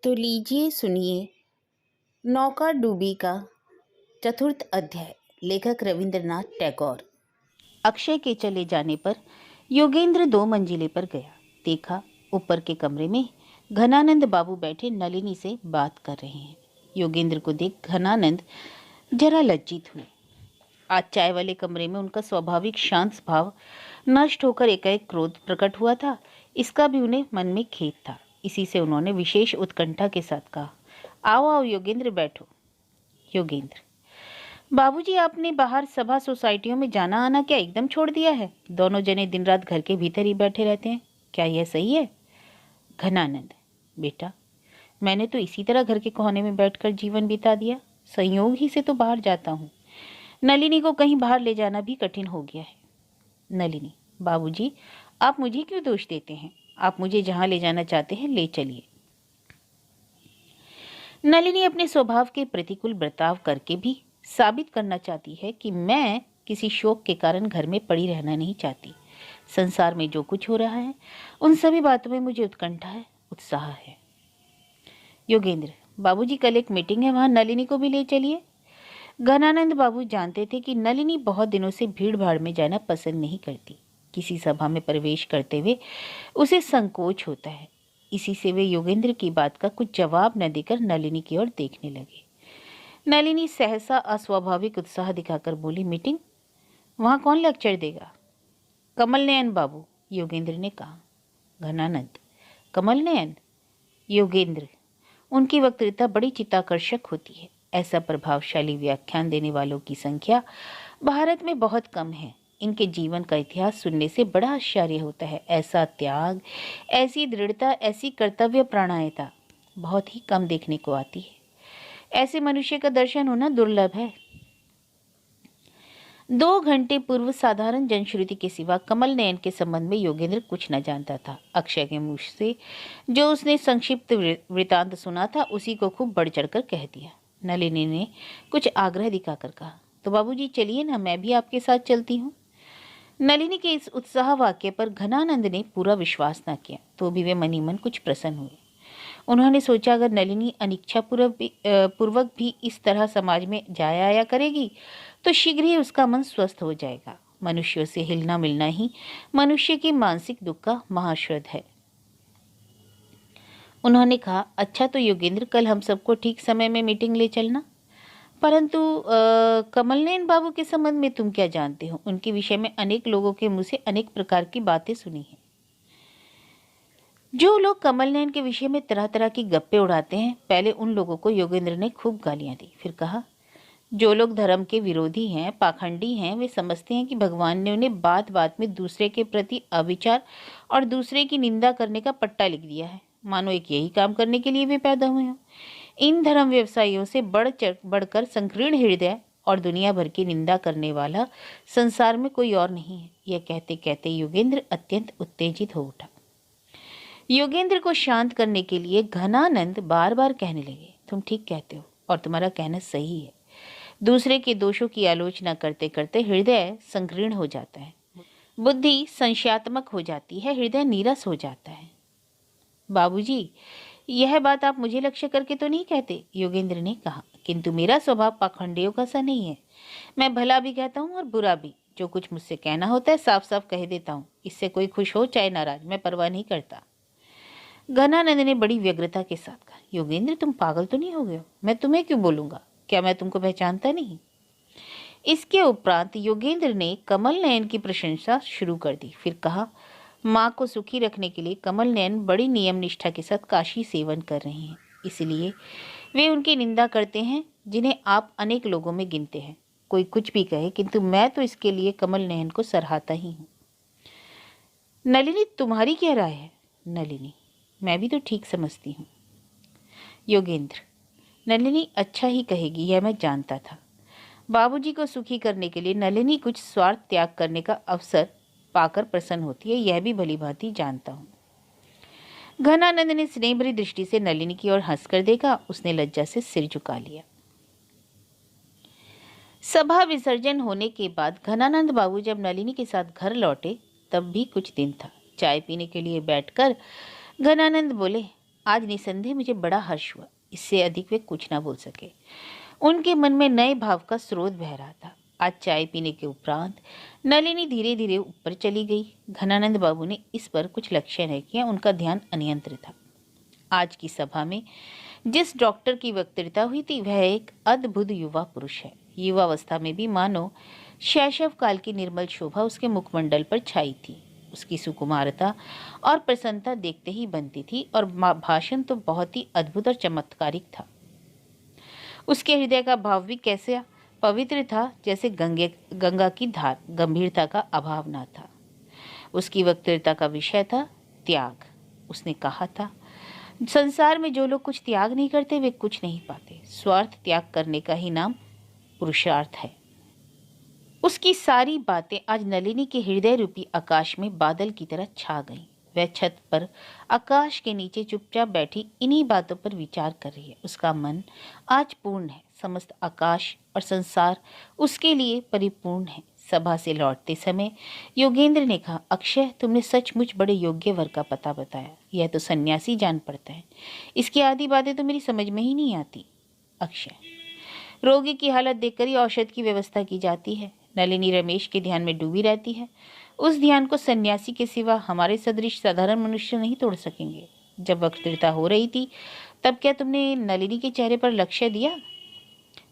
तो लीजिए सुनिए नौका डूबी का चतुर्थ अध्याय। लेखक रविंद्रनाथ टैगोर। अक्षय के चले जाने पर योगेंद्र 2 मंजिले पर गया। देखा ऊपर के कमरे में घनानंद बाबू बैठे नलिनी से बात कर रहे हैं। योगेंद्र को देख घनानंद जरा लज्जित हुए। आज चाय वाले कमरे में उनका स्वाभाविक शांत भाव नष्ट होकर एकाएक क्रोध प्रकट हुआ था। इसका भी उन्हें मन में खेद था। इसी से उन्होंने विशेष उत्कंठा के साथ कहा, आओ आओ योगेंद्र, बैठो। योगेंद्र: बाबूजी, आपने बाहर सभा सोसाइटियों में जाना आना क्या एकदम छोड़ दिया है? दोनों जने दिन रात घर के भीतर ही बैठे रहते हैं, क्या यह सही है? घनानंद: बेटा, मैंने तो इसी तरह घर के कोने में बैठकर जीवन बिता दिया। संयोग ही से तो बाहर जाता हूँ। नलिनी को कहीं बाहर ले जाना भी कठिन हो गया है। नलिनी: बाबूजी, आप मुझे क्यों दोष देते हैं? आप मुझे जहां ले जाना चाहते हैं ले चलिए। नलिनी अपने स्वभाव के प्रतिकूल बर्ताव करके भी साबित करना चाहती है कि मैं किसी शौक के कारण घर में पड़ी रहना नहीं चाहती। संसार में जो कुछ हो रहा है उन सभी बातों में मुझे उत्कंठा है, उत्साह है। योगेंद्र: बाबूजी, कल एक मीटिंग है, वहां नलिनी को भी ले चलिए। घनानंद बाबू जानते थे कि नलिनी बहुत दिनों से भीड़ भाड़ में जाना पसंद नहीं करती। किसी सभा में प्रवेश करते हुए उसे संकोच होता है। इसी से वे योगेंद्र की बात का कुछ जवाब न देकर नलिनी की ओर देखने लगे। नलिनी सहसा अस्वाभाविक उत्साह दिखाकर बोली, मीटिंग? वहां कौन लेक्चर देगा? कमल नयन बाबू, योगेंद्र ने कहा। घनानंद: कमल नयन? योगेंद्र: उनकी वक्तृता बड़ी चित्ताकर्षक होती है। ऐसा प्रभावशाली व्याख्यान देने वालों की संख्या भारत में बहुत कम है। इनके जीवन का इतिहास सुनने से बड़ा आश्चर्य होता है। ऐसा त्याग, ऐसी दृढ़ता, ऐसी कर्तव्य प्राणायता बहुत ही कम देखने को आती है। ऐसे मनुष्य का दर्शन होना दुर्लभ है। 2 घंटे पूर्व साधारण जनश्रुति के सिवा कमल नयन के संबंध में योगेंद्र कुछ न जानता था। अक्षय के मुख से जो उसने संक्षिप्त वृतांत सुना था उसी को खूब बढ़ चढ़कर कह दिया। नलिनी ने कुछ आग्रह दिखाकर कहा, तो बाबूजी चलिए ना, मैं भी आपके साथ चलती हूँ। नलिनी के इस उत्साह वाक्य पर घनानंद ने पूरा विश्वास न किया, तो भी वे मनी मन कुछ प्रसन्न हुए। उन्होंने सोचा, अगर नलिनी अनिच्छा पूर्वक भी इस तरह समाज में जाया आया करेगी तो शीघ्र ही उसका मन स्वस्थ हो जाएगा। मनुष्यों से हिलना मिलना ही मनुष्य के मानसिक दुख का महाश्रद है। उन्होंने कहा, अच्छा तो योगेंद्र, कल हम सबको ठीक समय में मीटिंग ले चलना। परंतु कमल नयन बाबू के संबंध में तुम क्या जानते हो? उनके विषय में अनेक लोगों के मुंह से अनेक प्रकार की बातें सुनी हैं। जो लोग कमल नयन के विषय में तरह तरह की गप्पे उड़ाते हैं, पहले उन लोगों को योगेंद्र ने खूब गालियां दी। फिर कहा, जो लोग धर्म के विरोधी हैं, पाखंडी हैं, वे समझते हैं कि भगवान ने उन्हें बात बात में दूसरे के प्रति अविचार और दूसरे की निंदा करने का पट्टा लिख दिया है, मानो एक यही काम करने के लिए वे पैदा हुए हों। इन धर्म व्यवसायियों से बढ़कर संकीर्ण हृदय और दुनिया भर की निंदा करने वाला संसार में कोई और नहीं है। यह कहते कहते योगेंद्र अत्यंत उत्तेजित हो उठा। योगेंद्र को शांत करने के लिए घनानंद बार बार कहने लगे, तुम ठीक कहते हो और तुम्हारा कहना सही है। दूसरे के दोषों की आलोचना करते करते हृदय संकीर्ण हो जाता है, बुद्धि संशयात्मक हो जाती है, हृदय नीरस हो जाता है। बाबूजी, यह बात आप मुझे लक्ष्य करके तो नहीं कहते, योगेंद्र ने कहा, किंतु मेरा स्वभाव पाखंडियों का सा नहीं है। मैं भला भी कहता हूँ और बुरा भी। जो कुछ मुझसे कहना होता है साफ साफ कह देता हूँ। इससे कोई खुश हो चाहे नाराज, मैं परवाह नहीं करता। घनानंद ने बड़ी व्यग्रता के साथ कहा, योगेंद्र, तुम पागल तो नहीं हो गए हो? मैं तुम्हें क्यों बोलूंगा? क्या मैं तुमको पहचानता नहीं? इसके उपरांत योगेंद्र ने कमल नयन की प्रशंसा शुरू कर दी। फिर कहा, माँ को सुखी रखने के लिए कमल नयन बड़ी नियम निष्ठा के साथ काशी सेवन कर रहे हैं, इसलिए वे उनकी निंदा करते हैं जिन्हें आप अनेक लोगों में गिनते हैं। कोई कुछ भी कहे, किंतु मैं तो इसके लिए कमल नयन को सराहता ही हूँ। नलिनी, तुम्हारी क्या राय है? नलिनी, मैं भी तो ठीक समझती हूँ। योगेंद्र, नलिनी अच्छा ही कहेगी, यह मैं जानता था। बाबूजी को सुखी करने के लिए नलिनी कुछ स्वार्थ त्याग करने का अवसर पाकर प्रसन्न होती है, यह भी भली भांति जानता हूँ। घनानंद ने स्नेह भरी दृष्टि से नलिनी की ओर हंसकर देखा। उसने लज्जा से सिर झुका लिया। सभा विसर्जन होने के बाद घनानंद बाबू जब नलिनी के साथ घर लौटे तब भी कुछ दिन था। चाय पीने के लिए बैठकर घनानंद बोले, आज निसंदेह मुझे बड़ा हर्ष हुआ। इससे अधिक वे कुछ ना बोल सके। उनके मन में नए भाव का स्रोत बह रहा था। आज चाय पीने के उपरांत नलिनी धीरे धीरे ऊपर चली गई। घनानंद बाबू ने इस पर कुछ लक्ष्य नहीं किया। उनका ध्यान अन्यत्र था। आज की सभा में जिस डॉक्टर की वक्तृता हुई थी वह एक अद्भुत युवा पुरुष है। युवावस्था में भी मानो शैशव काल की निर्मल शोभा उसके मुखमंडल पर छाई थी। उसकी सुकुमारता और प्रसन्नता देखते ही बनती थी और भाषण तो बहुत ही अद्भुत और चमत्कारिक था। उसके हृदय का भाव भी कैसे पवित्र था, जैसे गंगा की धार। गंभीरता का अभाव न था। उसकी वक्तृता का विषय था त्याग। उसने कहा था, संसार में जो लोग कुछ त्याग नहीं करते वे कुछ नहीं पाते। स्वार्थ त्याग करने का ही नाम पुरुषार्थ है। उसकी सारी बातें आज नलिनी के हृदय रूपी आकाश में बादल की तरह छा गईं। वह छत पर आकाश के नीचे चुपचाप बैठी इन्हीं बातों पर विचार कर रही है। उसका मन आज पूर्ण है। समस्त आकाश और संसार उसके लिए परिपूर्ण है। सभा से लौटते समय योगेंद्र ने कहा, अक्षय, तुमने सचमुच बड़े योग्य वर का पता बताया। यह तो सन्यासी जान पड़ता है। इसकी आधी बातें तो मेरी समझ में ही नहीं आती। अक्षय, रोगी की हालत देखकर ही औषध की व्यवस्था की जाती है। नलिनी रमेश के ध्यान में डूबी रहती है। उस ध्यान को सन्यासी के सिवा हमारे सदृश साधारण मनुष्य नहीं तोड़ सकेंगे। जब वक्तृता हो रही थी तब क्या तुमने नलिनी के चेहरे पर लक्ष्य दिया?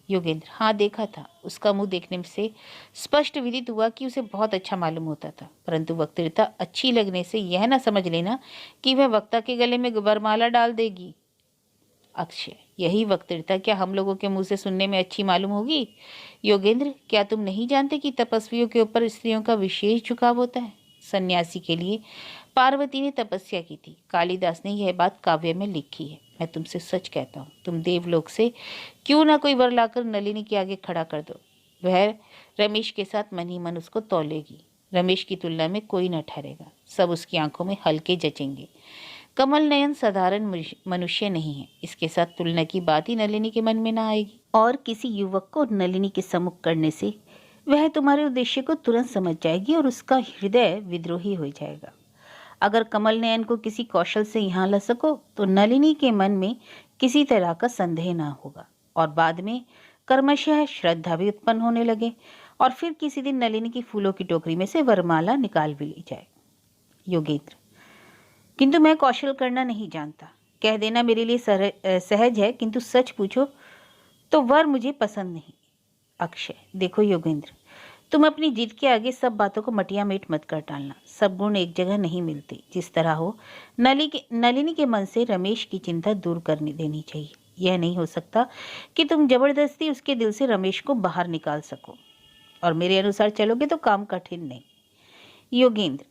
योगेंद्र, हाँ, देखा था। उसका मुंह देखने से स्पष्ट विदित हुआ कि उसे बहुत अच्छा मालूम होता था, परंतु वक्तृता अच्छी लगने से यह ना समझ लेना कि वह वक्ता के गले में वरमाला डाल देगी। अक्षय, यही वक्तृता क्या हम लोगों के मुंह से सुनने में अच्छी मालूम होगी? योगेंद्र, क्या तुम नहीं जानते कि तपस्वियों के ऊपर स्त्रियों का विशेष झुकाव होता है? सन्यासी के लिए पार्वती ने तपस्या की थी। कालिदास ने यह बात काव्य में लिखी है। मैं तुमसे सच कहता हूँ, तुम देवलोक से क्यों ना कोई वर लाकर नलिनी के आगे खड़ा कर दो, वह रमेश के साथ मन ही मन उसको तौलेगी। रमेश की तुलना में कोई न ठहरेगा। सब उसकी आंखों में हल्के जचेंगे। कमल नयन साधारण मनुष्य नहीं है। इसके साथ तुलना की बात ही नलिनी के मन में ना आएगी। और किसी युवक को नलिनी के सम्मुख करने से वह तुम्हारे उद्देश्य को तुरंत समझ जाएगी और उसका हृदय विद्रोही हो जाएगा। अगर कमल नयन को किसी कौशल से यहाँ ला सको तो नलिनी के मन में किसी तरह का संदेह ना होगा और बाद में कर्मशः श्रद्धा भी उत्पन्न होने लगे और फिर किसी दिन नलिनी की फूलों की टोकरी में से वरमाला निकाल भी ली जाए। योगेंद्र, किंतु मैं कौशल करना नहीं जानता। कह देना मेरे लिए सहज है, किंतु सच पूछो तो वर मुझे पसंद नहीं। अक्षय, देखो योगेंद्र, तुम अपनी जिद के आगे सब बातों को मटिया मेट मत कर डालना। सब गुण एक जगह नहीं मिलते। जिस तरह हो नलिनी के मन से रमेश की चिंता दूर करने देनी चाहिए। यह नहीं हो सकता कि तुम जबरदस्ती उसके दिल से रमेश को बाहर निकाल सको और मेरे अनुसार चलोगे तो काम कठिन नहीं। योगेंद्र,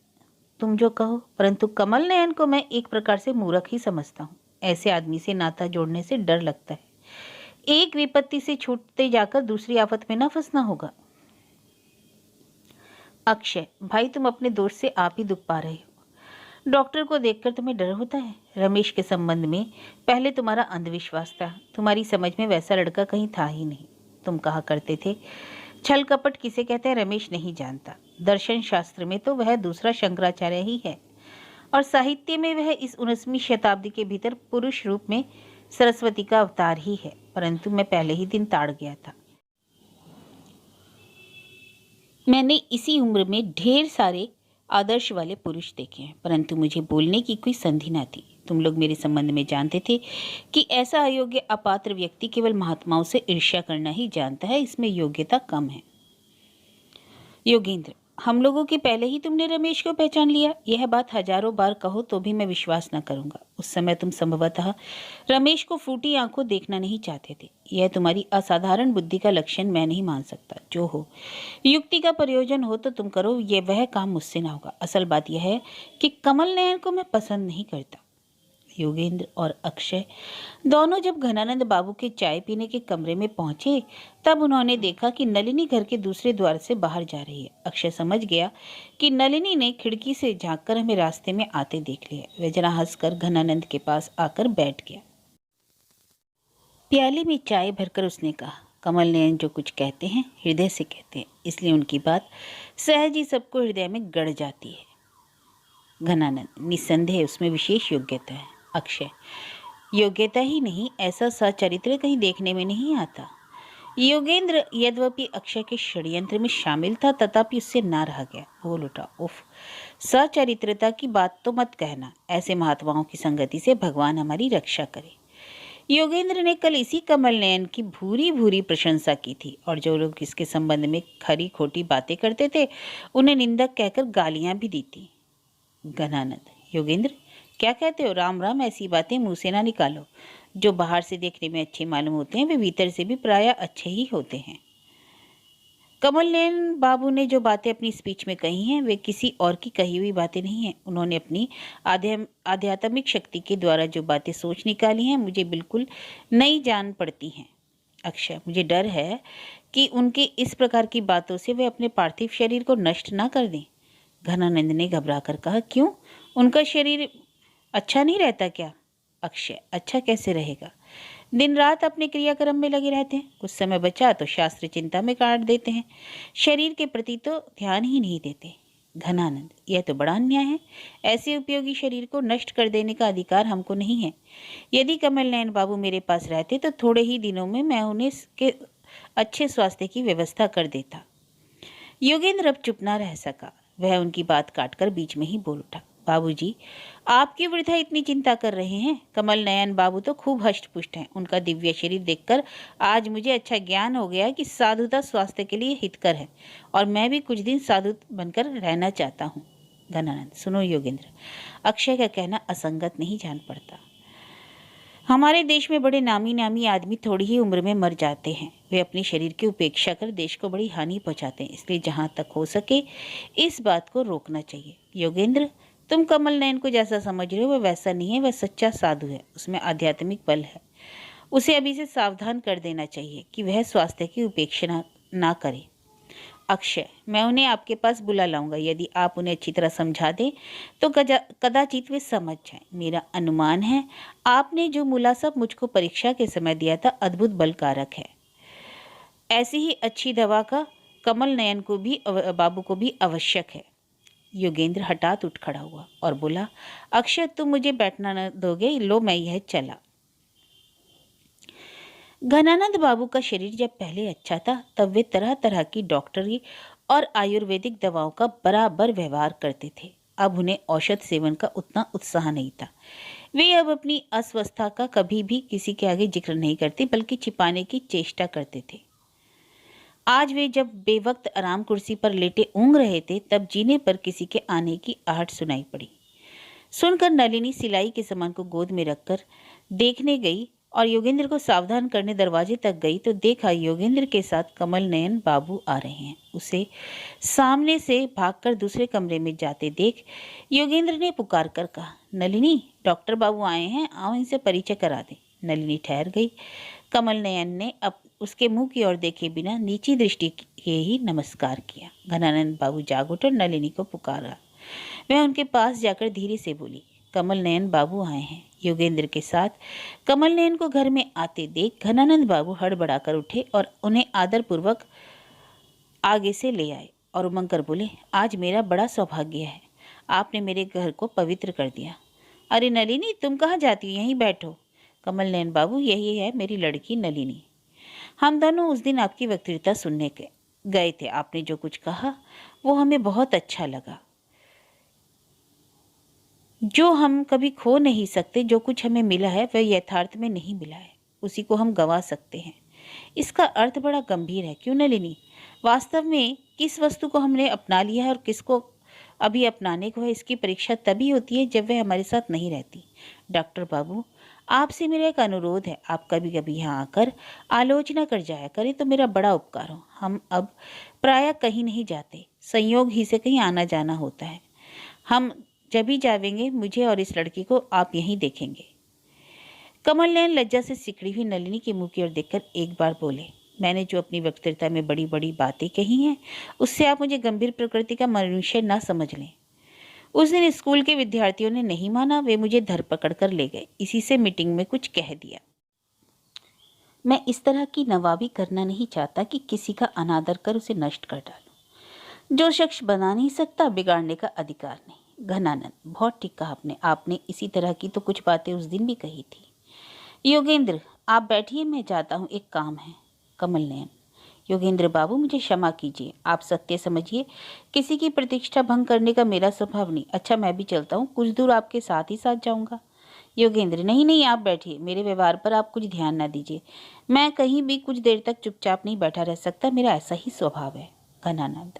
तुम जो कहो, परंतु कमल नयन को मैं एक प्रकार से मूर्ख ही समझता हूँ। ऐसे आदमी से नाता जोड़ने से डर लगता है। एक विपत्ति से छूटते जाकर दूसरी आफत में ना फंसना होगा। अक्षय, भाई, तुम अपने दोष से आप ही दुख पा रहे हो। डॉक्टर को देखकर तुम्हें डर होता है। रमेश के संबंध में पहले तुम्हारा अंधविश्वास था। तुम्हारी समझ में वैसा लड़का कहीं था ही नहीं। तुम कहा करते थे, छल कपट किसे कहते हैं रमेश नहीं जानता। दर्शन शास्त्र में तो वह दूसरा शंकराचार्य ही है और साहित्य में वह इस 19वीं शताब्दी के भीतर पुरुष रूप में सरस्वती का अवतार ही है। परंतु मैं पहले ही दिन ताड़ गया था। मैंने इसी उम्र में ढेर सारे आदर्श वाले पुरुष देखे हैं, परंतु मुझे बोलने की कोई संधि न थी। तुम लोग मेरे संबंध में जानते थे कि ऐसा अयोग्य अपात्र व्यक्ति केवल महात्माओं से ईर्ष्या करना ही जानता है। इसमें योग्यता कम है। योगेंद्र, हम लोगों के पहले ही तुमने रमेश को पहचान लिया। यह बात हजारों बार कहो तो भी मैं विश्वास न करूंगा। उस समय तुम संभवतः रमेश को फूटी आंखों देखना नहीं चाहते थे। यह तुम्हारी असाधारण बुद्धि का लक्षण मैं नहीं मान सकता। जो हो, युक्ति का प्रयोजन हो तो तुम करो, यह वह काम मुझसे ना होगा। असल बात यह है कि कमल नयन को मैं पसंद नहीं करता। योगेंद्र और अक्षय दोनों जब घनानंद बाबू के चाय पीने के कमरे में पहुंचे तब उन्होंने देखा कि नलिनी घर के दूसरे द्वार से बाहर जा रही है। अक्षय समझ गया कि नलिनी ने खिड़की से झांककर हमें रास्ते में आते देख लिया। वह जरा हंसकर घनानंद के पास आकर बैठ गया। प्याले में चाय भरकर उसने कहा, कमल नयन जो कुछ कहते हैं हृदय से कहते हैं, इसलिए उनकी बात सहज ही सबको हृदय में गड़ जाती है। घनानंद, निस्संदेह उसमें विशेष योग्यता है। अक्षय, योग्यता ही नहीं, ऐसा सच्चरित्र कहीं देखने में नहीं आता। योगेंद्र यद्यपि अक्षय के षड्यंत्र में शामिल था, तथापि उससे ना रहा गया। बोल उठा, उफ, सचरित्रता की बात तो मत कहना। ऐसे महात्माओं की संगति से भगवान हमारी रक्षा करे। योगेंद्र ने कल इसी कमल नयन की भूरी भूरी प्रशंसा की थी, और जो लोग इसके संबंध में खरी खोटी बातें करते थे उन्हें निंदक कहकर गालियां भी दी थी। घनानंद, योगेंद्र क्या कहते हो? राम राम, ऐसी बातें मुंह से ना निकालो। जो बाहर से देखने में अच्छे मालूम होते हैं वे भीतर से भी प्रायः अच्छे ही होते हैं। कमल नयन बाबू ने जो बातें अपनी स्पीच में कही हैं वे किसी और की कही हुई बातें नहीं हैं। उन्होंने अपनी आध्यात्मिक शक्ति के द्वारा जो बातें सोच निकाली हैं मुझे बिल्कुल नई जान पड़ती हैं। अक्षय, मुझे डर है कि उनकी इस प्रकार की बातों से वे अपने पार्थिव शरीर को नष्ट ना कर दें। घनानंद ने घबरा कर कहा, क्यों? उनका शरीर अच्छा नहीं रहता क्या? अक्षय, अच्छा कैसे रहेगा? दिन रात अपने क्रियाक्रम में लगे रहते हैं, कुछ समय बचा तो शास्त्र चिंता में काट देते हैं, शरीर के प्रति तो ध्यान ही नहीं देते। घनानंद, यह तो बड़ा अन्याय है। ऐसे उपयोगी शरीर को नष्ट कर देने का अधिकार हमको नहीं है। यदि कमल नयन बाबू मेरे पास रहते तो थोड़े ही दिनों में मैं उन्हें के अच्छे स्वास्थ्य की व्यवस्था कर देता। योगेंद्र अब चुप ना रह सका। वह उनकी बात काटकर बीच में ही बोल उठा, बाबूजी, आप क्यों वृथा इतनी चिंता कर रहे हैं? कमल नयन बाबू तो खूब हष्ट पुष्ट हैं। उनका दिव्य शरीर देखकर आज मुझे अच्छा ज्ञान हो गया कि साधुता स्वास्थ्य के लिए हितकर है, और मैं भी कुछ दिन साधु बनकर रहना चाहता हूँ। घनानंद, सुनो योगेंद्र, अक्षय का कहना असंगत नहीं जान पड़ता। हमारे देश में बड़े नामी नामी आदमी थोड़ी ही उम्र में मर जाते हैं। वे अपने शरीर की उपेक्षा कर देश को बड़ी हानि पहुंचाते हैं। इसलिए जहां तक हो सके इस बात को रोकना चाहिए। योगेंद्र, तुम कमल नयन को जैसा समझ रहे हो वह वैसा नहीं है। वह सच्चा साधु है, उसमें आध्यात्मिक बल है। उसे अभी से सावधान कर देना चाहिए कि वह स्वास्थ्य की उपेक्षा ना करे। अक्षय, मैं उन्हें आपके पास बुला लाऊंगा। यदि आप उन्हें अच्छी तरह समझा दें तो कदाचित वे समझ जाएं। मेरा अनुमान है आपने जो मुलासब मुझको परीक्षा के समय दिया था अद्भुत बलकारक है। ऐसी ही अच्छी दवा का कमल नयन को भी बाबू को भी आवश्यक है। योगेंद्र हठात उठ खड़ा हुआ और बोला, अक्षय, तुम मुझे बैठना न दोगे? लो, मैं यह चला। घनानंद बाबू का शरीर जब पहले अच्छा था तब वे तरह तरह की डॉक्टरी और आयुर्वेदिक दवाओं का बराबर व्यवहार करते थे। अब उन्हें औषध सेवन का उतना उत्साह नहीं था। वे अब अपनी अस्वस्थता का कभी भी किसी के आगे जिक्र नहीं करते, बल्कि छिपाने की चेष्टा करते थे। आज वे जब बेवक्त आराम कुर्सी पर लेटे ऊँघ रहे थे तब जीने पर किसी के आने की आहट सुनाई पड़ी। सुनकर नलिनी सिलाई के सामान को गोद में रखकर देखने गई और योगेंद्र को सावधान करने दरवाजे तक गई तो देखा योगेंद्र के साथ कमल नयन बाबू आ रहे हैं। उसे सामने से भागकर दूसरे कमरे में जाते देख योगेंद्र ने पुकार कर कहा, नलिनी, डॉक्टर बाबू आए हैं, आओ इनसे परिचय करा दे। नलिनी ठहर गई। कमल नयन ने अब उसके मुंह की ओर देखे बिना नीची दृष्टि के ही नमस्कार किया। घनानंद बाबू जाग उठे और नलिनी को पुकारा। वह उनके पास जाकर धीरे से बोली, कमल नयन बाबू आए हैं। योगेंद्र के साथ कमल नयन को घर में आते देख घनानंद बाबू हड़बड़ाकर उठे और उन्हें आदरपूर्वक आगे से ले आए और उमंग कर बोले, आज मेरा बड़ा सौभाग्य है, आपने मेरे घर को पवित्र कर दिया। अरे नलिनी, तुम कहाँ जाती हो? यहीं बैठो। कमल नयन बाबू, यही है मेरी लड़की नलिनी। हम दोनों उस दिन आपकी वक्तृता सुनने के गए थे। आपने जो कुछ कहा वो हमें बहुत अच्छा लगा। जो हम कभी खो नहीं सकते, जो कुछ हमें मिला है वह यथार्थ में नहीं मिला है, उसी को हम गंवा सकते हैं। इसका अर्थ बड़ा गंभीर है, क्यों नलिनी? वास्तव में किस वस्तु को हमने अपना लिया है और किसको अभी अपनाने को है, इसकी परीक्षा तभी होती है जब वह हमारे साथ नहीं रहती। डॉक्टर बाबू, आपसे मेरा एक अनुरोध है, आप कभी कभी यहाँ आकर आलोचना कर जाया करें तो मेरा बड़ा उपकार हो। हम अब प्रायः कहीं नहीं जाते, संयोग ही से कहीं आना जाना होता है। हम जब भी जावेंगे मुझे और इस लड़की को आप यहीं देखेंगे। कमल नयन लज्जा से सिकड़ी हुई नलिनी के मुंह की ओर देखकर एक बार बोले, मैंने जो अपनी वक्तृता में बड़ी बड़ी बातें कही हैं उससे आप मुझे गंभीर प्रकृति का मनुष्य ना समझ लें। उस दिन स्कूल के विद्यार्थियों ने नहीं माना, वे मुझे धर पकड़ कर ले गए। इसी से मीटिंग में कुछ कह दिया। मैं इस तरह की नवाबी करना नहीं चाहता कि किसी का अनादर कर उसे नष्ट कर डालूं। जो शख्स बना नहीं सकता बिगाड़ने का अधिकार नहीं। घनानंद, बहुत ठीक कहा आपने। आपने इसी तरह की तो कुछ बातें उस दिन भी कही थी। योगेंद्र, आप बैठिए, मैं जाता हूँ, एक काम है। कमल नयन, योगेंद्र बाबू मुझे क्षमा कीजिए, आप सत्य समझिए, किसी की प्रतिष्ठा भंग करने का मेरा स्वभाव नहीं। अच्छा, मैं भी चलता हूँ, कुछ दूर आपके साथ ही साथ जाऊंगा। योगेंद्र, नहीं नहीं, आप बैठिए, मेरे व्यवहार पर आप कुछ ध्यान ना दीजिए। मैं कहीं भी कुछ देर तक चुपचाप नहीं बैठा रह सकता, मेरा ऐसा ही स्वभाव है। घनानंद,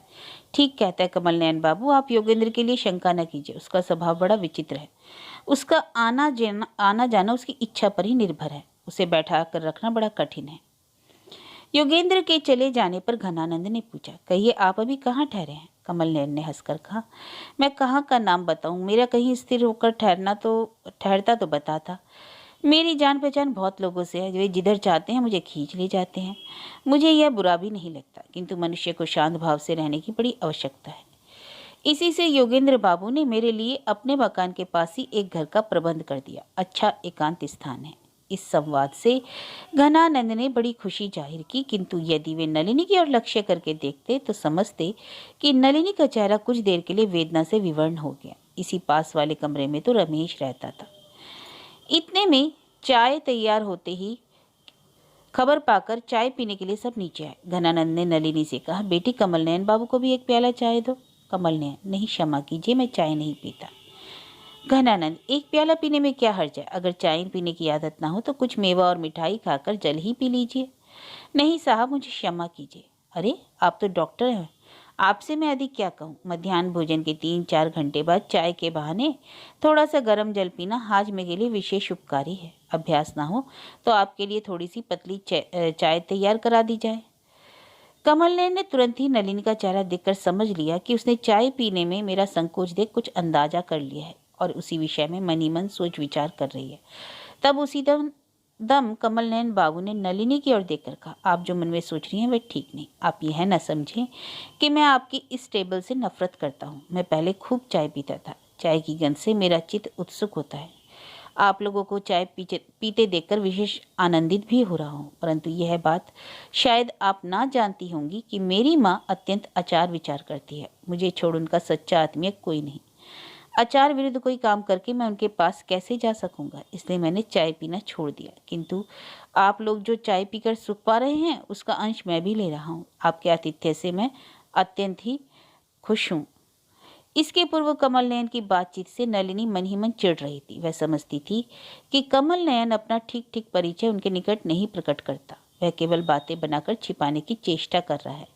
ठीक कहता है कमल नयन बाबू, आप योगेंद्र के लिए शंका न कीजिए, उसका स्वभाव बड़ा विचित्र है। उसका आना जाना उसकी इच्छा पर ही निर्भर है, उसे बैठा कर रखना बड़ा कठिन है। योगेंद्र के चले जाने पर घनानंद ने पूछा, कहिए आप अभी कहाँ ठहरे हैं? कमल नयन ने हंसकर कहा, मैं कहाँ का नाम बताऊं, मेरा कहीं स्थिर होकर ठहरता तो बताता। मेरी जान पहचान बहुत लोगों से है, वे जिधर चाहते हैं मुझे खींच ले जाते हैं। मुझे यह बुरा भी नहीं लगता, किंतु मनुष्य को शांत भाव से रहने की बड़ी आवश्यकता है। इसी से योगेंद्र बाबू ने मेरे लिए अपने मकान के पास ही एक घर का प्रबंध कर दिया, अच्छा एकांत स्थान है। इस संवाद से घनानंद ने बड़ी खुशी जाहिर की, किंतु यदि वे नलिनी की ओर लक्ष्य करके देखते तो समझते कि नलिनी का चेहरा कुछ देर के लिए वेदना से विवर्ण हो गया। इसी पास वाले कमरे में तो रमेश रहता था। इतने में चाय तैयार होते ही खबर पाकर चाय पीने के लिए सब नीचे आए। घनानंद ने नलिनी से कहा, बेटी कमल नयन बाबू को भी एक प्याला चाय दो। कमल नयन, नहीं क्षमा कीजिए, मैं चाय नहीं पीता। घनानंद, एक प्याला पीने में क्या हर्ज है? अगर चाय पीने की आदत ना हो तो कुछ मेवा और मिठाई खाकर जल ही पी लीजिए। नहीं साहब, मुझे क्षमा कीजिए। अरे, आप तो डॉक्टर हैं, आपसे मैं अधिक क्या कहूँ। मध्याह्न भोजन के 3-4 घंटे बाद चाय के बहाने थोड़ा सा गर्म जल पीना हाजमे के लिए विशेष उपकारी है। अभ्यास ना हो तो आपके लिए थोड़ी सी पतली चाय तैयार करा दी जाए। कमल नयन ने तुरंत ही नलिनी का चेहरा देखकर समझ लिया कि उसने चाय पीने में मेरा संकोच देख कुछ अंदाजा कर लिया है और उसी विषय में मनी मन सोच विचार कर रही है। तब उसी दम कमल नयन बाबू ने नलिनी की ओर देखकर कहा, आप जो मन में सोच रही हैं वह ठीक नहीं। आप यह न समझें कि मैं आपकी इस टेबल से नफरत करता हूँ। मैं पहले खूब चाय पीता था, चाय की गंध से मेरा चित्त उत्सुक होता है। आप लोगों को चाय पीते देखकर विशेष आनंदित भी हो रहा हूँ, परंतु यह बात शायद आप ना जानती होंगी कि मेरी माँ अत्यंत आचार विचार करती है। मुझे छोड़ उनका सच्चा आत्मीय कोई नहीं। आचार विरुद्ध कोई काम करके मैं उनके पास कैसे जा सकूंगा, इसलिए मैंने चाय पीना छोड़ दिया। किंतु आप लोग जो चाय पीकर सुख पा रहे हैं उसका अंश मैं भी ले रहा हूँ। आपके आतिथ्य से मैं अत्यंत ही खुश हूँ। इसके पूर्व कमल नयन की बातचीत से नलिनी मन ही मन चिढ़ रही थी। वह समझती थी कि कमल नयन अपना ठीक ठीक परिचय उनके निकट नहीं प्रकट करता, वह केवल बातें बनाकर छिपाने की चेष्टा कर रहा है।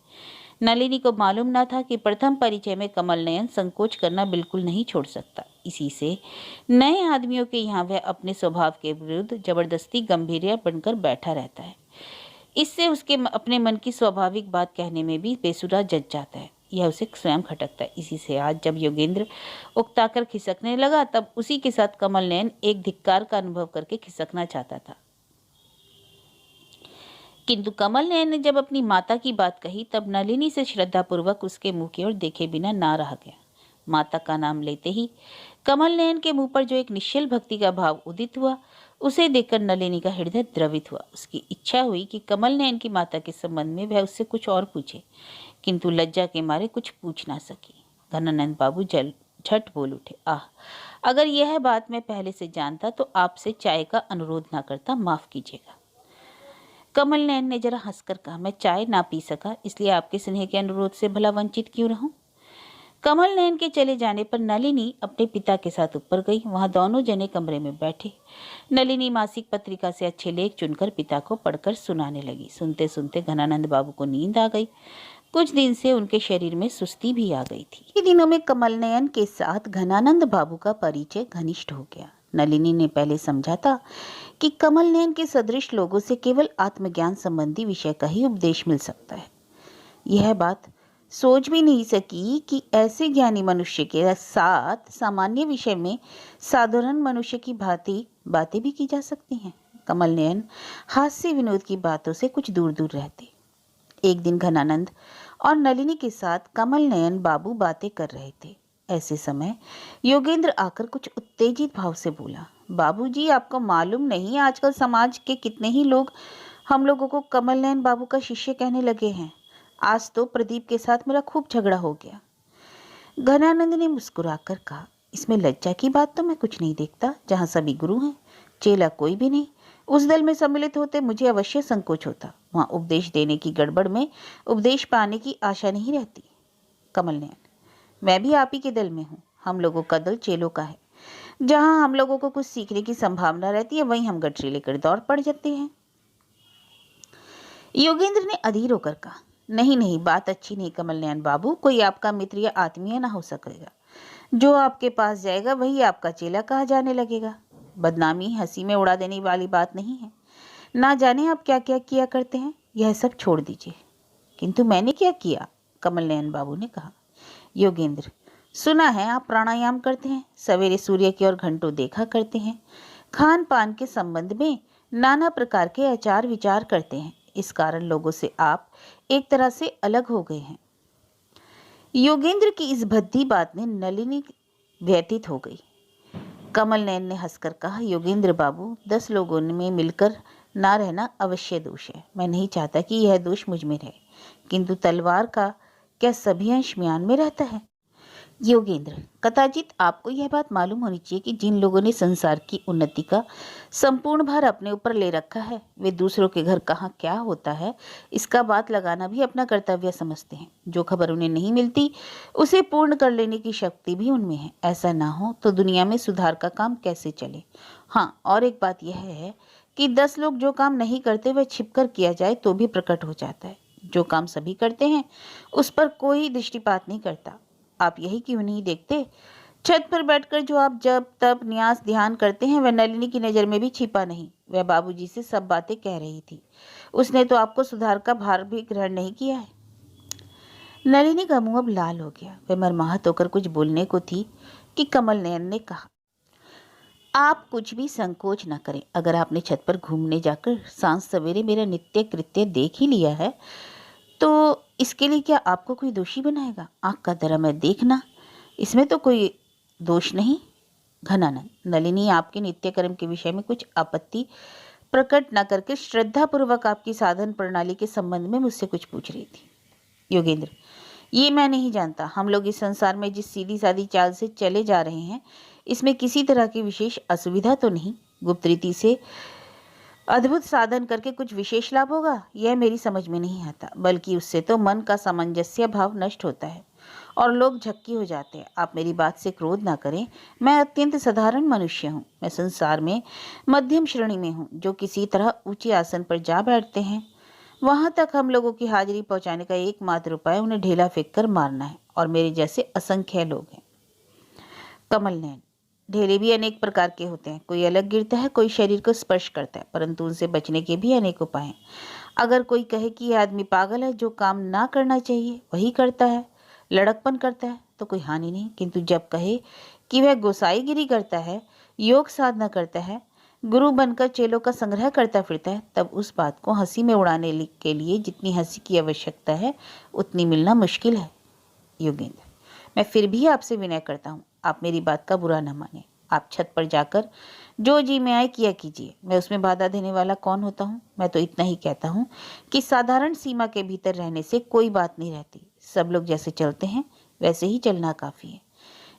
नलिनी को मालूम न था कि प्रथम परिचय में कमल नयन संकोच करना बिल्कुल नहीं छोड़ सकता। इसी से नए आदमियों के यहाँ वह अपने स्वभाव के विरुद्ध जबरदस्ती गंभीर बनकर बैठा रहता है। इससे उसके अपने मन की स्वाभाविक बात कहने में भी बेसुरा जज जाता है। यह उसे स्वयं खटकता है। इसी से आज जब योगेंद्र उकताकर खिसकने लगा तब उसी के साथ कमल नयन एक धिक्कार का अनुभव करके खिसकना चाहता था। किंतु कमल नयन ने जब अपनी माता की बात कही तब नलिनी से श्रद्धापूर्वक उसके मुंह की ओर देखे बिना ना रहा गया। माता का नाम लेते ही कमल नयन के मुंह पर जो एक निश्चल भक्ति का भाव उदित हुआ, उसे देखकर नलिनी का हृदय द्रवित हुआ। उसकी इच्छा हुई कि कमल नयन की माता के संबंध में वह उससे कुछ और पूछे, किंतु लज्जा के मारे कुछ पूछ ना सकी। घनानंद बाबू झट बोल उठे, आह, अगर यह बात मैं पहले से जानता तो आपसे चाय का अनुरोध ना करता, माफ कीजिएगा। कमल नयन ने जरा हंसकर कहा, मैं चाय ना पी सका इसलिए आपके स्नेह के अनुरोध से भला वंचित क्यों रहूं। कमल नयन के चले जाने पर नलिनी अपने पिता के साथ ऊपर गई। वहां दोनों जने कमरे में बैठे। नलिनी मासिक पत्रिका से अच्छे लेख चुनकर पिता को पढ़कर सुनाने लगी। सुनते सुनते घनानंद बाबू को नींद आ गई। कुछ दिन से उनके शरीर में सुस्ती भी आ गई थी। इन दिनों में कमल नयन के साथ घनानंद बाबू का परिचय घनिष्ठ हो गया। नलिनी ने पहले समझा था कि कमल नयन के सदृश लोगों से केवल आत्मज्ञान संबंधी विषय का ही उपदेश मिल सकता है। यह बात सोच भी नहीं सकी कि ऐसे ज्ञानी मनुष्य के साथ सामान्य विषय में साधारण मनुष्य की भांति बातें भी की जा सकती हैं। कमल नयन हास्य विनोद की बातों से कुछ दूर दूर रहते। एक दिन घनानंद और नलिनी के साथ कमल नयन बाबू बातें कर रहे थे। ऐसे समय योगेंद्र आकर कुछ उत्तेजित भाव से बोला, बाबूजी, आपको मालूम नहीं आजकल समाज के कितने ही लोग हम लोगों को कमल नयन बाबू का शिष्य कहने लगे हैं। आज तो प्रदीप के साथ मेरा खूब झगड़ा हो गया। घनानंद ने मुस्कुराकर कहा, इसमें लज्जा की बात तो मैं कुछ नहीं देखता। जहाँ सभी गुरु हैं, चेला कोई भी नहीं। उस दल में सम्मिलित होते मुझे अवश्य संकोच होता। वहां उपदेश देने की गड़बड़ में उपदेश पाने की आशा नहीं रहती। कमल नयन, मैं भी आप ही के दल में हूँ। हम लोगों का दल चेलों का है। जहां हम लोगों को कुछ सीखने की संभावना रहती है, वहीं हम गठरी लेकर दौड़ पड़ जाते हैं। योगेंद्र ने अधीर होकर कहा, नहीं नहीं, बात अच्छी नहीं कमल नयन बाबू। कोई आपका मित्र या आत्मीय ना हो सकेगा। जो आपके पास जाएगा वही आपका चेला कहा जाने लगेगा। बदनामी हंसी में उड़ा देने वाली बात नहीं है। ना जाने आप क्या क्या किया करते हैं, यह सब छोड़ दीजिए। किंतु मैंने क्या किया? कमल नयन बाबू ने कहा। योगेंद्र, सुना है आप प्राणायाम करते हैं, सवेरे सूर्य की ओर घंटों देखा करते हैं, खान पान के संबंध में नाना प्रकार के आचार विचार करते हैं। इस कारण लोगों से आप एक तरह से अलग हो गए हैं। योगेंद्र की इस भद्दी बात ने नलिनी व्यतीत हो गई। कमल नयन ने हंसकर कहा, योगेंद्र बाबू, 10 लोगों में मिलकर ना रहना अवश्य दोष है। मैं नहीं चाहता कि यह दोष मुझ में रहे, किंतु तलवार का क्या सभी अंश म्यान में रहता है? योगेंद्र, कदाचित आपको यह बात मालूम होनी चाहिए कि जिन लोगों ने संसार की उन्नति का संपूर्ण भार अपने ऊपर ले रखा है, वे दूसरों के घर कहाँ क्या होता है इसका बात लगाना भी अपना कर्तव्य समझते हैं। जो खबर उन्हें नहीं मिलती उसे पूर्ण कर लेने की शक्ति भी उनमें है। ऐसा ना हो तो दुनिया में सुधार का काम कैसे चले। हाँ, और एक बात यह है कि 10 लोग जो काम नहीं करते वह छिपकर किया जाए तो भी प्रकट हो जाता है। जो काम सभी करते हैं उस पर कोई दृष्टिपात नहीं करता। आप यही क्यों नहीं देखते? छत पर बैठकर जो आप जब तब न्यास ध्यान करते हैं, वह नलिनी की नजर में भी छिपा नहीं। वह बाबूजी से सब बातें कह रही थी। उसने तो आपको सुधार का भार भी ग्रहण नहीं किया है। नलिनी का मुंह अब लाल हो गया। वह मर्माहत होकर कुछ बोलने को थी कि कमल नयन ने कहा, आप कुछ भी संकोच न करें। अगर आपने छत पर घूमने जाकर सांझ सवेरे मेरा नित्य कृत्य देख ही लिया है तो इसके लिए क्या आपको कोई दोषी बनाएगा? आंख का धर्म है देखना, इसमें तो कोई दोष नहीं। घनानंद, नलिनी आपके नित्य कर्म के विषय में कुछ आपत्ति प्रकट न करके श्रद्धापूर्वक आपकी साधन प्रणाली के संबंध में मुझसे कुछ पूछ रही थी। योगेंद्र, ये मैं नहीं जानता। हम लोग इस संसार में जिस सीधी सादी चाल से चले जा रहे हैं, इसमें किसी तरह की विशेष असुविधा तो नहीं। गुप्त रीति से अद्भुत साधन करके कुछ विशेष लाभ होगा, यह मेरी समझ में नहीं आता। बल्कि उससे तो मन का सामंजस्य भाव नष्ट होता है और लोग झक्की हो जाते हैं। आप मेरी बात से क्रोध ना करें। मैं अत्यंत साधारण मनुष्य हूँ। मैं संसार में मध्यम श्रेणी में हूँ। जो किसी तरह ऊंचे आसन पर जा बैठते हैं, वहां तक हम लोगों की हाजिरी पहुंचाने का एकमात्र उपाय उन्हें ढेला फेंक कर मारना है, और मेरे जैसे असंख्य लोग हैं। कमल नयन, ढेले भी अनेक प्रकार के होते हैं। कोई अलग गिरता है, कोई शरीर को स्पर्श करता है, परंतु उनसे बचने के भी अनेक उपाय हैं। अगर कोई कहे कि यह आदमी पागल है, जो काम ना करना चाहिए वही करता है, लड़कपन करता है, तो कोई हानि नहीं। किंतु जब कहे कि वह गोसाईगिरी करता है, योग साधना करता है, गुरु बनकर चेलों का संग्रह करता फिरता है, तब उस बात को हंसी में उड़ाने के लिए जितनी हंसी की आवश्यकता है उतनी मिलना मुश्किल है। योगेंद्र, मैं फिर भी आपसे विनय करता हूँ, आप मेरी बात का बुरा न माने। आप छत पर जाकर जो जी में आए किया कीजिए। मैं उसमें बाधा देने वाला कौन होता हूँ? मैं तो इतना ही कहता हूँ कि साधारण सीमा के भीतर रहने से कोई बात नहीं रहती। सब लोग जैसे चलते हैं वैसे ही चलना काफी है।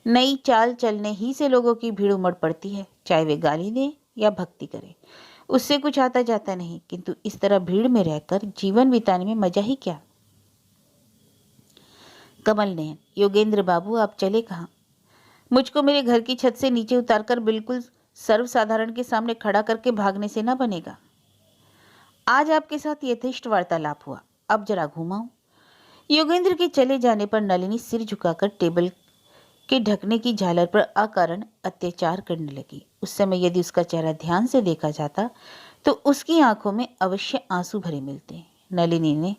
नई चाल चलने ही से लोगों की भीड़ उमड़ पड़ती है, चाहे वे गाली दें या भक्ति करें। उससे कुछ आता जाता नहीं, किंतु इस तरह भीड़ में रहकर जीवन बिताने में मजा ही क्या। कमल नयन, योगेंद्र बाबू, आप चले कहाँ? मुझको मेरे घर की छत से नीचे उतारकर बिल्कुल सर्वसाधारण के सामने खड़ा करके भागने से ना बनेगा। आज आपके साथ यथेष्ट वार्तालाप हुआ, अब जरा घुमाऊं। योगेंद्र के चले जाने पर नलिनी सिर झुकाकर टेबल के ढकने की झालर पर अकारण अत्याचार करने लगी। उस समय यदि उसका चेहरा ध्यान से देखा जाता तो उसकी आंखों में अवश्य आंसू भरे मिलते। नलिनी ने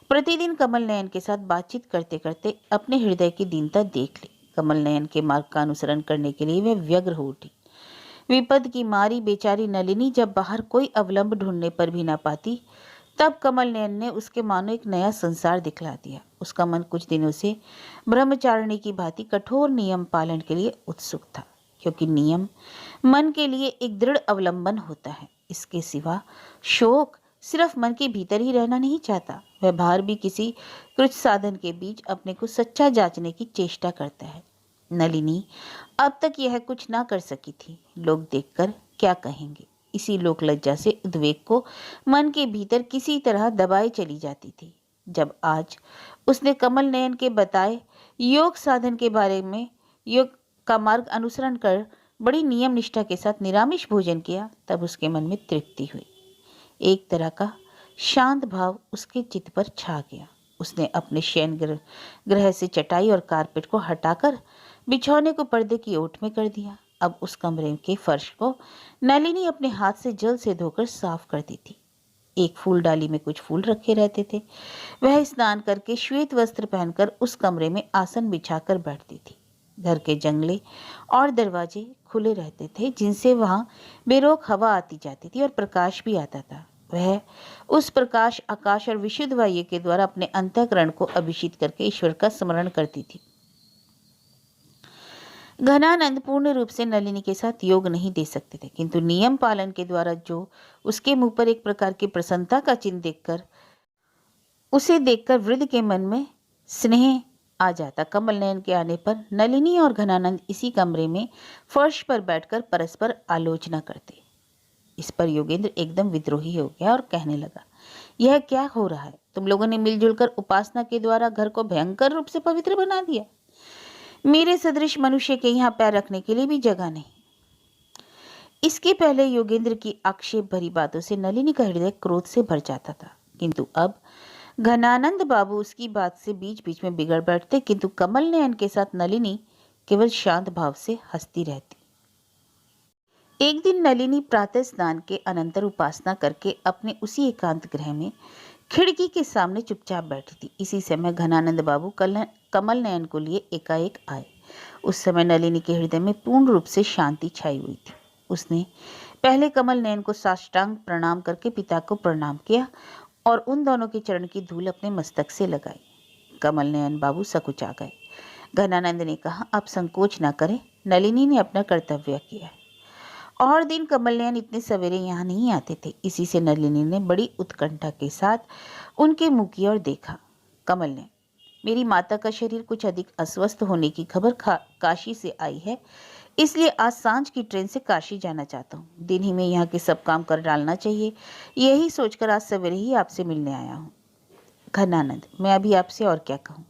प्रतिदिन कमल नयन के साथ बातचीत करते करते अपने हृदय की दीनता देख ली। कमल नयन के मार्ग का अनुसरण करने के लिए वह व्यग्र हो उठी। विपद की मारी बेचारी नलिनी जब बाहर कोई अवलंब ढूंढने पर भी न पाती, तब कमल नयन ने उसके मानो एक नया संसार दिखला दिया। उसका मन कुछ दिनों से ब्रह्मचारिणी की भांति कठोर नियम पालन के लिए उत्सुक था, क्योंकि नियम मन के लिए एक दृढ़ अवलंबन होता है। इसके सिवा शोक सिर्फ मन के भीतर ही रहना नहीं चाहता, वह बाहर भी किसी कृत साधन के बीच अपने को सच्चा जांचने की चेष्टा करता है। नलिनी अब तक यह कुछ ना कर सकी थी। लोग देखकर क्या कहेंगे, इसी लोक लज्जा से उद्वेग को मन के भीतर किसी तरह दबाए चली जाती थी। जब आज उसने कमल नयन के बताए योग साधन के बारे में योग का मार्ग अनुसरण कर बड़ी नियम निष्ठा के साथ निरामिष भोजन किया, तब उसके मन में तृप्ति हुई। एक तरह का शांत भाव उसके चित्त पर छा गया। उसने अपने शयन गृह से चटाई और कारपेट को हटाकर बिछौने को पर्दे की ओट में कर दिया। अब उस कमरे के फर्श को नलिनी अपने हाथ से जल से धोकर साफ करती थी। एक फूल डाली में कुछ फूल रखे रहते थे। वह स्नान करके श्वेत वस्त्र पहनकर उस कमरे में आसन बिछाकर बैठती थी। घर के जंगले और दरवाजे खुले रहते थे, जिनसे वहां बेरोक हवा आती जाती थी और प्रकाश भी आता था। वह उस प्रकाश, आकाश और विशुद्ध वायु के द्वारा अपने अंतःकरण को अभिषिक्त करके ईश्वर का स्मरण करती थी। घनानंद पूर्ण रूप से नलिनी के साथ योग नहीं दे सकते थे, किंतु नियम पालन के द्वारा जो उसके मुंह पर एक प्रकार की प्रसन्नता का चिन्ह उसे देखकर वृद्ध के मन में स्नेह आ जाता। कमल नयन के आने पर नलिनी और घनानंद इसी कमरे में फर्श पर बैठकर परस्पर आलोचना करते। इस पर योगेंद्र एकदम विद्रोही हो गया और कहने लगा, यह क्या हो रहा है? तुम लोगों ने मिलजुल कर उपासना के द्वारा घर को भयंकर रूप से पवित्र बना दिया। मेरे सदृश मनुष्य के यहाँ पैर रखने के लिए भी जगह नहीं। इसके पहले योगेंद्र की आक्षेप भरी बातों से नलिनी का हृदय क्रोध से भर जाता था, किंतु अब घनानंद बाबू उसकी बात से बीच बीच में बिगड़ बैठते, किंतु कमल नयन के साथ नलिनी केवल शांत भाव से हंसती रहती। एक दिन नलिनी प्रातः स्नान के अनंतर उपासना करके अपने उसी एकांत गृह में खिड़की के सामने चुपचाप बैठी थी। इसी समय घनानंद बाबू कमल नयन को लिए एकाएक आए। उस समय नलिनी के हृदय में पूर्ण रूप से शांति छाई हुई थी। उसने पहले कमल नयन को साष्टांग प्रणाम करके पिता को प्रणाम किया और उन दोनों के चरण की धूल अपने मस्तक से लगाई। कमल नयन बाबू सकुचा गए। घनानंद ने कहा, आप संकोच न करें, नलिनी ने अपना कर्तव्य किया है। और दिन कमल नयन इतने सवेरे यहाँ नहीं आते थे। इसी से नलिनी ने बड़ी उत्कंठा के साथ उनके मुंह की ओर देखा। कमल ने, मेरी माता का शरीर कुछ अधिक अस्वस्थ होने की खबर काशी से आई है, इसलिए आज सांझ की ट्रेन से काशी जाना चाहता हूँ। दिन ही में यहाँ के सब काम कर डालना चाहिए, यही सोचकर आज सवेरे ही आपसे मिलने आया हूँ। घनानंद, मैं अभी आपसे और क्या कहूँ।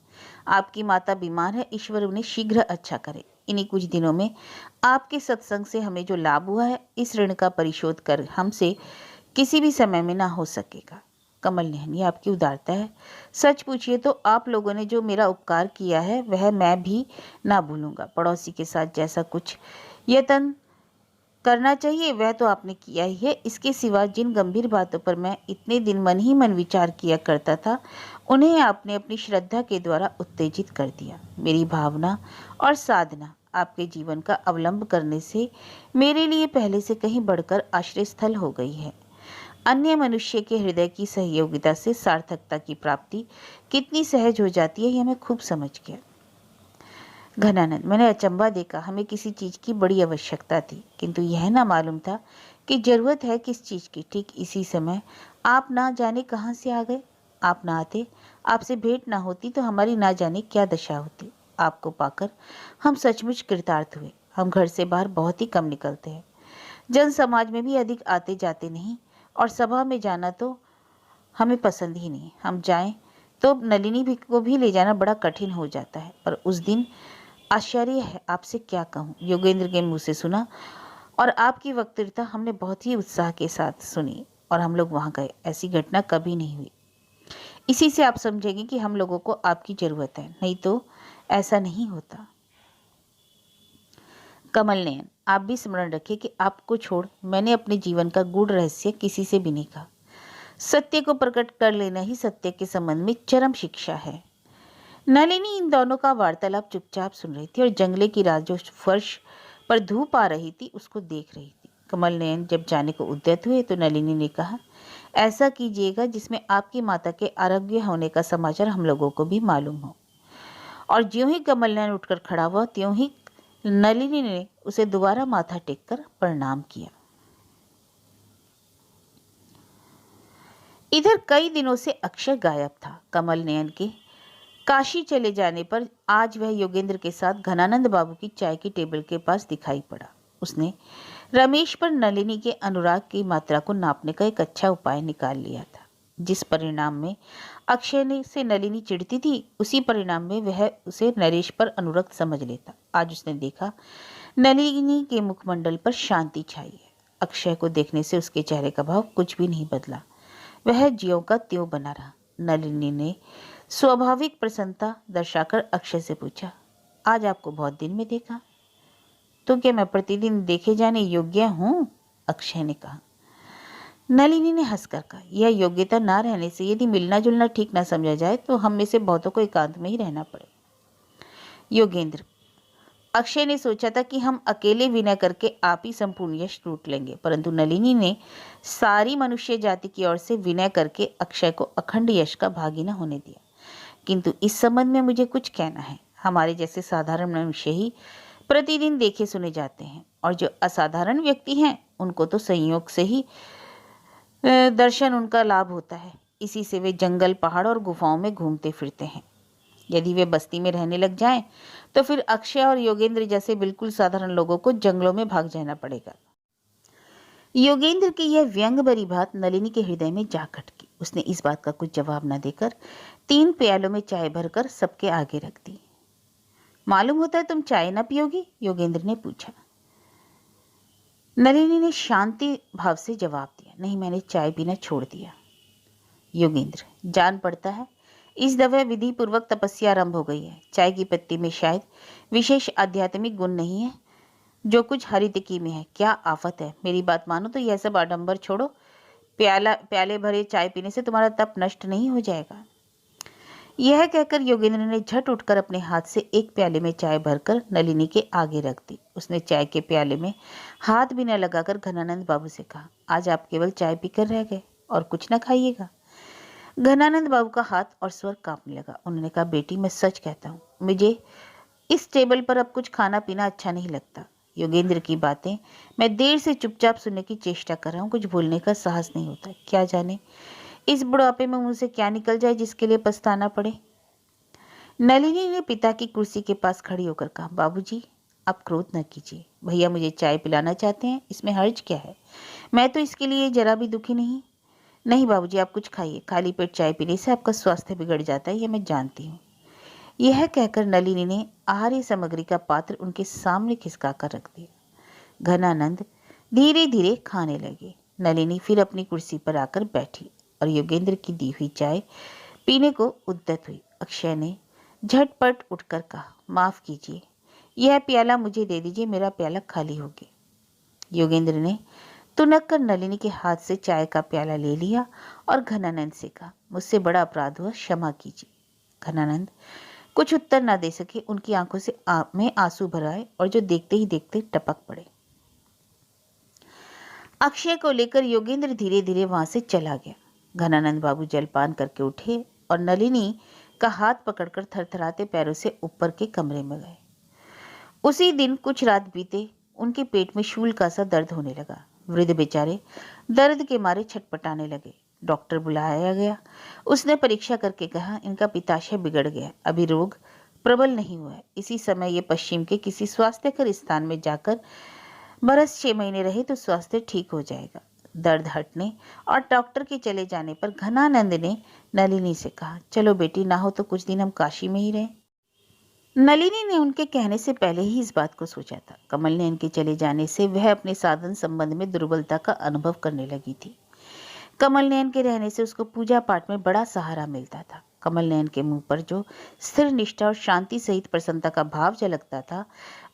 आपकी माता बीमार है, ईश्वर उन्हें शीघ्र अच्छा करे। इन्हीं कुछ दिनों में आपके सत्संग से हमें जो लाभ हुआ है, इस ऋण का परिशोध कर हमसे किसी भी समय में ना हो सकेगा। कमल नयन, ये आपकी उदारता है। सच पूछिए तो आप लोगों ने जो मेरा उपकार किया है वह मैं भी ना भूलूंगा। पड़ोसी के साथ जैसा कुछ यत्न करना चाहिए वह तो आपने किया ही है। इसके सिवा जिन गंभीर बातों पर मैं इतने दिन मन ही मन विचार किया करता था, उन्हें आपने अपनी श्रद्धा के द्वारा उत्तेजित कर दिया। मेरी भावना और साधना आपके जीवन का अवलंब करने से मेरे लिए पहले से कहीं बढ़कर आश्रय स्थल हो गई है। अन्य मनुष्य के हृदय की सहयोगिता से सार्थकता की प्राप्ति कितनी सहज हो जाती है, यह मैं खूब समझ गया। घनानंद, मैंने अचंभा देखा। हमें किसी चीज की बड़ी आवश्यकता थी, किंतु यह ना मालूम था कि जरूरत है किस चीज की। ठीक इसी समय आप ना जाने कहाँ से आ गए। आप ना आते, आपसे भेंट ना होती तो हमारी ना जाने क्या दशा होती। आपको पाकर हम सचमुच कृतार्थ हुए। हम घर से बाहर बहुत ही कम निकलते हैं, जन समाज में भी अधिक आते जाते नहीं, और सभा में जाना तो हमें पसंद ही नहीं। हम जाएं तो नलिनी भी को भी ले जाना बड़ा कठिन हो जाता है। पर उस दिन आश्चर्य है, आपसे क्या कहूँ, योगेंद्र के मुंह से सुना और आपकी वक्तृता हमने बहुत ही उत्साह के साथ सुनी और हम लोग वहां गए। ऐसी घटना कभी नहीं हुई। इसी से आप समझेंगे कि हम लोगों को आपकी जरूरत है, नहीं तो ऐसा नहीं होता। कमल नयन, आप भी स्मरण रखिए कि आपको छोड़ मैंने अपने जीवन का गूढ़ रहस्य किसी से भी नहीं कहा। सत्य को प्रकट कर लेना ही सत्य के संबंध में चरम शिक्षा है। नलिनी इन दोनों का वार्तालाप चुपचाप सुन रही थी और जंगले की रात जो फर्श पर धूप आ रही थी उसको देख रही थी। कमल नयन जब जाने को उद्यत हुए तो नलिनी ने कहा, ऐसा कीजिएगा जिसमें आपकी माता के आरोग्य होने का समाचार हम लोगों को भी मालूम हो। और ज्यों ही कमल नयन उठकर खड़ा हुआ, त्यों ही नलिनी ने उसे दोबारा माथा टेककर प्रणाम किया। इधर कई दिनों से अक्षय गायब था। कमल नयन के काशी चले जाने पर आज वह योगेंद्र के साथ घनानंद बाबू की चाय की टेबल के पास दिखाई पड़ा। उसने रमेश पर नलिनी के अनुराग की मात्रा को नापने का एक अच्छा उपाय निकाल लिया था। जिस परिणाम में अक्षय ने से नलिनी चिढ़ती थी, उसी परिणाम में वह उसे नरेश पर अनुरक्त समझ लेता। आज उसने देखा नलिनी के मुखमंडल पर शांति छाई है। अक्षय को देखने से उसके चेहरे का भाव कुछ भी नहीं बदला, वह ज्यों का त्यों बना रहा। नलिनी ने स्वाभाविक प्रसन्नता दर्शाकर अक्षय से पूछा, आज आपको बहुत दिन में देखा, तो क्या मैं प्रतिदिन देखे जाने योग्य हूँ? अक्षय ने कहा। नलिनी ने हंसकर कहा, यह योग्यता ना रहने से यदि मिलना जुलना ठीक ना समझा जाए तो हम में से बहुतों को एकांत में ही रहना पड़े। योगेंद्र, अक्षय ने सोचा था कि हम अकेले विनय करके आप ही संपूर्ण यश लूट लेंगे, परंतु नलिनी ने सारी मनुष्य जाति की ओर से विनय करके अक्षय को अखंड यश का भागी न होने दिया। किंतु इस संबंध में मुझे कुछ कहना है। हमारे जैसे साधारण मनुष्य ही प्रतिदिन देखे सुने जाते हैं, और जो असाधारण व्यक्ति हैं उनको तो संयोग से ही दर्शन उनका लाभ होता है। इसी से वे जंगल, पहाड़ और गुफाओं में घूमते फिरते हैं। यदि वे बस्ती में रहने लग जाएं, तो फिर अक्षय और योगेंद्र जैसे बिल्कुल साधारण लोगों को जंगलों में भाग जाना पड़ेगा। योगेंद्र की यह व्यंग भरी बात नलिनी के हृदय में जा खटकी। उसने इस बात का कुछ जवाब न देकर 3 प्यालों में चाय भरकर सबके आगे रख दी। मालूम होता है तुम चाय न पियोगी? योगेंद्र ने पूछा। नलिनी ने शांति भाव से जवाब दिया, नहीं, मैंने चाय पीना छोड़ दिया। योगेंद्र, जान पड़ता है इस दफे विधि पूर्वक तपस्या आरंभ हो गई है। चाय की पत्ती में शायद विशेष आध्यात्मिक गुण नहीं है, जो कुछ हरितकी में है। क्या आफत है? मेरी बात मानो तो यह सब आडंबर छोड़ो। प्याले भरे चाय पीने से तुम्हारा तप नष्ट नहीं हो जाएगा। यह कहकर योगेंद्र ने झट उठकर अपने हाथ से एक प्याले में चाय भरकर नलिनी के आगे रख दी। उसने चाय के प्याले में हाथ भी न लगाकर घनानंद बाबू से कहा, आज आप केवल चाय पीकर रह गए और कुछ न खाइएगा। घनानंद बाबू का हाथ और स्वर कांपने लगा। उन्होंने कहा, बेटी, मैं सच कहता हूँ, मुझे इस टेबल पर अब कुछ खाना पीना अच्छा नहीं लगता। योगेंद्र की बातें मैं देर से चुपचाप सुनने की चेष्टा कर रहा हूँ, कुछ बोलने का साहस नहीं होता। क्या जाने इस बुढ़ापे में मुझसे क्या निकल जाए जिसके लिए पछताना पड़े। नलिनी ने पिता की कुर्सी के पास खड़ी होकर कहा, बाबूजी, आप क्रोध न कीजिए। भैया मुझे चाय पिलाना चाहते हैं, इसमें हर्ज क्या है? मैं तो इसके लिए जरा भी दुखी नहीं। नहीं बाबूजी, आप कुछ खाइए। खाली पेट चाय पीने से आपका स्वास्थ्य बिगड़ जाता है, यह मैं जानती हूँ। यह कहकर नलिनी ने आहार्य सामग्री का पात्र उनके सामने खिसका कर रख दिया। घनानंद धीरे धीरे खाने लगे। नलिनी फिर अपनी कुर्सी पर आकर बैठी और योगेंद्र की दी हुई चाय पीने को उद्यत हुई। अक्षय ने झटपट उठकर कहा, माफ कीजिए, यह प्याला मुझे दे दीजिए, मेरा प्याला खाली हो गया। योगेंद्र ने तुनक कर नलिनी के हाथ से चाय का प्याला ले लिया और घनानंद से कहा, मुझसे बड़ा अपराध हुआ, क्षमा कीजिए। घनानंद कुछ उत्तर न दे सके। उनकी आंखों से में आंसू भर आए और जो देखते ही देखते टपक पड़े। अक्षय को लेकर योगेंद्र धीरे धीरे वहां से चला गया। घनानंद बाबू जलपान करके उठे और नलिनी का हाथ पकड़कर थरथराते पैरों से ऊपर के कमरे में गए। उसी दिन कुछ रात बीते उनके पेट में शूल का सा दर्द होने लगा। वृद्ध बेचारे दर्द के मारे छटपटाने लगे। डॉक्टर बुलाया गया। उसने परीक्षा करके कहा, इनका पित्ताशय बिगड़ गया, अभी रोग प्रबल नहीं हुआ है। इसी समय ये पश्चिम के किसी स्वास्थ्यकर स्थान में जाकर बरस 6 महीने रहे तो स्वास्थ्य ठीक हो जाएगा। दर्द हटने और डॉक्टर के चले जाने पर घनानंद ने नलिनी से कहा, चलो बेटी, ना हो तो कुछ दिन हम काशी में ही रहें। नलिनी ने उनके कहने से पहले ही इस बात को सोचा था। कमल नयन के चले जाने से वह अपने साधन संबंध में दुर्बलता का अनुभव करने लगी थी। कमल नयन के रहने से उसको पूजा पाठ में बड़ा सहारा मिलता था। कमल नयन के मुंह पर जो स्थिर निष्ठा और शांति सहित प्रसन्नता का भाव झलकता था,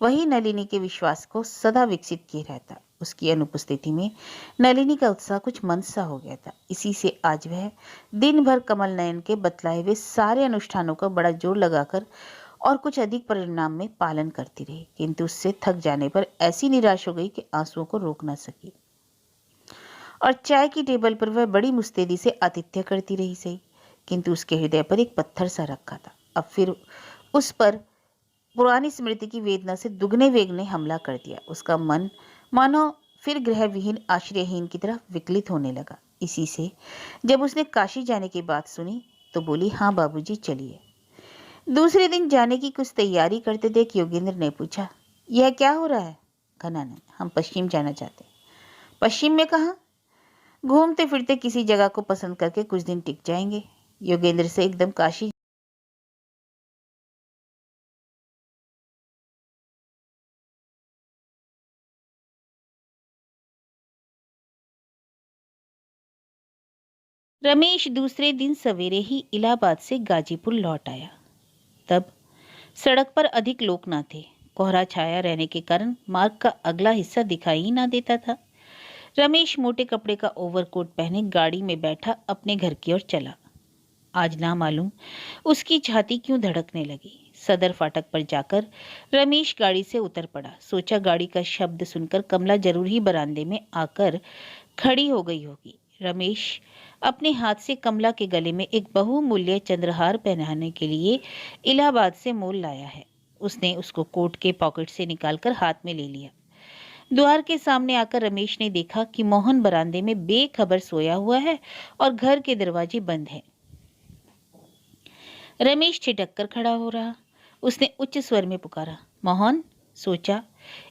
वही नलिनी के विश्वास को सदा विकसित किए रहता। उसकी अनुपस्थिति में नलिनी का उत्साह कुछ मंद सा हो गया था। इसी से आज वह दिन भर कमल नयन के बतलाए हुए सारे अनुष्ठानों का बड़ा जोर लगाकर और कुछ अधिक परिणाम में पालन करती रही, किंतु उससे थक जाने पर ऐसी निराश हो गई कि आंसुओं को रोक न सकी। और चाय की टेबल पर वह बड़ी मुस्तैदी से आतिथ्य करती रही सही, किंतु उसके हृदय पर एक पत्थर सा रखा था। अब फिर उस पर पुरानी स्मृति की वेदना से दुगने वेग ने हमला कर दिया। उसका मन मानो फिर गृह विहीन, आश्रयहीन की तरह विकलित होने लगा। इसी से जब उसने काशी जाने की बात सुनी तो बोली, हाँ बाबूजी, चलिए। दूसरे दिन जाने की कुछ तैयारी करते देख योगेंद्र ने पूछा, यह क्या हो रहा है? घनानंद, हम पश्चिम जाना चाहते हैं। पश्चिम में कहाँ? घूमते फिरते किसी जगह को पसंद करके कुछ दिन टिक जाएंगे। योगेंद्र से एकदम काशी। रमेश दूसरे दिन सवेरे ही इलाहाबाद से गाजीपुर लौट आया। तब सड़क पर अधिक लोग न थे। कोहरा छाया रहने के कारण मार्ग का अगला हिस्सा दिखाई ही ना देता था। रमेश मोटे कपड़े का ओवरकोट पहने गाड़ी में बैठा अपने घर की ओर चला। आज ना मालूम उसकी छाती क्यों धड़कने लगी। सदर फाटक पर जाकर रमेश गाड़ी से उतर पड़ा। सोचा गाड़ी का शब्द सुनकर कमला जरूर ही बरामदे में आकर खड़ी हो गई होगी। रमेश अपने हाथ से कमला के गले में एक बहुमूल्य चंद्रहार पहनाने के लिए इलाहाबाद से मोल लाया है। उसने उसको कोट के पॉकेट से निकालकर हाथ में ले लिया। द्वार के सामने आकर रमेश ने देखा कि मोहन बरामदे में बेखबर सोया हुआ है और घर के दरवाजे बंद हैं। रमेश छिटक कर खड़ा हो रहा। उसने उच्च स्वर में पुकारा, मोहन। सोचा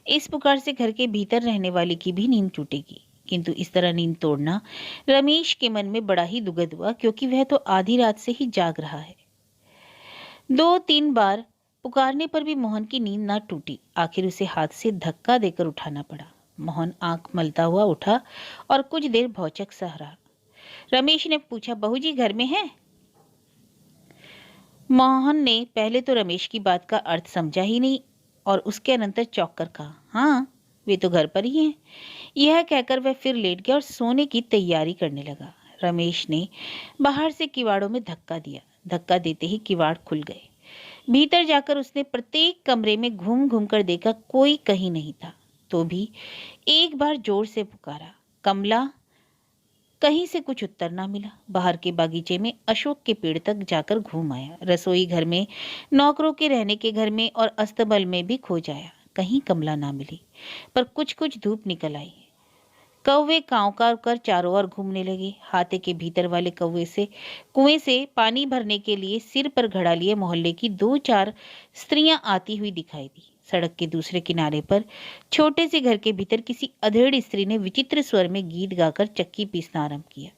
इस पुकार से घर के भीतर रहने वाले की भी नींद टूटेगी, किंतु इस तरह नींद तोड़ना रमेश के मन में बड़ा ही दुखद हुआ, क्योंकि वह तो आधी रात से ही जाग रहा है। 2-3 बार पुकारने पर भी मोहन की नींद ना टूटी। आखिर उसे हाथ से धक्का देकर उठाना पड़ा। मोहन आंख मलता हुआ उठा और कुछ देर भौचक सा रहा। रमेश ने पूछा, बहू जी घर में है? मोहन ने पहले तो रमेश की बात का अर्थ समझा ही नहीं और उसके अनंतर चौंक कर कहा, हाँ वे तो घर पर ही हैं। यह कहकर वह फिर लेट गया और सोने की तैयारी करने लगा। रमेश ने बाहर से किवाड़ों में धक्का दिया। धक्का देते ही किवाड़ खुल गए। भीतर जाकर उसने प्रत्येक कमरे में घूम घूम कर देखा, कोई कहीं नहीं था। तो भी एक बार जोर से पुकारा, कमला। कहीं से कुछ उत्तर ना मिला। बाहर के बागीचे में अशोक के पेड़ तक जाकर घूम आया। रसोई घर में, नौकरों के रहने के घर में और अस्तबल में भी खोज आया। कहीं कमला ना मिली। पर कुछ कुछ धूप निकल आई। कौवे कांव कांव कर चारों ओर घूमने लगे। हाथे के भीतर वाले कुएं से पानी भरने के लिए सिर पर घड़ा लिए मोहल्ले की 2-4 स्त्रियां आती हुई दिखाई दी। सड़क के दूसरे किनारे पर छोटे से घर के भीतर किसी अधेड़ स्त्री ने विचित्र स्वर में गीत गाकर चक्की पीसना आरंभ किया।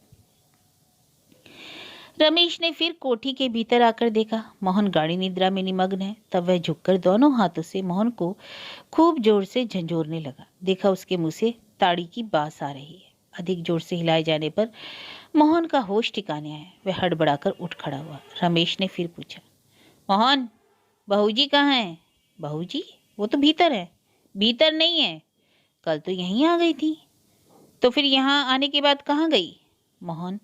रमेश ने फिर कोठी के भीतर आकर देखा, मोहन गाढ़ी निद्रा में निमग्न है। तब वह झुककर दोनों हाथों से मोहन को खूब जोर से झंझोरने लगा। देखा उसके मुंह से ताड़ी की बास आ रही है। अधिक जोर से हिलाए जाने पर मोहन का होश ठिकाने आया। वह हड़बड़ाकर उठ खड़ा हुआ। रमेश ने फिर पूछा, मोहन, बहू जी कहाँ है? बहू जी? वो तो भीतर है। भीतर नहीं है, कल तो यहीं आ गई थी। तो फिर यहाँ आने के बाद कहाँ गई? मोहन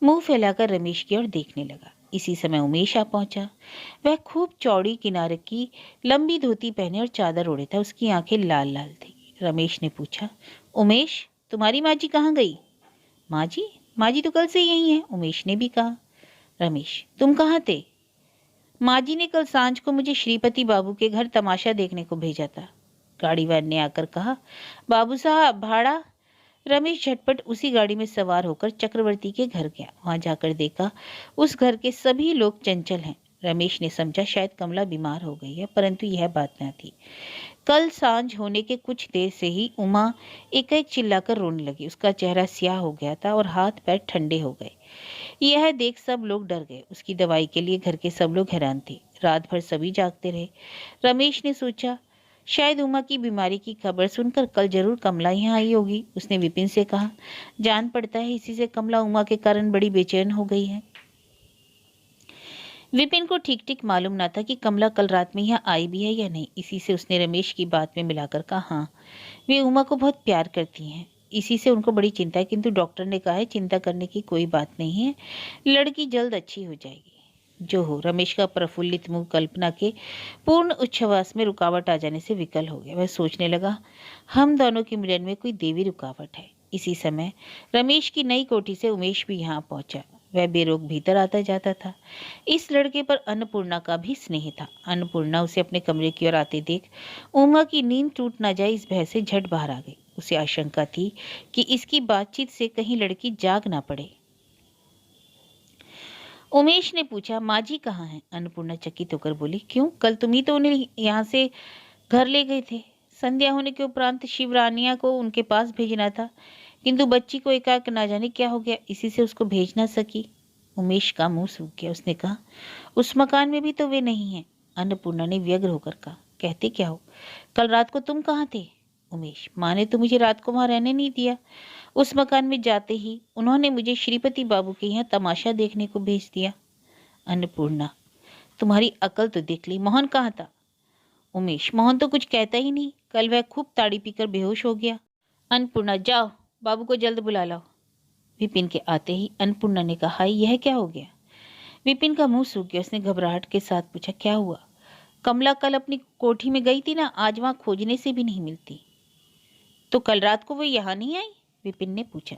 मुंह फैलाकर रमेश की ओर देखने लगा। इसी समय उमेश आ पहुंचा। वह खूब चौड़ी किनारे की लंबी धोती पहने और चादर ओढ़े था। उसकी आंखें लाल लाल थी। रमेश ने पूछा, उमेश, तुम्हारी माँ जी कहाँ गई? माँ जी? माँ जी तो कल से यही है, उमेश ने भी कहा। रमेश, तुम कहाँ थे? माँ जी ने कल सांझ को मुझे श्रीपति बाबू के घर तमाशा देखने को भेजा था। गाड़ी वाले ने आकर कहा, बाबू साहब भाड़ा। रमेश झटपट उसी गाड़ी में सवार होकर चक्रवर्ती के घर गया। वहां जाकर देखा उस घर के सभी लोग चंचल हैं। रमेश ने समझा शायद कमला बीमार हो गई है, परंतु यह बात न थी। कल सांझ होने के कुछ देर से ही उमा एकाएक चिल्लाकर रोने लगी। उसका चेहरा स्याह हो गया था और हाथ पैर ठंडे हो गए। यह देख सब लोग डर गए। उसकी दवाई के लिए घर के सब लोग हैरान थे। रात भर सभी जागते रहे। रमेश ने सोचा शायद उमा की बीमारी की खबर सुनकर कल जरूर कमला यहाँ आई होगी। उसने विपिन से कहा, जान पड़ता है इसी से कमला उमा के कारण बड़ी बेचैन हो गई है। विपिन को ठीक ठीक मालूम ना था कि कमला कल रात में यहाँ आई भी है या नहीं। इसी से उसने रमेश की बात में मिलाकर कहा, हाँ वे उमा को बहुत प्यार करती हैं, इसी से उनको बड़ी चिंता है, किंतु डॉक्टर ने कहा है चिंता करने की कोई बात नहीं है, लड़की जल्द अच्छी हो जाएगी। जो हो। रमेश का प्रफुल्लित मुंह कल्पना के पूर्ण उच्छ्वास में रुकावट आ जाने से विकल हो गया। वह सोचने लगा, हम दोनों के मिलन में कोई देवी रुकावट है। इसी समय रमेश की नई कोठी से उमेश भी यहाँ पहुंचा। वह बेरोक भीतर आता जाता था। इस लड़के पर अन्नपूर्णा का भी स्नेह था। अन्नपूर्णा उसे अपने कमरे की ओर आते देख उमा की नींद टूट न जाए इस भय से झट बाहर आ गई। उसे आशंका थी कि इसकी बातचीत से कहीं लड़की जाग ना पड़े। उमेश ने पूछा, माँ जी कहाँ हैं? अन्नपूर्णा चकित होकर बोली, क्यों? कल तुम ही तो उन्हें यहाँ से घर ले गए थे। संध्या होने के उपरांत शिवरानिया को उनके पास भेजना था, किंतु बच्ची को एकाएक ना जाने क्या हो गया, इसी से उसको भेज ना सकी। उमेश का मुंह सूख गया। उसने कहा, उस मकान में भी तो वे नहीं है। अन्नपूर्णा ने व्यग्र होकर कहा, कहते क्या हो? कल रात को तुम कहाँ थे? उमेश, माँ ने तो मुझे रात को वहां रहने नहीं दिया। उस मकान में जाते ही उन्होंने मुझे श्रीपति बाबू के यहाँ तमाशा देखने को भेज दिया। अन्नपूर्णा, तुम्हारी अकल तो देख ली। मोहन कहाँ था? उमेश, मोहन तो कुछ कहता ही नहीं, कल वह खूब ताड़ी पीकर बेहोश हो गया। अन्नपूर्णा, जाओ बाबू को जल्द बुला लाओ। विपिन के आते ही अन्नपूर्णा ने कहा, यह क्या हो गया? विपिन का मुंह सूख गया। उसने घबराहट के साथ पूछा, क्या हुआ? कमला कल अपनी कोठी में गई थी ना, आज वहां खोजने से भी नहीं मिलती। तो कल रात को वो यहाँ नहीं आई? विपिन ने पूछा।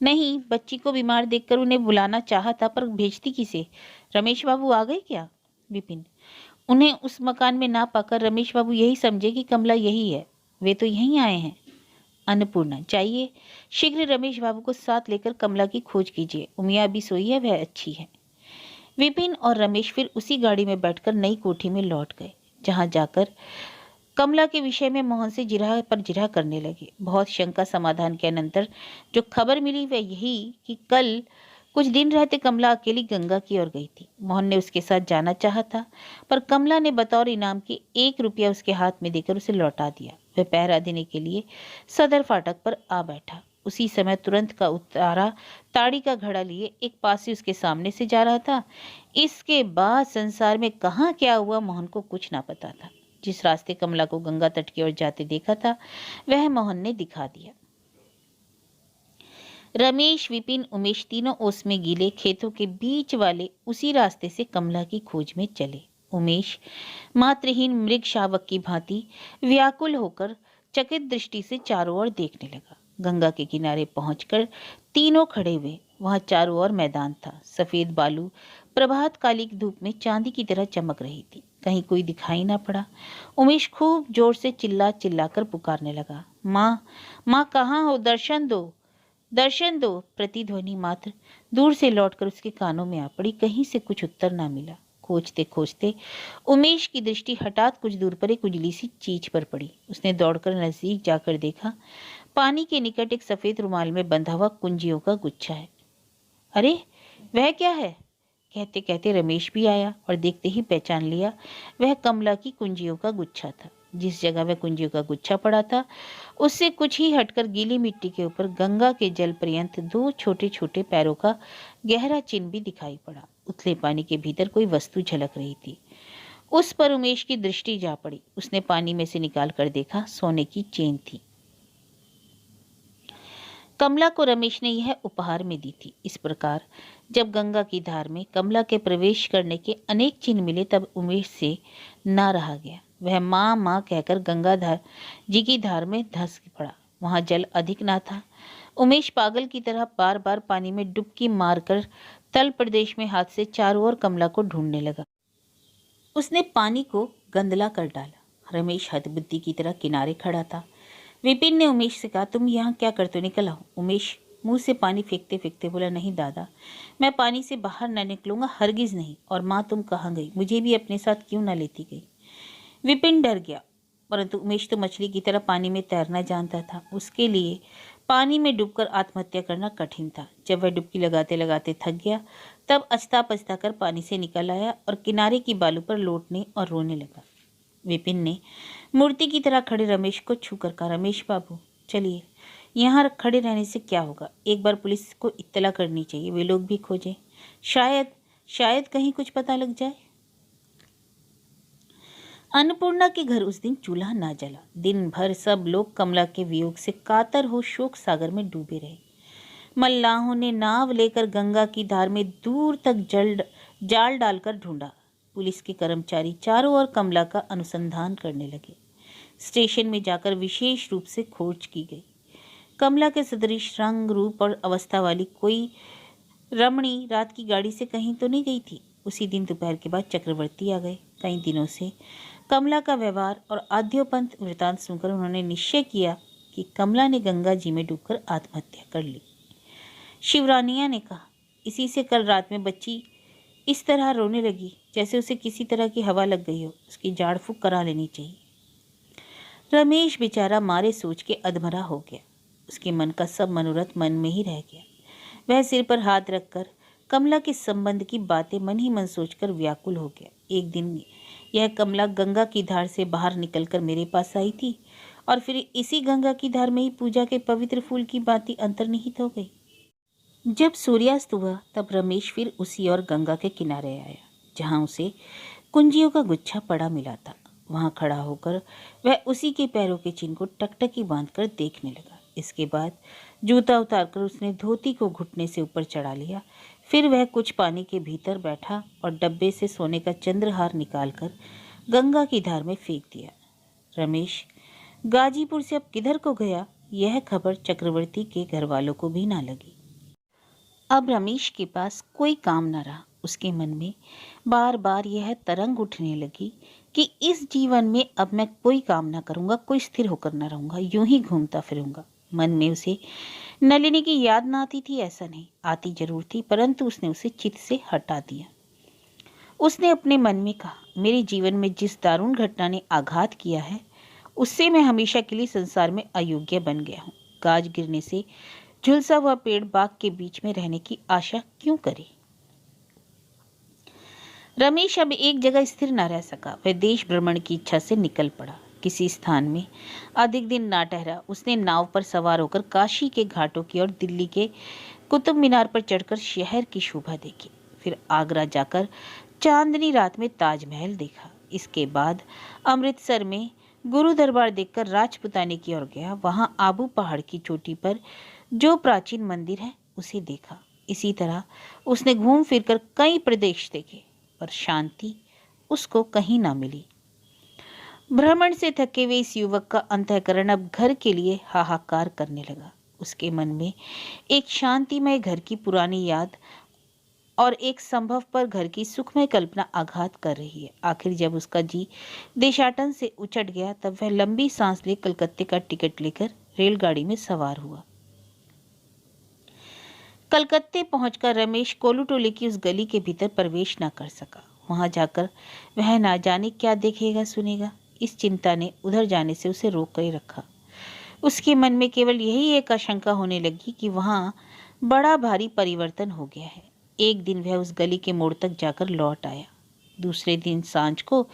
नहीं, बच्ची को बीमार देखकर उन्हें बुलाना चाहा था, पर भेजती किसे? रमेश बाबू आ गए क्या? विपिन, उन्हें उस मकान में ना पाकर रमेश बाबू यही समझे कि कमला यही है, वे तो यहीं आए हैं। अन्नपूर्णा, चाहिए शीघ्र रमेश बाबू को साथ लेकर कमला की खोज कीजिए। उमिया अभी सोई है, वह अच्छी है। विपिन और रमेश फिर उसी गाड़ी में बैठकर नई कोठी में लौट गए, जहां जाकर कमला के विषय में मोहन से जिरह पर जिरह करने लगे। बहुत शंका समाधान के अनंतर जो खबर मिली वह यही कि कल कुछ दिन रहते कमला अकेली गंगा की ओर गई थी। मोहन ने उसके साथ जाना चाहा था, पर कमला ने बतौर इनाम के 1 रुपया उसके हाथ में देकर उसे लौटा दिया। वह पहरा देने के लिए सदर फाटक पर आ बैठा। उसी समय तुरंत का उतारा ताड़ी का घड़ा लिए एक पासी उसके सामने से जा रहा था। इसके बाद संसार में कहाँ क्या हुआ मोहन को कुछ ना पता था। जिस रास्ते कमला को गंगा तट की ओर जाते देखा था वह मोहन ने दिखा दिया। रमेश, विपिन, उमेश तीनों ओस में गीले खेतों के बीच वाले उसी रास्ते से कमला की खोज में चले। उमेश मात्रहीन मृग शावक की भांति व्याकुल होकर चकित दृष्टि से चारों ओर देखने लगा। गंगा के किनारे पहुंचकर तीनों खड़े हुए। वहां चारों ओर मैदान था। सफेद बालू प्रभात काली की धूप में चांदी की तरह चमक रही थी। कहीं कोई दिखाई ना पड़ा। उमेश खूब जोर से चिल्ला चिल्लाकर पुकारने लगा, माँ, माँ कहाँ हो? दर्शन दो, दर्शन दो। प्रतिध्वनि मात्र दूर से लौटकर उसके कानों में आ पड़ी। कहीं से कुछ उत्तर ना मिला। खोजते खोजते उमेश की दृष्टि हठात कुछ दूर पर एक उजली सी चीज पर पड़ी। उसने दौड़कर नजदीक जाकर देखा, पानी के निकट एक सफेद रुमाल में बंधा हुआ कुंजियों का गुच्छा है। अरे, वह क्या है? कहते कहते रमेश भी आया और देखते ही पहचान लिया, वह कमला की कुंजियों का गुच्छा था। जिस जगह वह कुंजियों का गुच्छा पड़ा था उससे कुछ ही हटकर गीली मिट्टी के ऊपर गंगा के जल पर्यंत 2 छोटे छोटे पैरों का गहरा चिन्ह भी दिखाई पड़ा। उथले पानी के भीतर कोई वस्तु झलक रही थी। उस पर उमेश की दृष्टि जा पड़ी। उसने पानी में से निकाल कर देखा, सोने की चेन थी। कमला को रमेश ने यह उपहार में दी थी। इस प्रकार जब गंगा की धार में कमला के प्रवेश करने के अनेक चिन्ह मिले तब उमेश से ना रहा गया। वह माँ माँ कहकर गंगाधर जी की धार में धंस पड़ा। वहां जल अधिक ना था। उमेश पागल की तरह बार बार पानी में डुबकी मारकर तल प्रदेश में हाथ से चारों ओर कमला को ढूंढने लगा। उसने पानी को गंदला कर डाला। रमेश हतबुद्धि की तरह किनारे खड़ा था। विपिन ने उमेश से कहा, तुम यहाँ क्या करते हो? निकल आओ। उमेश मुंह से पानी फेंकते फेंकते बोला, नहीं दादा, मैं पानी से बाहर न निकलूंगा, हरगिज नहीं। और माँ, तुम कहाँ गई? मुझे भी अपने साथ क्यों न लेती गई? विपिन डर गया, परंतु उमेश तो मछली की तरह पानी में तैरना जानता था। उसके लिए पानी में डूबकर आत्महत्या करना कठिन था। जब वह डुबकी लगाते लगाते थक गया तब अछता पछता कर पानी से निकल आया और किनारे की बालू पर लौटने और रोने लगा। विपिन ने मूर्ति की तरह खड़े रमेश को छूकर कहा, रमेश बाबू चलिए, यहाँ खड़े रहने से क्या होगा? एक बार पुलिस को इत्तला करनी चाहिए, वे लोग भी खोजें, शायद शायद कहीं कुछ पता लग जाए। अन्नपूर्णा के घर उस दिन चूल्हा ना जला। दिन भर सब लोग कमला के वियोग से कातर हो शोक सागर में डूबे रहे। मल्लाहों ने नाव लेकर गंगा की धार में दूर तक जाल डालकर ढूंढा। पुलिस के कर्मचारी चारों ओर कमला का अनुसंधान करने लगे। स्टेशन में जाकर विशेष रूप से खोज की गई। कमला के सदृश रंग, रूप और अवस्था वाली कोई रमणी रात की गाड़ी से कहीं तो नहीं गई थी। उसी दिन दोपहर के बाद चक्रवर्ती आ गए। कई दिनों से कमला का व्यवहार और आद्योपंत वृतांत सुनकर उन्होंने निश्चय किया कि कमला ने गंगा जी में डूबकर आत्महत्या कर ली। शिवरानिया ने कहा, इसी से कल रात में बच्ची इस तरह रोने लगी जैसे उसे किसी तरह की हवा लग गई हो। उसकी झाड़ फूंक करा लेनी चाहिए। रमेश बेचारा मारे सोच के अधमरा हो गया। उसके मन का सब मनोरथ मन में ही रह गया। वह सिर पर हाथ रखकर कमला के संबंध की बातें मन ही मन सोचकर व्याकुल हो गया। एक दिन यह कमला गंगा की धार से बाहर निकलकर मेरे पास आई थी और फिर इसी गंगा की धार में ही पूजा के पवित्र फूल की बातें अंतर्निहित हो गई। जब सूर्यास्त हुआ तब रमेश फिर उसी और गंगा के किनारे आया जहां उसे कुंजियों का गुच्छा पड़ा मिला था। वहां खड़ा होकर वह उसी के पैरों के चिन्ह को टकटकी बांधकर देखने लगा। इसके बाद जूता उतारकर उसने धोती को घुटने से ऊपर चढ़ा लिया। फिर वह कुछ पानी के भीतर बैठा और डब्बे से सोने का चंद्रहार निकालकर गंगा की धार में फेंक दिया। रमेश गाजीपुर से अब किधर को गया, यह खबर चक्रवर्ती के घर वालों को भी ना लगी। अब रमेश के पास कोई काम न रहा। उसके मन में बार बार यह तरंग उठने लगी कि इस जीवन में अब मैं कोई काम ना करूंगा, कोई स्थिर होकर न रहूंगा, यूं ही घूमता फिरूंगा। मन में उसे नलिनी की याद ना आती थी, ऐसा नहीं, आती जरूर थी, परंतु उसने उसे चित्त से हटा दिया। उसने अपने मन में कहा, मेरे जीवन में जिस दारुण घटना ने आघात किया है उससे मैं हमेशा के लिए संसार में अयोग्य बन गया हूँ। गाज गिरने से झुलसा हुआ पेड़ बाग के बीच में रहने की आशा क्यों करे। रमेश अब एक जगह स्थिर न रह सका। वह देश भ्रमण की इच्छा से निकल पड़ा। किसी स्थान में अधिक दिन ना ठहरा। उसने नाव पर सवार होकर काशी के घाटों की और दिल्ली के कुतुब मीनार पर चढ़कर शहर की शोभा देखी। फिर आगरा जाकर चांदनी रात में ताजमहल देखा। इसके बाद अमृतसर में गुरु दरबार देखकर राजपुताने की ओर गया। वहां आबू पहाड़ की चोटी पर जो प्राचीन मंदिर है उसे देखा। इसी तरह उसने घूम फिरकर कई प्रदेश देखे, पर शांति उसको कहीं ना मिली। भ्रमण से थके हुए इस युवक का अंतःकरण अब घर के लिए हाहाकार करने लगा। उसके मन में एक शांतिमय घर की पुरानी याद और एक संभव पर घर की सुखमय कल्पना आघात कर रही है। आखिर जब उसका जी देशाटन से उचट गया तब वह लंबी सांस ले कलकत्ते का टिकट लेकर रेलगाड़ी में सवार हुआ। कलकत्ते पहुंचकर रमेश कोलूटोले की उस गली के भीतर प्रवेश न कर सका। वहां जाकर वह ना जाने क्या देखेगा सुनेगा। इस चिंता ने उधर जाने से उसे रोक कर रखा। उसके मन में केवल यही एक आशंका होने लगी कि वहां बड़ा भारी परिवर्तन हो गया है। एक दिन वह उस गली के मोड़ तक जाकर लौट आया। दूसरे दिन सांझ को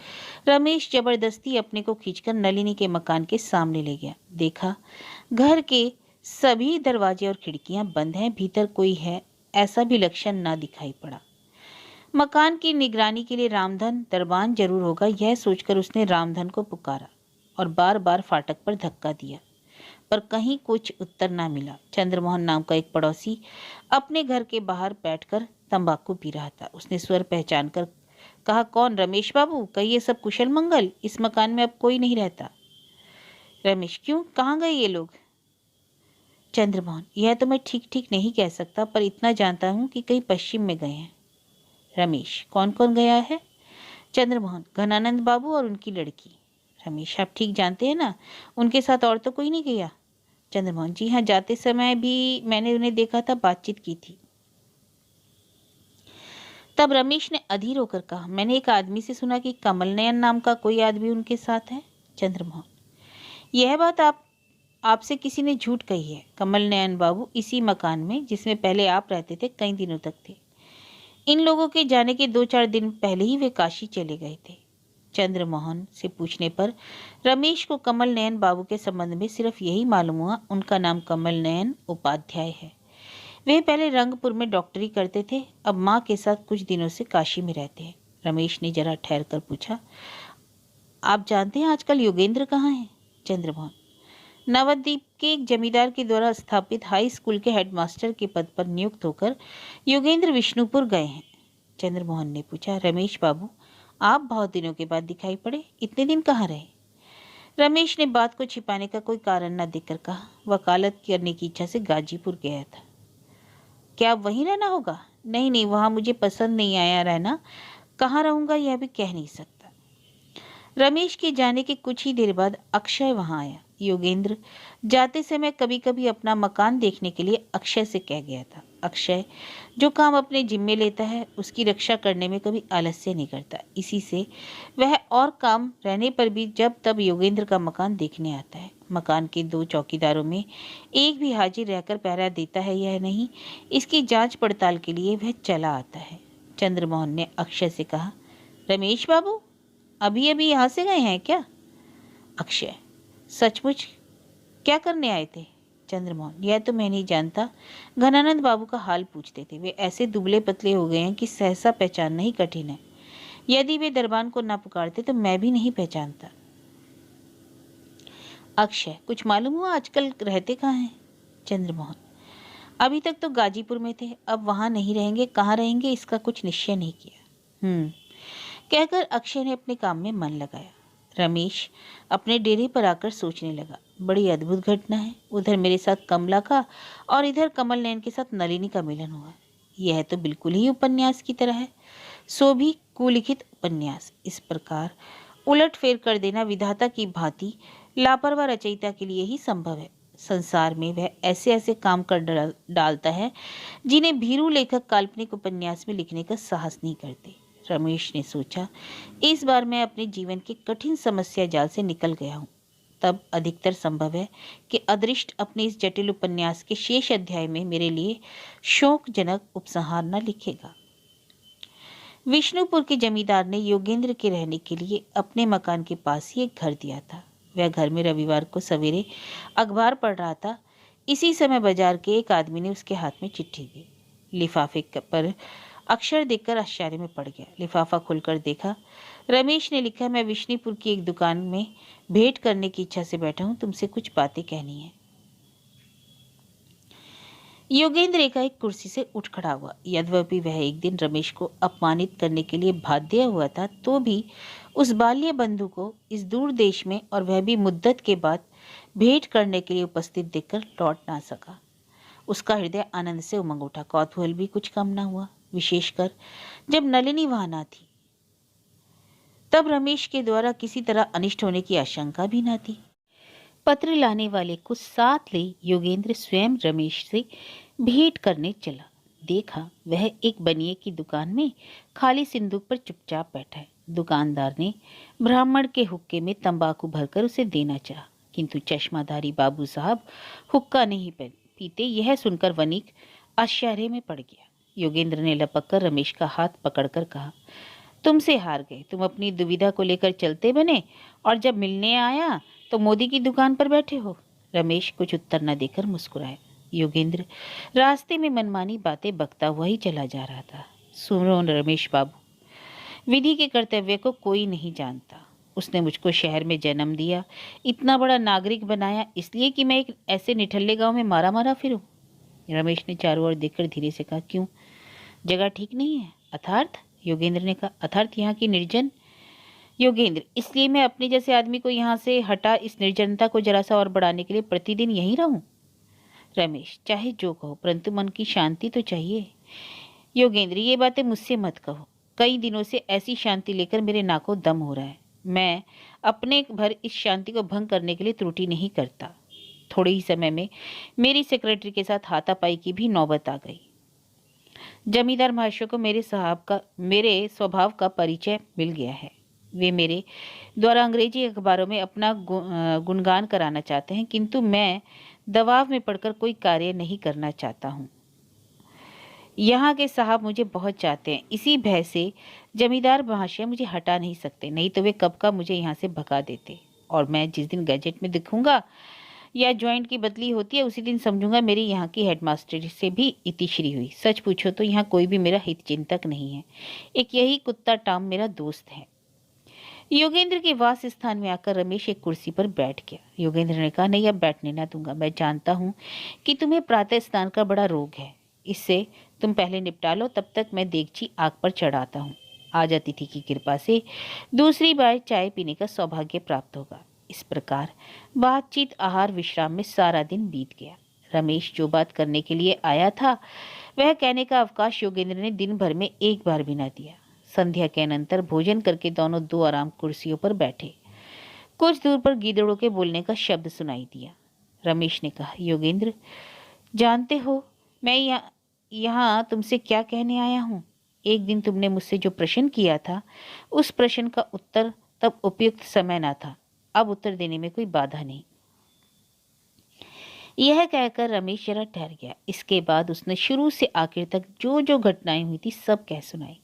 रमेश जबरदस्ती अपने को खींचकर नलिनी के मकान के सामने ले गया। देखा घर के सभी दरवाजे और खिड़कियां बंद हैं, भीतर कोई है ऐसा भी लक्षण ना दिखाई पड़ा। मकान की निगरानी के लिए रामधन दरबान जरूर होगा, यह सोचकर उसने रामधन को पुकारा और बार बार फाटक पर धक्का दिया, पर कहीं कुछ उत्तर ना मिला। चंद्रमोहन नाम का एक पड़ोसी अपने घर के बाहर बैठकर तंबाकू पी रहा था। उसने स्वर पहचान कर कहा, कौन? रमेश बाबू, कहिए सब कुशल मंगल। इस मकान में अब कोई नहीं रहता। रमेश, क्यों, कहाँ गए ये लोग? चंद्रमोहन, यह तो मैं ठीक ठीक नहीं कह सकता, पर इतना जानता हूँ कि कहीं पश्चिम में गए हैं। रमेश, कौन कौन गया है? चंद्रमोहन, घनानंद बाबू और उनकी लड़की। रमेश, आप ठीक जानते हैं ना, उनके साथ और तो कोई नहीं गया? चंद्रमोहन, जी हाँ, जाते समय भी मैंने उन्हें देखा था, बातचीत की थी। तब रमेश ने अधीर होकर कहा, मैंने एक आदमी से सुना कि कमल नयन नाम का कोई आदमी उनके साथ है। चंद्रमोहन, यह बात आपसे किसी ने झूठ कही है। कमल नयन बाबू इसी मकान में जिसमें पहले आप रहते थे कई दिनों तक थे। इन लोगों के जाने के 2-4 दिन पहले ही वे काशी चले गए थे। चंद्रमोहन से पूछने पर रमेश को कमल नयन बाबू के संबंध में सिर्फ यही मालूम हुआ, उनका नाम कमल नयन उपाध्याय है। वे पहले रंगपुर में डॉक्टरी करते थे, अब माँ के साथ कुछ दिनों से काशी में रहते हैं। रमेश ने जरा ठहर कर पूछा, आप जानते हैं आजकल योगेंद्र कहाँ हैं? चंद्रमोहन, नवद्वीप के एक जमींदार के द्वारा स्थापित हाई स्कूल के हेडमास्टर के पद पर नियुक्त होकर योगेंद्र विष्णुपुर गए हैं। चंद्रमोहन ने पूछा, रमेश बाबू, आप बहुत दिनों के बाद दिखाई पड़े, इतने दिन कहाँ रहे? रमेश ने बात को छिपाने का कोई कारण न देकर कहा, वकालत करने की इच्छा से गाजीपुर गया था। क्या अब वहीं रहना होगा? नहीं नहीं, वहां मुझे पसंद नहीं आया रहना, कहाँ रहूंगा यह भी कह नहीं सकता। रमेश के जाने के कुछ ही देर बाद अक्षय वहां आया। योगेंद्र जाते समय कभी कभी अपना मकान देखने के लिए अक्षय से कह गया था। अक्षय जो काम अपने जिम्मे लेता है उसकी रक्षा करने में कभी आलस्य नहीं करता। इसी से वह और काम रहने पर भी जब तब योगेंद्र का मकान देखने आता है। मकान के 2 चौकीदारों में एक भी हाजिर रहकर पहरा देता है या नहीं, इसकी जांच पड़ताल के लिए वह चला आता है। चंद्रमोहन ने अक्षय से कहा, रमेश बाबू अभी अभी यहाँ से गए हैं क्या? अक्षय, सचमुच क्या करने आए थे? चंद्रमोहन, यह तो मैं नहीं जानता। घनानंद बाबू का हाल पूछते थे। वे ऐसे दुबले पतले हो गए हैं कि सहसा पहचानना ही कठिन है। यदि वे दरबान को ना पुकारते तो मैं भी नहीं पहचानता। अक्षय, कुछ मालूम हुआ आजकल रहते कहाँ हैं? चंद्रमोहन, अभी तक तो गाजीपुर में थे, अब वहां नहीं रहेंगे। कहाँ रहेंगे इसका कुछ निश्चय नहीं किया। कहकर अक्षय ने अपने काम में मन लगाया। रमेश अपने डेरे पर आकर सोचने लगा, बड़ी अद्भुत घटना है। उधर मेरे साथ कमला का और इधर कमल नयन के साथ नलिनी का मिलन हुआ। यह तो बिल्कुल ही उपन्यास की तरह है, सो भी कुलिखित उपन्यास। इस प्रकार उलट फेर कर देना विधाता की भांति लापरवाह रचयिता के लिए ही संभव है। संसार में वह ऐसे ऐसे काम कर डालता है जिन्हें भीरू लेखक काल्पनिक उपन्यास में लिखने का साहस नहीं करते। रमेश ने सोचा, इस बार मैं अपने जीवन के कठिन समस्या जाल से निकल गया हूँ। तब अधिकतर संभव है कि अदृष्ट अपने इस जटिल उपन्यास के शेष अध्याय में मेरे लिए शोकजनक उपसंहार न लिखेगा। विष्णुपुर के जमींदार ने योगेंद्र के रहने के लिए अपने मकान के पास ही एक घर दिया था। वह घर में रविवार को सवेरे अखबार पढ़ रहा था। इसी समय बाजार के एक आदमी ने उसके हाथ में चिट्ठी दी। लिफाफे पर अक्षर देखकर आश्चर्य में पड़ गया। लिफाफा खोलकर देखा। रमेश ने लिखा, मैं विष्णुपुर की एक दुकान में भेंट करने की इच्छा से बैठा हूं, तुमसे कुछ बातें कहनी है। योगेंद्र एकाएक कुर्सी से उठ खड़ा हुआ। यद्यपि वह एक दिन रमेश को अपमानित करने के लिए बाध्य हुआ था, तो भी उस बाल्य बंधु को इस दूर देश में, और वह भी मुद्दत के बाद, भेंट करने के लिए उपस्थित देखकर लौट ना सका। उसका हृदय आनंद से उमंग उठा। कौतूहल भी कुछ कम ना हुआ, विशेषकर जब नलिनी वहां ना थी। तब रमेश के द्वारा किसी तरह अनिष्ट होने की आशंका भी न थी। पत्र लाने वाले को साथ ले योगेंद्र स्वयं रमेश से भेंट करने चला। देखा वह एक बनिए की दुकान में खाली सिंदूक पर चुपचाप बैठा है। दुकानदार ने ब्राह्मण के हुक्के में तंबाकू भरकर उसे देना चाहा, किंतु चश्माधारी बाबू साहब हुक्का नहीं पीते। यह सुनकर वणिक आश्चर्य में पड़ गया। योगेंद्र ने लपक कर रमेश का हाथ पकड़कर कहा, तुमसे हार गए। तुम अपनी दुविधा को लेकर चलते बने और जब मिलने आया तो मोदी की दुकान पर बैठे हो। रमेश कुछ उत्तर न देकर मुस्कुराया। योगेंद्र रास्ते में मनमानी बातें बकता हुआ ही चला जा रहा था। सुनो रमेश बाबू, विधि के कर्तव्य को कोई नहीं जानता। उसने मुझको शहर में जन्म दिया, इतना बड़ा नागरिक बनाया, इसलिए कि मैं एक ऐसे निठल्ले गांव में मारा मारा फिरूं। रमेश ने चारों ओर देखकर धीरे से कहा, क्यों, जगह ठीक नहीं है? अर्थात? योगेंद्र ने कहा, अर्थात यहाँ की निर्जन। योगेंद्र, इसलिए मैं अपने जैसे आदमी को यहाँ से हटा इस निर्जनता को जरा सा और बढ़ाने के लिए प्रतिदिन यहीं रहूं? रमेश, चाहे जो कहो, परंतु मन की शांति तो चाहिए। योगेंद्र, ये बातें मुझसे मत कहो। कई दिनों से ऐसी शांति लेकर मेरे नाकों दम हो रहा है। मैं अपने भर इस शांति को भंग करने के लिए त्रुटि नहीं करता। थोड़े ही समय में मेरी सेक्रेटरी के साथ हाथापाई की भी नौबत आ गई। जमींदार महाशय को मेरे स्वभाव का परिचय मिल गया है। वे मेरे द्वारा अंग्रेजी अखबारों में अपना गुणगान कराना चाहते हैं, किंतु मैं दबाव में पड़कर कोई कार्य नहीं करना चाहता हूँ। यहाँ के साहब मुझे बहुत चाहते हैं, इसी भय से जमींदार महाशय मुझे हटा नहीं सकते, नहीं तो वे कब का मुझे यहाँ से भगा देते। और मैं जिस दिन गैजेट में दिखूंगा या ज्वाइंट की बदली होती है, उसी दिन समझूंगा मेरी यहाँ की हेडमास्टर से भी इतिश्री हुई। सच पूछो तो यहाँ कोई भी मेरा हित चिंतक नहीं है। एक यही कुत्ता टाम मेरा दोस्त है। योगेंद्र के वास स्थान में आकर रमेश एक कुर्सी पर बैठ गया। योगेंद्र ने कहा, नहीं, अब बैठने ना दूंगा। मैं जानता हूँ कि तुम्हें प्रातः स्नान का बड़ा रोग है, इससे तुम पहले निपटा लो, तब तक मैं देगची आग पर चढ़ाता हूँ। आज अतिथि की कृपा से दूसरी बार चाय पीने का सौभाग्य प्राप्त होगा। इस प्रकार बातचीत, आहार, विश्राम में सारा दिन बीत गया। रमेश जो बात करने के लिए आया था वह कहने का अवकाश योगेंद्र ने दिन भर में एक बार भी न दिया। संध्या के अनंतर भोजन करके दोनों दो आराम कुर्सियों पर बैठे। कुछ दूर पर गीदड़ों के बोलने का शब्द सुनाई दिया। रमेश ने कहा, योगेंद्र, जानते हो मैं यहाँ तुमसे क्या कहने आया हूँ। एक दिन तुमने मुझसे जो प्रश्न किया था, उस प्रश्न का उत्तर तब उपयुक्त समय ना था। अब उत्तर देने में कोई बाधा नहीं। यह कहकर रमेश जरा ठहर गया। इसके बाद उसने शुरू से आखिर तक जो जो घटनाएं हुई थी सब कह सुनाई।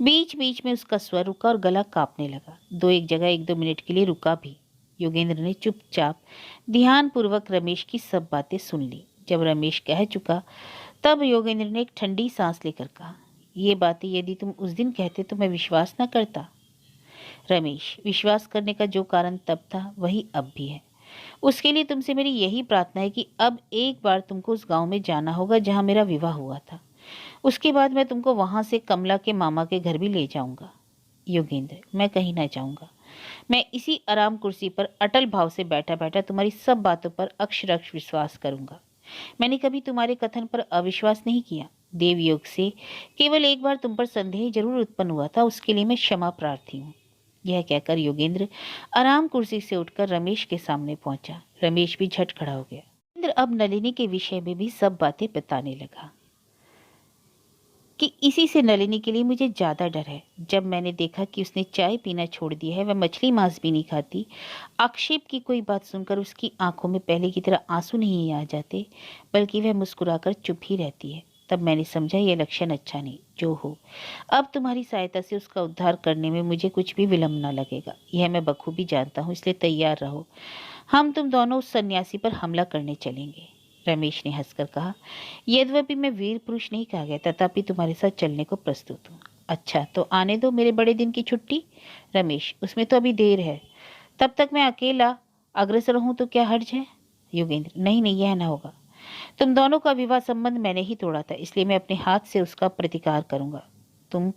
बीच बीच में उसका स्वर रुका और गला कांपने लगा। दो एक जगह 1-2 मिनट के लिए रुका भी। योगेंद्र ने चुपचाप ध्यानपूर्वक रमेश की सब बातें सुन ली। जब रमेश कह चुका तब योगेंद्र ने एक ठंडी सांस लेकर कहा, ये बातें यदि तुम उस दिन कहते तो मैं विश्वास न करता। रमेश, विश्वास करने का जो कारण तब था वही अब भी है। उसके लिए तुमसे मेरी यही प्रार्थना है कि अब एक बार तुमको उस गांव में जाना होगा जहां मेरा विवाह हुआ था। उसके बाद मैं तुमको वहां से कमला के मामा के घर भी ले जाऊंगा। योगेंद्र, मैं कहीं ना जाऊंगा। मैं इसी आराम कुर्सी पर अटल भाव से बैठा बैठा तुम्हारी सब बातों पर अक्षरक्ष विश्वास करूंगा। मैंने कभी तुम्हारे कथन पर अविश्वास नहीं किया। देवयोग से केवल एक बार तुम पर संदेह जरूर उत्पन्न हुआ था, उसके लिए मैं क्षमा प्रार्थी हूँ। यह कहकर योगेंद्र आराम कुर्सी से उठकर रमेश के सामने पहुंचा। रमेश भी झट खड़ा हो गया। योगेंद्र अब नलिनी के विषय में भी सब बातें बताने लगा कि इसी से नलिनी के लिए मुझे ज्यादा डर है। जब मैंने देखा कि उसने चाय पीना छोड़ दिया है, वह मछली मांस भी नहीं खाती, आक्षेप की कोई बात सुनकर उसकी आंखों में पहले की तरह आंसू नहीं आ जाते, बल्कि वह मुस्कुराकर चुप ही रहती है, तब मैंने समझा यह लक्षण अच्छा नहीं। जो हो, अब तुम्हारी सहायता से उसका उद्धार करने में मुझे कुछ भी विलम्ब न लगेगा। यह मैं बखूबी जानता हूँ, इसलिए तैयार रहो। हम तुम दोनों उस सन्यासी पर हमला करने चलेंगे। रमेश ने हंसकर कहा, यद्यपि मैं वीर पुरुष नहीं कहा गया, तथापि तुम्हारे साथ चलने को प्रस्तुत हूँ। अच्छा, तो आने दो मेरे बड़े दिन की छुट्टी। रमेश, उसमें तो अभी देर है। तब तक मैं अकेला अग्रसर हूँ तो क्या हर्ज है। योगेंद्र, नहीं नहीं, यह ना होगा। तुम दोनों का विवाह संबंध मैंने ही तोड़ा था, इसलिए मैं अपने हाथ से उसका प्रतिकार करूंगा। तुम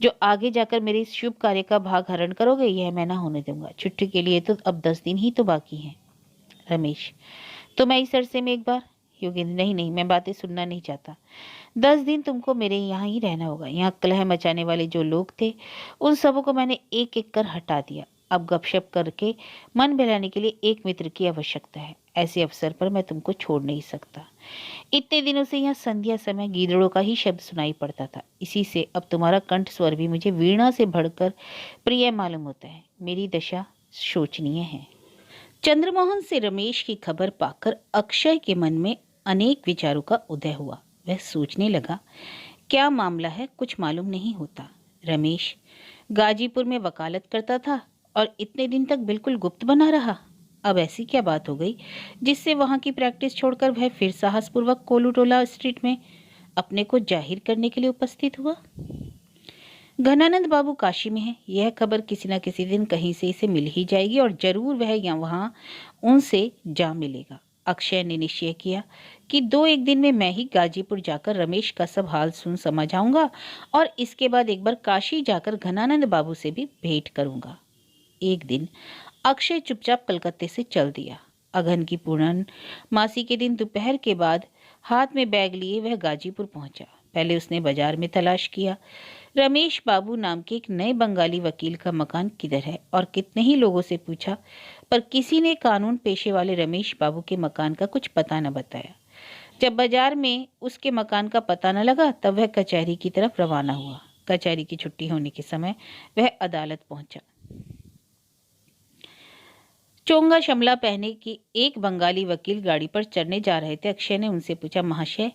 जो आगे जाकर मेरे इस शुभ कार्य का भाग हरण करोगे, यह मैं ना होने दूंगा। छुट्टी के लिए तो अब 10 दिन ही तो बाकी हैं। रमेश, तो मैं इस अरसे में एक बार। योगेंद्र, नहीं नहीं, मैं बातें सुनना नहीं चाहता। 10 दिन तुमको मेरे यहाँ ही रहना होगा। यहाँ कलह मचाने वाले जो लोग थे, उन सबों को मैंने एक एक कर हटा दिया। अब गपशप करके मन बहलाने के लिए एक मित्र की आवश्यकता है। ऐसे अवसर पर मैं तुमको छोड़ नहीं सकता। इतने दिनों से यहाँ संध्या समय गीदड़ों का ही शब्द सुनाई पड़ता था। इसी से अब तुम्हारा कंठ स्वर भी मुझे वीणा से बढ़कर प्रिय मालूम होता है। मेरी दशा शोचनीय है। चंद्रमोहन से रमेश की खबर पाकर अक्षय के मन में अनेक विचारों का उदय हुआ। वह सोचने लगा, क्या मामला है, कुछ मालूम नहीं होता। रमेश गाजीपुर में वकालत करता था और इतने दिन तक बिल्कुल गुप्त बना रहा। अब ऐसी क्या बात हो गई जिससे वहां की प्रैक्टिस छोड़कर वह फिर साहसपूर्वक कोलूटोला स्ट्रीट में अपने को जाहिर करने के लिए उपस्थित हुआ। घनानंद बाबू काशी में है, यह खबर किसी न किसी दिन कहीं से इसे मिल ही जाएगी और जरूर वह यहाँ वहां उनसे जा मिलेगा। अक्षय ने निश्चय किया कि 2-1 दिन में मैं ही गाजीपुर जाकर रमेश का सब हाल सुन समझ आऊंगा और इसके बाद एक बार काशी जाकर घनानंद बाबू से भी भेंट करूंगा। एक दिन अक्षय चुपचाप कलकत्ते से चल दिया। अगहन की पूर्णमासी के दिन दोपहर के बाद हाथ में बैग लिए वह गाजीपुर पहुंचा। पहले उसने बाजार में तलाश किया। रमेश बाबू नाम के एक नए बंगाली वकील का मकान किधर है और कितने ही लोगों से पूछा, पर किसी ने कानून पेशे वाले रमेश बाबू के मकान का कुछ पता न बताया। जब बाजार में उसके मकान का पता न लगा तब वह कचहरी की तरफ रवाना हुआ। कचहरी की छुट्टी होने के समय वह अदालत पहुंचा। चोंगा शमला पहने की एक बंगाली वकील गाड़ी पर चढ़ने जा रहे थे। अक्षय ने उनसे पूछा, महाशय,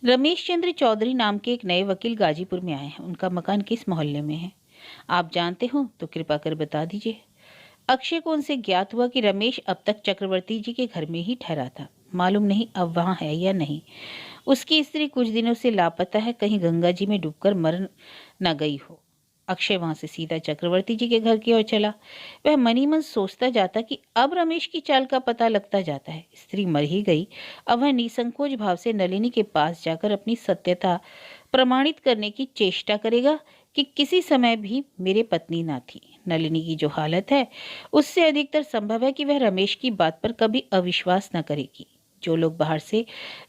रमेश चंद्र चौधरी नाम के एक नए वकील गाजीपुर में आए हैं, उनका मकान किस मोहल्ले में है? आप जानते हो तो कृपा कर बता दीजिए। अक्षय को उनसे ज्ञात हुआ कि रमेश अब तक चक्रवर्ती जी के घर में ही ठहरा था। मालूम नहीं अब वहां है या नहीं। उसकी स्त्री कुछ दिनों से लापता है, कहीं गंगा जी में डूबकर मर न गई हो। अक्षय वहां से सीधा चक्रवर्ती जी के घर की ओर चला। वह मनी मन सोचता जाता कि अब रमेश की चाल का पता लगता जाता है। स्त्री मर ही गई, अब वह निसंकोच भाव से नलिनी के पास जाकर अपनी सत्यता प्रमाणित करने की चेष्टा करेगा कि किसी समय भी मेरे पत्नी ना थी। नलिनी की जो हालत है उससे अधिकतर संभव है कि वह रमेश की बात पर कभी अविश्वास न करेगी। जो लोग बाहर से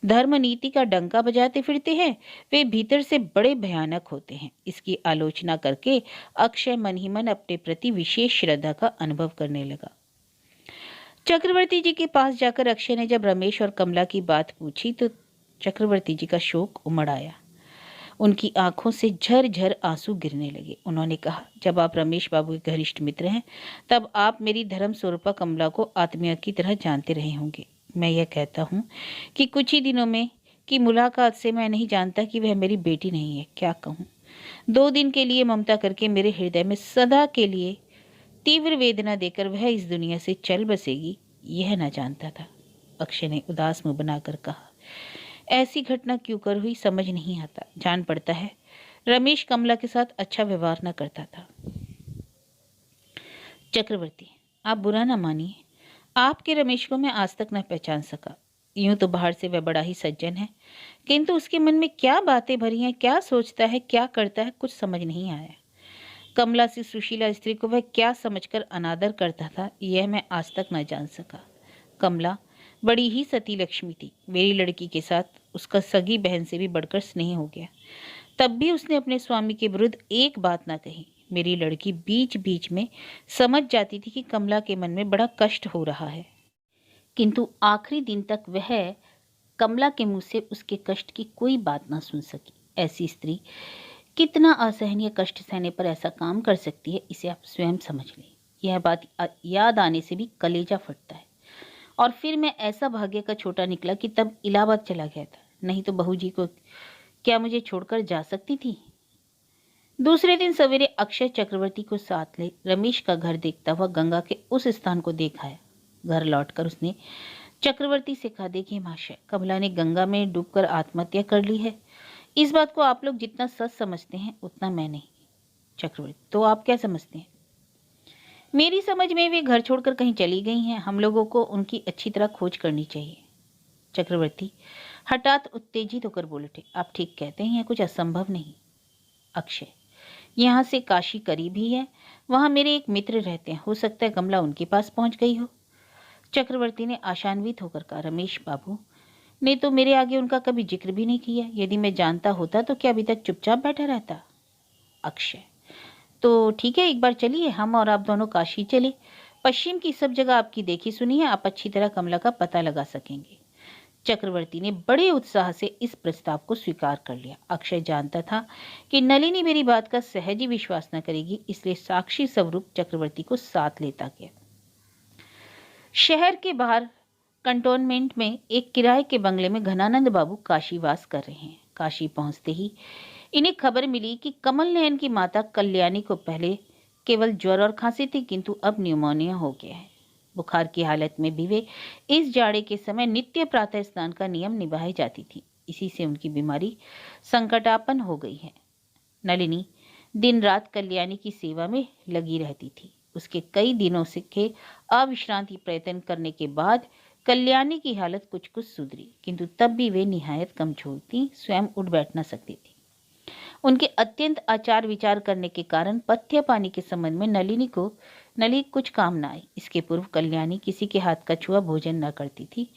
धर्म नीति का डंका बजाते फिरते हैं वे भीतर से बड़े भयानक होते हैं। इसकी आलोचना करके अक्षय मन ही मन अपने प्रति विशेष श्रद्धा का अनुभव करने लगा। चक्रवर्ती जी के पास जाकर अक्षय ने जब रमेश और कमला की बात पूछी तो चक्रवर्ती जी का शोक उमड़ आया। उनकी आंखों से झरझर आंसू गिरने लगे। उन्होंने कहा, जब आप रमेश बाबू के घनिष्ठ मित्र हैं, तब आप मेरी धर्म स्वरूपा कमला को आत्मीय की तरह जानते रहे होंगे। मैं यह कहता हूँ कि कुछ ही दिनों में की मुलाकात से मैं नहीं जानता कि वह मेरी बेटी नहीं है। क्या कहूँ, 2 दिन के लिए ममता करके मेरे हृदय में सदा के लिए तीव्र वेदना देकर वह इस दुनिया से चल बसेगी, यह ना जानता था। अक्षय ने उदास मुंह बनाकर कहा, ऐसी घटना क्यों कर हुई समझ नहीं आता। जान पड़ता है रमेश कमला के साथ अच्छा व्यवहार न करता था। चक्रवर्ती, आप बुरा ना मानिए, आपके रमेश को मैं आज तक न पहचान सका। यूं तो बाहर से वह बड़ा ही सज्जन है, किंतु उसके मन में क्या बातें भरी हैं, क्या सोचता है, क्या करता है, कुछ समझ नहीं आया। कमला सी सुशीला स्त्री को वह क्या समझकर अनादर करता था, यह मैं आज तक न जान सका। कमला बड़ी ही सती लक्ष्मी थी। मेरी लड़की के साथ उसका सगी बहन से भी बढ़कर स्नेह हो गया। तब भी उसने अपने स्वामी के विरुद्ध एक बात ना कही। मेरी लड़की बीच बीच में समझ जाती थी कि कमला के मन में बड़ा कष्ट हो रहा है, किंतु आखिरी दिन तक वह कमला के मुंह से उसके कष्ट की कोई बात ना सुन सकी। ऐसी स्त्री कितना असहनीय कष्ट सहने पर ऐसा काम कर सकती है, इसे आप स्वयं समझ लें। यह बात याद आने से भी कलेजा फटता है। और फिर मैं ऐसा भाग्य का छोटा निकला कि तब इलाहाबाद चला गया था, नहीं तो बहू जी को क्या मुझे छोड़कर जा सकती थी। दूसरे दिन सवेरे अक्षय चक्रवर्ती को साथ ले रमेश का घर देखता हुआ गंगा के उस स्थान को देख आया। घर लौटकर उसने चक्रवर्ती से कहा, देखिए महाशय, कमला ने गंगा में डूबकर आत्महत्या कर ली है। इस बात को आप लोग जितना सच समझते हैं उतना मैं नहीं। चक्रवर्ती, तो आप क्या समझते हैं? मेरी समझ में वे घर छोड़कर कहीं चली गई हैं। हम लोगों को उनकी अच्छी तरह खोज करनी चाहिए। चक्रवर्ती हठात उत्तेजित होकर बोल उठे, आप ठीक कहते हैं, कुछ असंभव नहीं। अक्षय, यहाँ से काशी करीब ही है, वहां मेरे एक मित्र रहते हैं, हो सकता है कमला उनके पास पहुंच गई हो। चक्रवर्ती ने आशान्वित होकर कहा, रमेश बाबू ने तो मेरे आगे उनका कभी जिक्र भी नहीं किया। यदि मैं जानता होता तो क्या अभी तक चुपचाप बैठा रहता। अक्षय, तो ठीक है, एक बार चलिए, हम और आप दोनों काशी चले। पश्चिम की सब जगह आपकी देखी सुनी है, आप अच्छी तरह कमला का पता लगा सकेंगे। चक्रवर्ती ने बड़े उत्साह से इस प्रस्ताव को स्वीकार कर लिया। अक्षय जानता था कि नलिनी मेरी बात का सहज ही विश्वास न करेगी, इसलिए साक्षी स्वरूप चक्रवर्ती को साथ लेता गया। शहर के बाहर कंटोनमेंट में एक किराए के बंगले में घनानंद बाबू काशीवास कर रहे हैं। काशी पहुंचते ही इन्हें खबर मिली कि कमल नयन की माता कल्याणी को पहले केवल ज्वर और खांसी थी, किंतु अब न्यूमोनिया हो गया है। बुखार की हालत में भी वे इस जाड़े के समय नित्य प्रातः स्नान का नियम निभाई जाती थी। इसी से उनकी बीमारी संकटापन्न हो गई है। नलिनी दिन रात कल्याणी की सेवा में लगी रहती थी। उसके कई दिनों से के अविश्रांति प्रयत्न करने के बाद कल्याणी की हालत कुछ कुछ सुधरी, किंतु तब भी वे निहायत कमजोर थी, स्वयं उठ बैठ न सकती थी। उनके अत्यंत आचार विचार करने के कारण पथ्य पानी के संबंध में नली कुछ काम न आई। इसके पूर्व कल्याणी किसी के हाथ का छुआ भोजन न करती थी,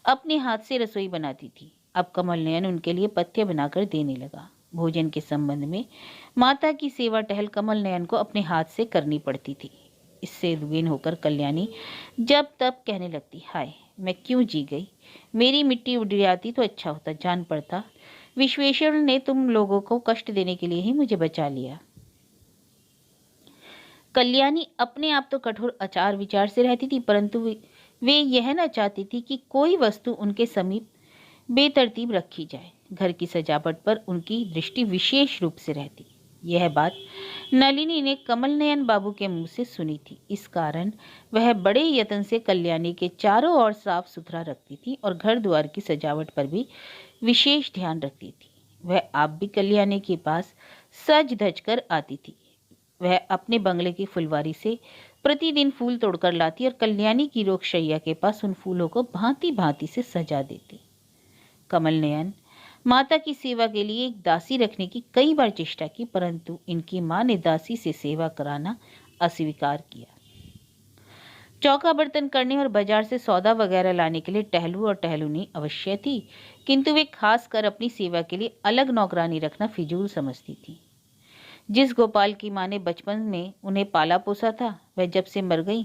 अपने हाथ से रसोई बनाती थी। अब कमल नयन उनके लिए पथ्य बनाकर देने लगा। भोजन के संबंध में माता की सेवा टहल कमल नयन को अपने हाथ से करनी पड़ती थी। इससे दुगीन होकर कल्याणी जब तब कहने लगती, हाय मैं क्यों जी गई, मेरी मिट्टी उड़ जाती तो अच्छा होता। जान पड़ता विश्वेश्वर ने तुम लोगों को कष्ट देने के लिए ही मुझे बचा लिया। कल्याणी अपने आप तो कठोर आचार विचार से रहती थी, परंतु वे यह न चाहती थी कि कोई वस्तु उनके समीप बेतरतीब रखी जाए। घर की सजावट पर उनकी दृष्टि विशेष रूप से रहती। यह बात नलिनी ने कमल नयन बाबू के मुंह से सुनी थी। इस कारण वह बड़े यत्न से कल्याणी के चारों ओर साफ सुथरा रखती थी और घर द्वार की सजावट पर भी विशेष ध्यान रखती थी। वह आप भी कल्याणी के पास सज धज कर आती थी। वह अपने बंगले की फुलवारी से प्रतिदिन फूल तोड़कर लाती और कल्याणी की रोगशैया के पास उन फूलों को भांति भांति से सजा देती। कमल नयन माता की सेवा के लिए एक दासी रखने की कई बार चेष्टा की, परंतु इनकी मां ने दासी से सेवा कराना अस्वीकार किया। चौका बर्तन करने और बाजार से सौदा वगैरह लाने के लिए टहलू और टहलूनी अवश्य थी, किंतु वे खास कर अपनी सेवा के लिए अलग नौकरानी रखना फिजूल समझती थी। जिस गोपाल की मां ने बचपन में उन्हें पाला पोसा था, वह जब से मर गई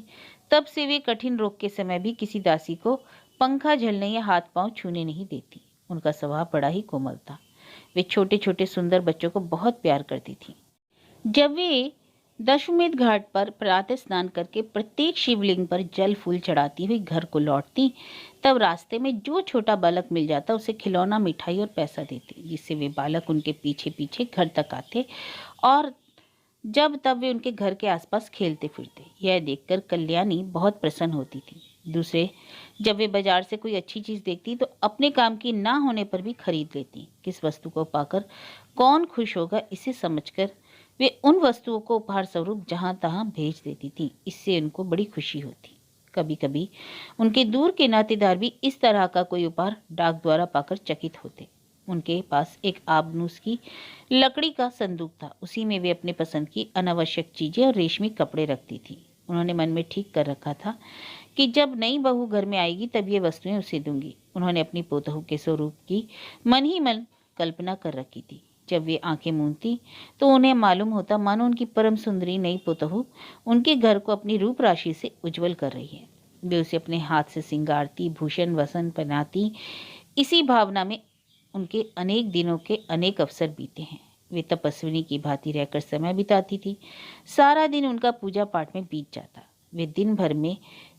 तब से वे कठिन रोग के समय भी किसी दासी को पंखा झलने या हाथ पांव छूने नहीं देती। उनका स्वभाव बड़ा ही कोमल था। वे छोटे छोटे सुंदर बच्चों को बहुत प्यार करती थी। जब वे दशमेध घाट पर प्रातः स्नान करके प्रत्येक शिवलिंग पर जल फूल चढ़ाती हुई घर को लौटती, तब रास्ते में जो छोटा बालक मिल जाता उसे खिलौना, मिठाई और पैसा देती, जिससे वे बालक उनके पीछे पीछे घर तक आते और जब तब वे उनके घर के आसपास खेलते फिरते। यह देखकर कल्याणी बहुत प्रसन्न होती थी। दूसरे, जब वे बाजार से कोई अच्छी चीज देखती तो अपने काम की ना होने पर भी खरीद लेती। किस वस्तु को पाकर कौन खुश होगा, इसे समझकर वे उन वस्तुओं को उपहार स्वरूप जहां तहां भेज देती थी। इससे उनको बड़ी खुशी होती। कभी कभी उनके दूर के नातेदार भी इस तरह का कोई उपहार डाक द्वारा पाकर चकित होते। उनके पास एक आबनूस की लकड़ी का संदूक था। उसी में वे अपने पसंद की अनावश्यक चीजें और रेशमी कपड़े रखती थी। उन्होंने मन में ठीक कर रखा था कि जब नई बहू घर में आएगी तब ये वस्तुएं उसे दूंगी। उन्होंने अपनी पोतहू के स्वरूप की मन ही मन कल्पना कर रखी थी। जब वे आंखें मूंदती तो उन्हें मालूम होता मानो उनकी परम सुंदरी नई पोतहू उनके घर को अपनी रूप राशि से उज्जवल कर रही है। वे उसे अपने हाथ से सिंगारती, भूषण वसन पहनाती। इसी भावना में उनके अनेक दिनों के अनेक अवसर बीते हैं। वे तपस्विनी की भांति रहकर समय बिताती थी। सारा दिन उनका पूजा पाठ में बीत जाता। वे दिन भर में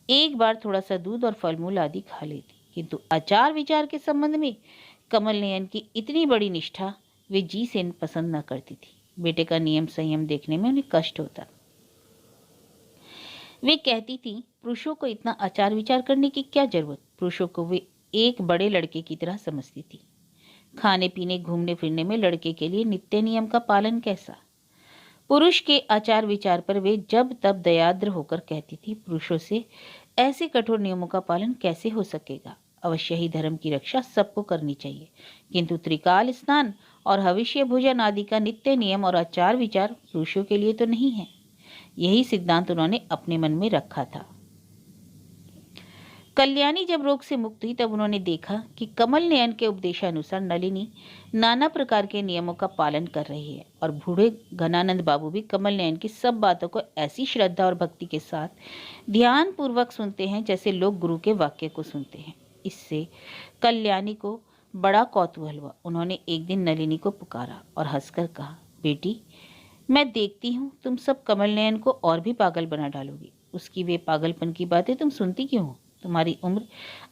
एक बार थोड़ा सा दूध और फल मूल आदि खा लेती, किंतु आचार विचार के संबंध में कमल नयन की इतनी बड़ी निष्ठा वे जी से पसंद न करती थी। बेटे का नियम संयम देखने में उन्हें कष्ट होता। वे कहती थी, पुरुषों को इतना आचार विचार करने की क्या जरूरत। पुरुषों को वे एक बड़े लड़के की तरह समझती थी। खाने पीने, घूमने फिरने में लड़के के लिए नित्य नियम का पालन कैसा। पुरुष के आचार विचार पर वे जब तब दयाद्र होकर कहती थी, पुरुषों से ऐसे कठोर नियमों का पालन कैसे हो सकेगा। अवश्य ही धर्म की रक्षा सबको करनी चाहिए, किंतु त्रिकाल स्नान और हविष्य भोजन आदि का नित्य नियम और आचार विचार पुरुषों के लिए तो नहीं है। यही सिद्धांत उन्होंने अपने मन में रखा था। कल्याणी जब रोग से मुक्त हुई तब उन्होंने देखा कि कमल नयन के उपदेशानुसार नलिनी नाना प्रकार के नियमों का पालन कर रही है और बूढ़े घनानंद बाबू भी कमल नयन की सब बातों को ऐसी श्रद्धा और भक्ति के साथ ध्यान पूर्वक सुनते हैं जैसे लोग गुरु के वाक्य को सुनते हैं। इससे कल्याणी को बड़ा कौतूहल हुआ। उन्होंने एक दिन नलिनी को पुकारा और हंसकर कहा, बेटी, मैं देखती हूँ तुम सब कमल नयन को और भी पागल बना डालोगी। उसकी वे पागलपन की बातें तुम सुनती क्यों हो। तुम्हारी उम्र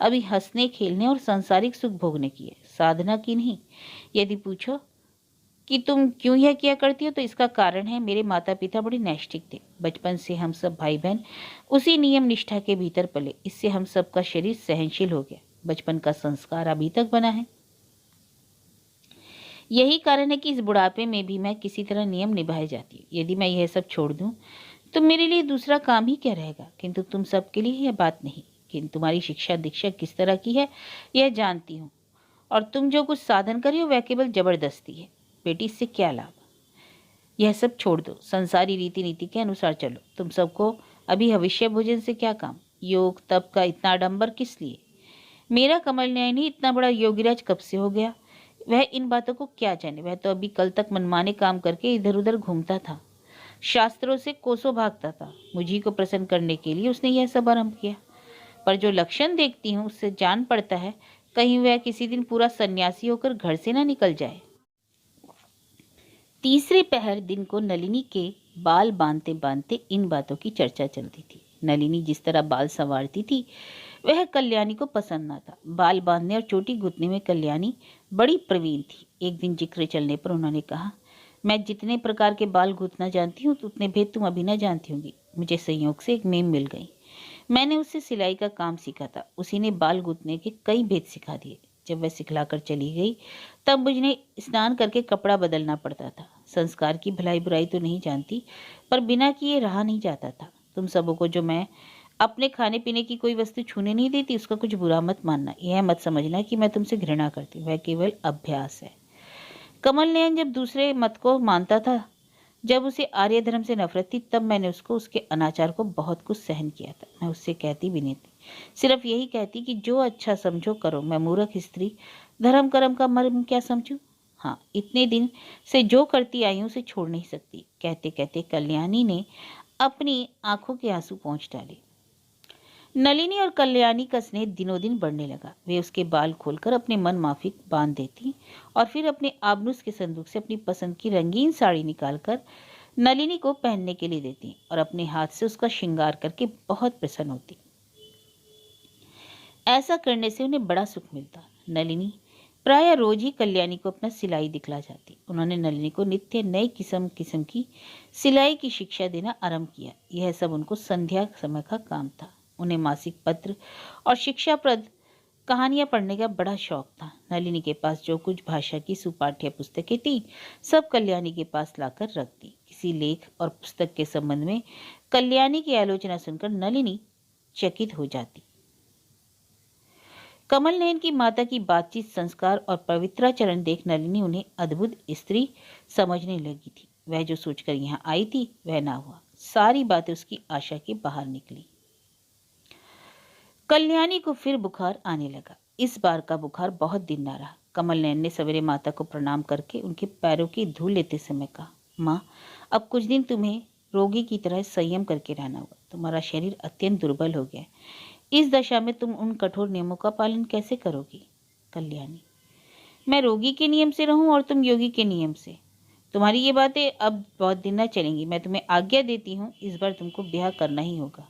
अभी हंसने खेलने और सांसारिक सुख भोगने की है, साधना की नहीं। यदि पूछो कि तुम क्यों यह किया करती हो तो इसका कारण है, मेरे माता पिता बड़े नैष्ठिक थे। बचपन से हम सब भाई बहन उसी नियम निष्ठा के भीतर पले। इससे हम सबका शरीर सहनशील हो गया। बचपन का संस्कार अभी तक बना है। यही कारण है कि इस बुढ़ापे में भी मैं किसी तरह नियम निभाए जाती हूँ। यदि मैं यह सब छोड़ दूं तो मेरे लिए दूसरा काम ही क्या रहेगा। किंतु तुम सबके लिए यह बात नहीं। किंतु तुम्हारी शिक्षा दीक्षा किस तरह की है यह जानती हूँ, और तुम जो कुछ साधन करी हो वह केवल जबरदस्ती है। बेटी, इससे क्या लाभ। यह सब छोड़ दो, संसारी रीति नीति के अनुसार चलो। तुम सबको अभी हविष्य भोजन से क्या काम। योग तप का इतना आडंबर किस लिए। मेरा कमल नयन ही इतना बड़ा योगीराज कब से हो गया। वह इन बातों को क्या जाने। वह तो अभी कल तक मनमाने काम करके इधर उधर घूमता था, शास्त्रों से कोसों भागता था। मुझी को प्रसन्न करने के लिए उसने यह सब आरंभ किया। पर जो लक्षण देखती हूँ उससे जान पड़ता है कहीं वह किसी दिन पूरा सन्यासी होकर घर से ना निकल जाए। तीसरे पहर दिन को नलिनी के बाल बांधते बांधते इन बातों की चर्चा चलती थी। नलिनी जिस तरह बाल संवारती थी वह कल्याणी को पसंद न था। बाल बांधने और चोटी गूंथने में कल्याणी बड़ी प्रवीण थी। एक दिन जिक्र चलने पर उन्होंने कहा, मैं जितने प्रकार के बाल गूंथना जानती हूँ उतने भेद तुम अभी न जानती होंगी। मुझे संयोग से एक मेम मिल गई। मैंने उससे सिलाई का काम सीखा था। उसी ने बाल गूंथने के कई भेद सिखा दिए। जब वह सिखलाकर चली गई तब मुझे स्नान करके कपड़ा बदलना पड़ता था। संस्कार की भलाई बुराई तो नहीं जानती, पर बिना किए रहा नहीं जाता था। तुम सबों को जो मैं अपने खाने पीने की कोई वस्तु छूने नहीं देती उसका कुछ बुरा मत मानना। यह मत समझना कि मैं तुमसे घृणा करती हूँ, वह केवल अभ्यास है। कमल नयन जब दूसरे मत को मानता था, जब उसे आर्य धर्म से नफरत थी, तब मैंने उसको उसके अनाचार को बहुत कुछ सहन किया था। मैं उससे कहती भी नहीं थी, सिर्फ यही कहती कि जो अच्छा समझो करो। मैं मूर्ख स्त्री धर्म कर्म का मर्म क्या समझूं। हाँ, इतने दिन से जो करती आई हूँ उसे छोड़ नहीं सकती। कहते कहते कल्याणी ने अपनी आंखों के आंसू पोंछ डाले। नलिनी और कल्याणी का स्नेह दिनों दिन बढ़ने लगा। वे उसके बाल खोलकर अपने मन माफिक बांध देती और फिर अपने आबनूस के संदूक से अपनी पसंद की रंगीन साड़ी निकालकर नलिनी को पहनने के लिए देती और अपने हाथ से उसका श्रृंगार करके बहुत प्रसन्न होती। ऐसा करने से उन्हें बड़ा सुख मिलता। नलिनी प्रायः रोज ही कल्याणी को अपना सिलाई दिखला जाती। उन्होंने नलिनी को नित्य नई किस्म किस्म की सिलाई की शिक्षा देना आरंभ किया। यह सब उनको संध्या समय का काम था। उन्हें मासिक पत्र और शिक्षाप्रद कहानियां पढ़ने का बड़ा शौक था। नलिनी के पास जो कुछ भाषा की सुपाठ्य पुस्तकें थी, सब कल्याणी के पास लाकर रख दी। किसी लेख और पुस्तक के संबंध में कल्याणी की आलोचना सुनकर नलिनी चकित हो जाती। कमल नयन की माता की बातचीत, संस्कार और पवित्राचरण देख नलिनी उन्हें अद्भुत स्त्री समझने लगी थी। वह जो सोचकर यहाँ आई थी वह ना हुआ। सारी बातें उसकी आशा के बाहर निकली। कल्याणी को फिर बुखार आने लगा। इस बार का बुखार बहुत दिन ना रहा। कमल नयन ने सवेरे माता को प्रणाम करके उनके पैरों की धूल लेते समय कहा, माँ, अब कुछ दिन तुम्हें रोगी की तरह संयम करके रहना होगा। तुम्हारा शरीर अत्यंत दुर्बल हो गया है। इस दशा में तुम उन कठोर नियमों का पालन कैसे करोगी? कल्याणी, मैं रोगी के नियम से रहूं और तुम योगी के नियम से? तुम्हारी ये बातें अब बहुत दिन न चलेंगी। मैं तुम्हें आज्ञा देती हूँ, इस बार तुमको ब्याह करना ही होगा।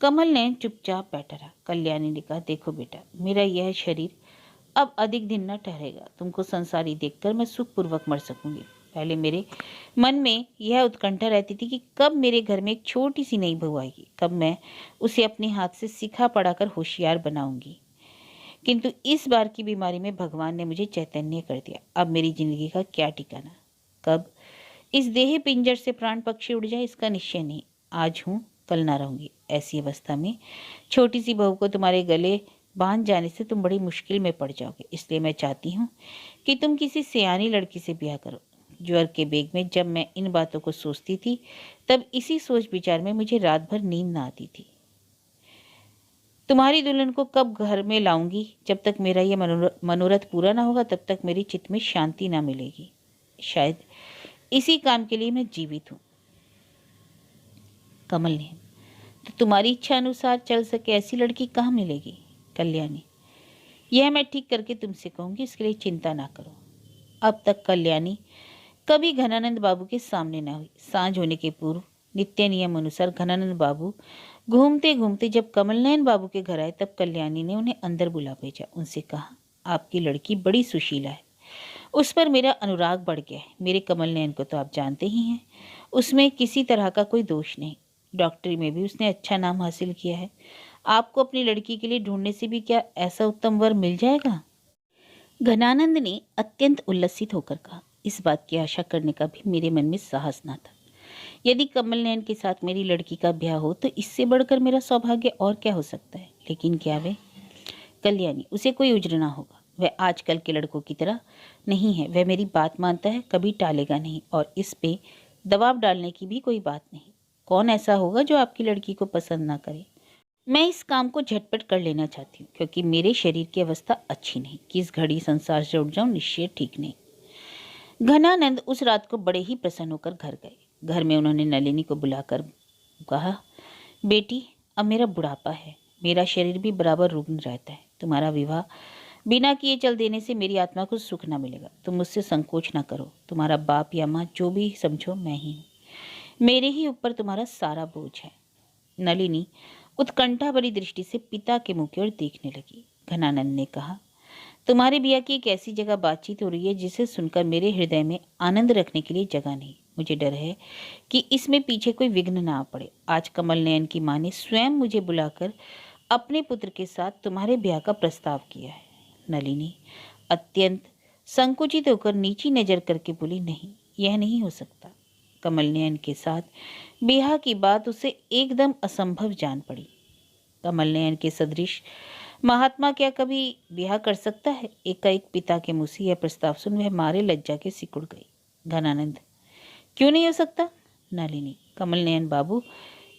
कमल नयन चुपचाप बैठा रहा। कल्याणी ने कहा, देखो बेटा, मेरा यह शरीर अब अधिक दिन न ठहरेगा। तुमको संसारी देखकर मैं सुखपूर्वक मर सकूंगी। पहले मेरे मन में यह उत्कंठा रहती थी कि कब मेरे घर में एक छोटी सी नई बहू आएगी, कब मैं उसे अपने हाथ से सिखा पढ़ाकर होशियार बनाऊंगी। किंतु इस बार की बीमारी में भगवान ने मुझे चैतन्य कर दिया। अब मेरी जिंदगी का क्या ठिकाना? कब इस देह पिंजर से प्राण पक्षी उड़ जाए इसका निश्चय नहीं। आज हूँ, कल ना रहूंगी। ऐसी अवस्था में छोटी सी बहू को तुम्हारे गले बांध जाने से तुम बड़ी मुश्किल में पड़ जाओगे। इसलिए मैं चाहती हूँ कि तुम किसी सियानी लड़की से ब्याह करो। ज्वर के बेग में जब मैं इन बातों को सोचती थी, तब इसी सोच विचार में मुझे रात भर नींद ना आती थी। तुम्हारी दुल्हन को कब घर में लाऊंगी, जब तक मेरा यह मनोरथ पूरा ना होगा तब तक मेरी चित्त में शांति ना मिलेगी। शायद इसी काम के लिए मैं जीवित हूँ। कमल ने, तो तुम्हारी इच्छा अनुसार चल सके ऐसी लड़की कहाँ मिलेगी? कल्याणी, यह मैं ठीक करके तुमसे कहूंगी, इसके लिए चिंता ना करो। अब तक कल्याणी कभी घनानंद बाबू के सामने न हुई। सांझ होने के पूर्व नित्य नियम अनुसार घनानंद बाबू घूमते घूमते जब कमल नयन बाबू के घर आए, तब कल्याणी ने उन्हें अंदर बुला भेजा। उनसे कहा, आपकी लड़की बड़ी सुशीला है, उस पर मेरा अनुराग बढ़ गया है। मेरे कमल नयन को तो आप जानते ही हैं, उसमें किसी तरह का कोई दोष नहीं। डॉक्टरी में भी उसने अच्छा नाम हासिल किया है। आपको अपनी लड़की के लिए ढूंढने से भी क्या ऐसा उत्तम वर मिल जाएगा? घनानंद ने अत्यंत उल्लसित होकर कहा, इस बात की आशा करने का भी मेरे मन में साहस ना था। यदि कमल नयन के साथ मेरी लड़की का ब्याह हो तो इससे बढ़कर मेरा सौभाग्य और क्या हो सकता है। लेकिन क्या वे? कल्याणी, उसे कोई उजरना होगा। वह आजकल के लड़कों की तरह नहीं है। वह मेरी बात मानता है, कभी टालेगा नहीं, और इस पे दबाव डालने की भी कोई बात नहीं। कौन ऐसा होगा जो आपकी लड़की को पसंद ना करे? मैं इस काम को झटपट कर लेना चाहती हूँ, क्योंकि मेरे शरीर की अवस्था अच्छी नहीं। किस घड़ी संसार से उठ जाऊं निश्चय ठीक नहीं। घनानंद उस रात को बड़े ही प्रसन्न होकर घर गए। घर में उन्होंने नलिनी को बुलाकर कहा, बेटी, अब मेरा बुढ़ापा है, मेरा शरीर भी बराबर रुग्ण रहता है। तुम्हारा विवाह बिना किए चल देने से मेरी आत्मा को सुख न मिलेगा। तुम मुझसे संकोच न करो। तुम्हारा बाप या माँ जो भी समझो मैं ही हूँ। मेरे ही ऊपर तुम्हारा सारा बोझ है। नलिनी उत्कंठा भरी दृष्टि से पिता के मुंह की ओर देखने लगी। घनानंद ने कहा, तुम्हारे बिया की एक ऐसी जगह बातचीत हो रही है जिसे सुनकर मेरे हृदय में आनंद रखने के लिए जगह नहीं। मुझे डर है कि इसमें पीछे कोई विघ्न ना आ पड़े। आज कमल नयन की माँ ने स्वयं मुझे बुलाकर अपने पुत्र के साथ तुम्हारे ब्याह का प्रस्ताव किया है। नलिनी अत्यंत संकुचित होकर नीची नजर करके बोली, नहीं, यह नहीं हो सकता। कमल नयन के साथ ब्याह की बात उसे एकदम असंभव जान पड़ी। कमल नयन के सदृश महात्मा क्या कभी ब्याह कर सकता है? एकाएक पिता के मुंह से यह प्रस्ताव सुन वह मारे लज्जा के सिकुड़ गई। घनानंद, क्यों नहीं हो सकता? नलिनी, कमल नयन बाबू,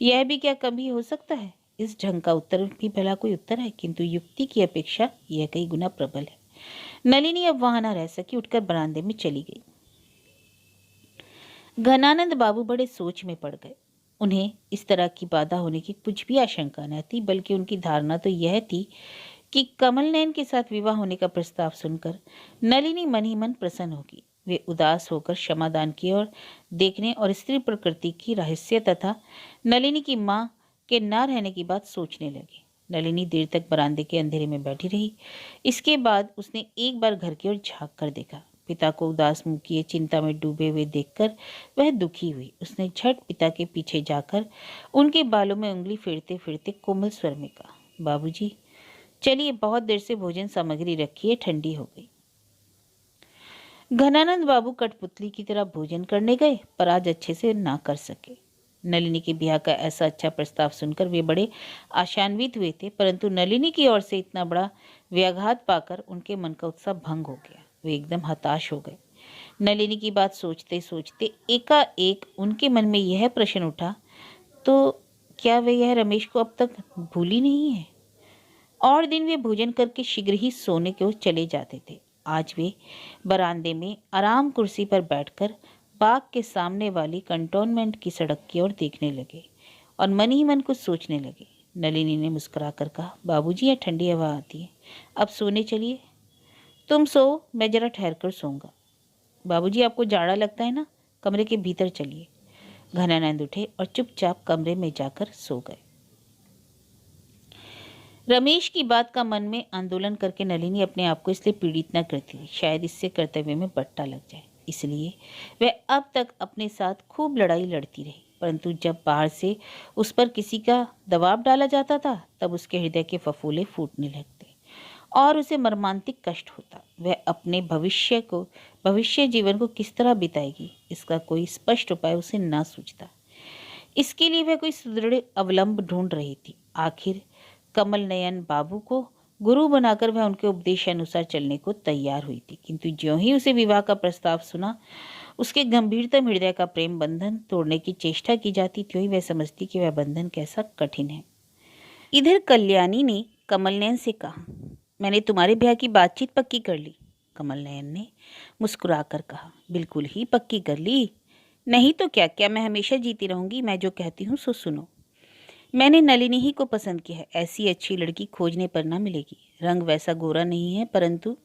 यह भी क्या कभी हो सकता है? इस ढंग का उत्तर भी भला कोई उत्तर है, किंतु युक्ति की अपेक्षा यह कई गुना प्रबल है। नलिनी अब वहां न रह सकी, उठकर बरामदे में चली गई। घनानंद बाबू बड़े सोच में पड़ गए। उन्हें इस तरह की बाधा होने की कुछ भी आशंका न थी, बल्कि उनकी धारणा तो यह थी कि कमल नयन के साथ विवाह होने का प्रस्ताव सुनकर नलिनी मन ही मन प्रसन्न होगी। वे उदास होकर क्षमादान की ओर देखने और स्त्री प्रकृति की रहस्य तथा नलिनी की माँ के न रहने की बात सोचने लगे। नलिनी देर तक बरामदे के अंधेरे में बैठी रही। इसके बाद उसने एक बार घर की ओर झांक कर देखा। पिता को उदास मुंह किए चिंता में डूबे हुए देखकर वह दुखी हुई। उसने झट पिता के पीछे जाकर उनके बालों में उंगली फेरते फेरते कोमल स्वर में कहा, बाबूजी, चलिए, बहुत देर से भोजन सामग्री रखी है, ठंडी हो गई। घनानंद बाबू कठपुतली की तरह भोजन करने गए, पर आज अच्छे से ना कर सके। नलिनी के ब्याह का ऐसा अच्छा प्रस्ताव सुनकर वे बड़े आशान्वित हुए थे, परंतु नलिनी की ओर से इतना बड़ा व्याघात पाकर उनके मन का उत्साह भंग हो गया। वे एकदम हताश हो गए। नलिनी की बात सोचते सोचते एकाएक उनके मन में यह प्रश्न उठा, तो क्या वे यह रमेश को अब तक भूली नहीं है? और दिन वे भोजन करके शीघ्र ही सोने को चले जाते थे। आज वे बरामदे में आराम कुर्सी पर बैठकर बाग के सामने वाली कंटोनमेंट की सड़क की ओर देखने लगे और मन ही मन कुछ सोचने लगे। नलिनी ने मुस्कुराकर कहा, बाबूजी, यह ठंडी हवा आती है, अब सोने चलिए। तुम सो, मैं जरा ठहर कर सोऊंगा। बाबूजी, आपको जाड़ा लगता है ना, कमरे के भीतर चलिए। घनानंद उठे और चुपचाप कमरे में जाकर सो गए। रमेश की बात का मन में आंदोलन करके नलिनी अपने आप को इसलिए पीड़ित न करती थी, शायद इससे कर्तव्य में बट्टा लग जाए। इसलिए वह अब तक अपने साथ खूब लड़ाई लड़ती रही, परंतु जब बाहर से उस पर किसी का दबाव डाला जाता था तब उसके हृदय के फफोले फूटने लगते और उसे मर्मांतिक कष्ट होता। वह अपने भविष्य जीवन को किस तरह बिताएगी, इसका कोई स्पष्ट उपाय उसे न सूझता। इसके लिए वह कोई सुदृढ़ अवलंब ढूंढ रही थी। आखिर कमल नयन बाबू को गुरु बनाकर वह उनके उपदेश अनुसार चलने को तैयार हुई थी, किंतु ज्यों ही उसे विवाह का प्रस्ताव सुना, उसके गंभीरतम हृदय का प्रेम बंधन तोड़ने की चेष्टा की जाती, त्यों ही वह समझती कि वह बंधन कैसा कठिन है। इधर कल्याणी ने कमल नयन से कहा, मैंने तुम्हारे ब्याह की बातचीत पक्की कर ली। कमल नयन ने मुस्कुराकर कहा, बिल्कुल ही पक्की कर ली, नहीं तो क्या। क्या मैं हमेशा जीती रहूंगी? मैं जो कहती हूँ सो सुनो। मैंने नलिनी ही को पसंद किया है। ऐसी अच्छी लड़की खोजने पर ना मिलेगी। रंग वैसा गोरा नहीं है, परंतु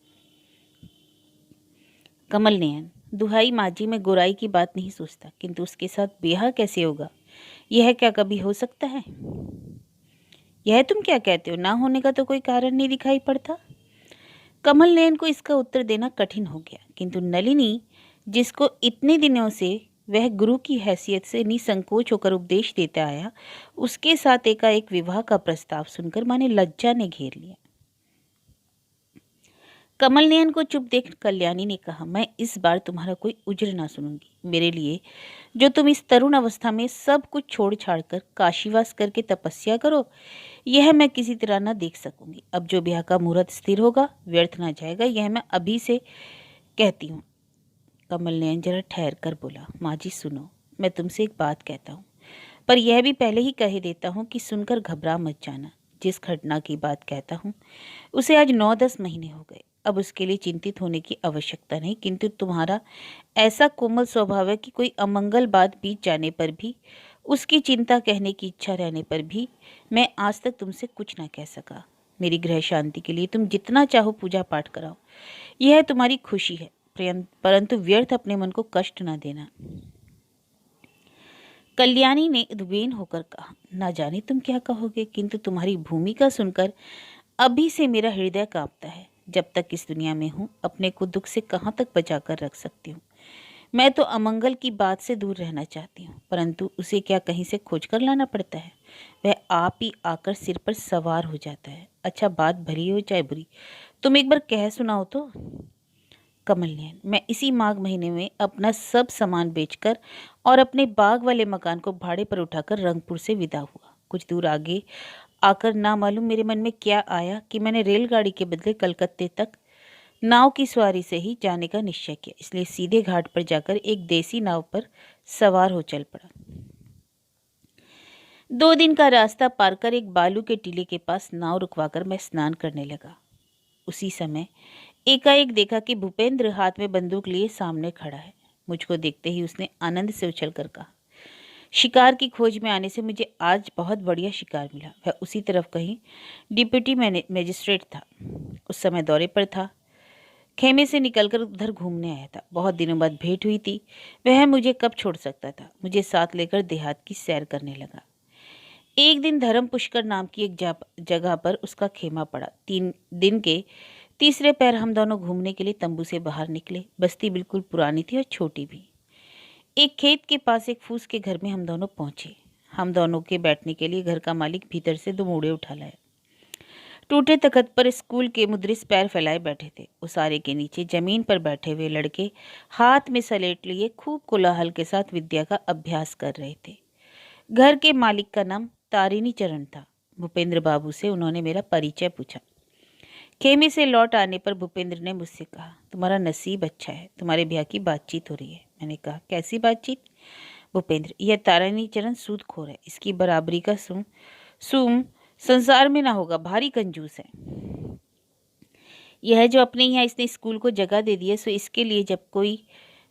कमल नयन, दुहाई माजी, में गोराई की बात नहीं सोचता, किंतु उसके साथ ब्याह कैसे होगा, यह क्या कभी हो सकता है? यह तुम क्या कहते हो? ना होने का तो कोई कारण नहीं दिखाई पड़ता। कमल नयन को इसका उत्तर देना कठिन हो गया, किंतु नलिनी, जिसको इतने दिनों से वह गुरु की हैसियत से निसंकोच होकर उपदेश देता आया, उसके साथ एकाएक विवाह का प्रस्ताव सुनकर माने लज्जा ने घेर लिया। कमल नयन को चुप देख कल्याणी ने कहा, मैं इस बार तुम्हारा कोई उज्र ना सुनूंगी। मेरे लिए जो तुम इस तरुण अवस्था में सब कुछ छोड़ छाड़ कर काशीवास करके तपस्या करो, यह मैं किसी तरह ना देख सकूंगी। अब जो ब्याह का मुहूर्त स्थिर होगा व्यर्थ ना जाएगा, यह मैं अभी से कहती हूँ। कमल नयन जरा ठहर कर बोला, माँ जी सुनो, मैं तुमसे एक बात कहता हूँ, पर यह भी पहले ही कह देता हूँ कि सुनकर घबरा मत जाना। जिस घटना की बात कहता हूँ उसे आज 9-10 महीने हो गए। अब उसके लिए चिंतित होने की आवश्यकता नहीं, किंतु तुम्हारा ऐसा कोमल स्वभाव है कि कोई अमंगल बात बीत जाने पर भी, उसकी चिंता कहने की इच्छा रहने पर भी मैं आज तक तुमसे कुछ ना कह सका। मेरी गृह शांति के लिए तुम जितना चाहो पूजा पाठ कराओ, यह तुम्हारी खुशी है, परंतु व्यर्थ अपने मन को कष्ट न देना। कल्याणी ने उद्वेन होकर कहा, ना जाने तुम क्या कहोगे, किंतु तुम्हारी भूमिका सुनकर अभी से मेरा हृदय कांपता है। जब तक इस दुनिया में हूँ अपने को दुख से कहाँ तक बचा कर रख सकती हूँ। मैं तो अमंगल की बात से दूर रहना चाहती हूँ, परंतु उसे क्या कहीं से खोज कर लाना पड़ता है? वह आप ही आकर सिर पर सवार हो जाता है। अच्छा, बात भली हो चाहे बुरी, तुम एक बार कह सुनाओ तो। कमल नयन, मैं इसी माघ महीने में अपना सब सामान बेचकर और अपने बाग वाले मकान को भाड़े पर उठाकर रंगपुर से विदा हुआ। कुछ दूर आगे आकर ना मालूम मेरे मन में क्या आया कि मैंने रेलगाड़ी के बदले कलकत्ते तक नाव की सवारी से ही जाने का निश्चय किया। इसलिए सीधे घाट पर जाकर एक देसी नाव पर सवार हो चल पड़ा। 2 दिन का रास्ता पार कर एक बालू के टीले के पास नाव रुकवाकर मैं स्नान करने लगा। उसी समय एकाएक देखा कि भूपेंद्र हाथ में बंदूक लिए सामने खड़ा है। मुझको देखते ही उसने आनंद से उछलकर कहा, शिकार की खोज में आने से मुझे आज बहुत बढ़िया शिकार मिला। वह उसी तरफ कहीं डिप्टी मजिस्ट्रेट था। उस समय दौरे पर था। खेमे से निकलकर उधर घूमने आया था। बहुत दिनों बाद भेंट हुई थी। वह मुझे कब छोड़ सकता था। मुझे साथ लेकर देहात की सैर करने लगा। एक दिन धर्म पुष्कर नाम की एक जगह पर उसका खेमा पड़ा। 3 दिन के तीसरे पैर हम दोनों घूमने के लिए तंबू से बाहर निकले। बस्ती बिल्कुल पुरानी थी और छोटी भी। एक खेत के पास एक फूस के घर में हम दोनों पहुंचे। हम दोनों के बैठने के लिए घर का मालिक भीतर से 2 मूड़े उठा लाया। टूटे तख्त पर स्कूल के मुदरिस पैर फैलाए बैठे थे। उसारे के नीचे जमीन पर बैठे हुए लड़के हाथ में सलेट लिए खूब कोलाहल के साथ विद्या का अभ्यास कर रहे थे। घर के मालिक का नाम तारिणी चरण था। भूपेंद्र बाबू से उन्होंने मेरा परिचय पूछा। खेमे से लौट आने पर भूपेंद्र ने मुझसे कहा, तुम्हारा नसीब अच्छा है, तुम्हारे ब्याह की बातचीत हो रही है। मैंने कहा, कैसी बातचीत? भूपेंद्र, यह तारिणी चरण सूदखोर है। इसकी बराबरी का सूम संसार में ना होगा। भारी कंजूस है। यह जो अपने यहाँ इसने स्कूल को जगह दे दी है, सो इसके लिए जब कोई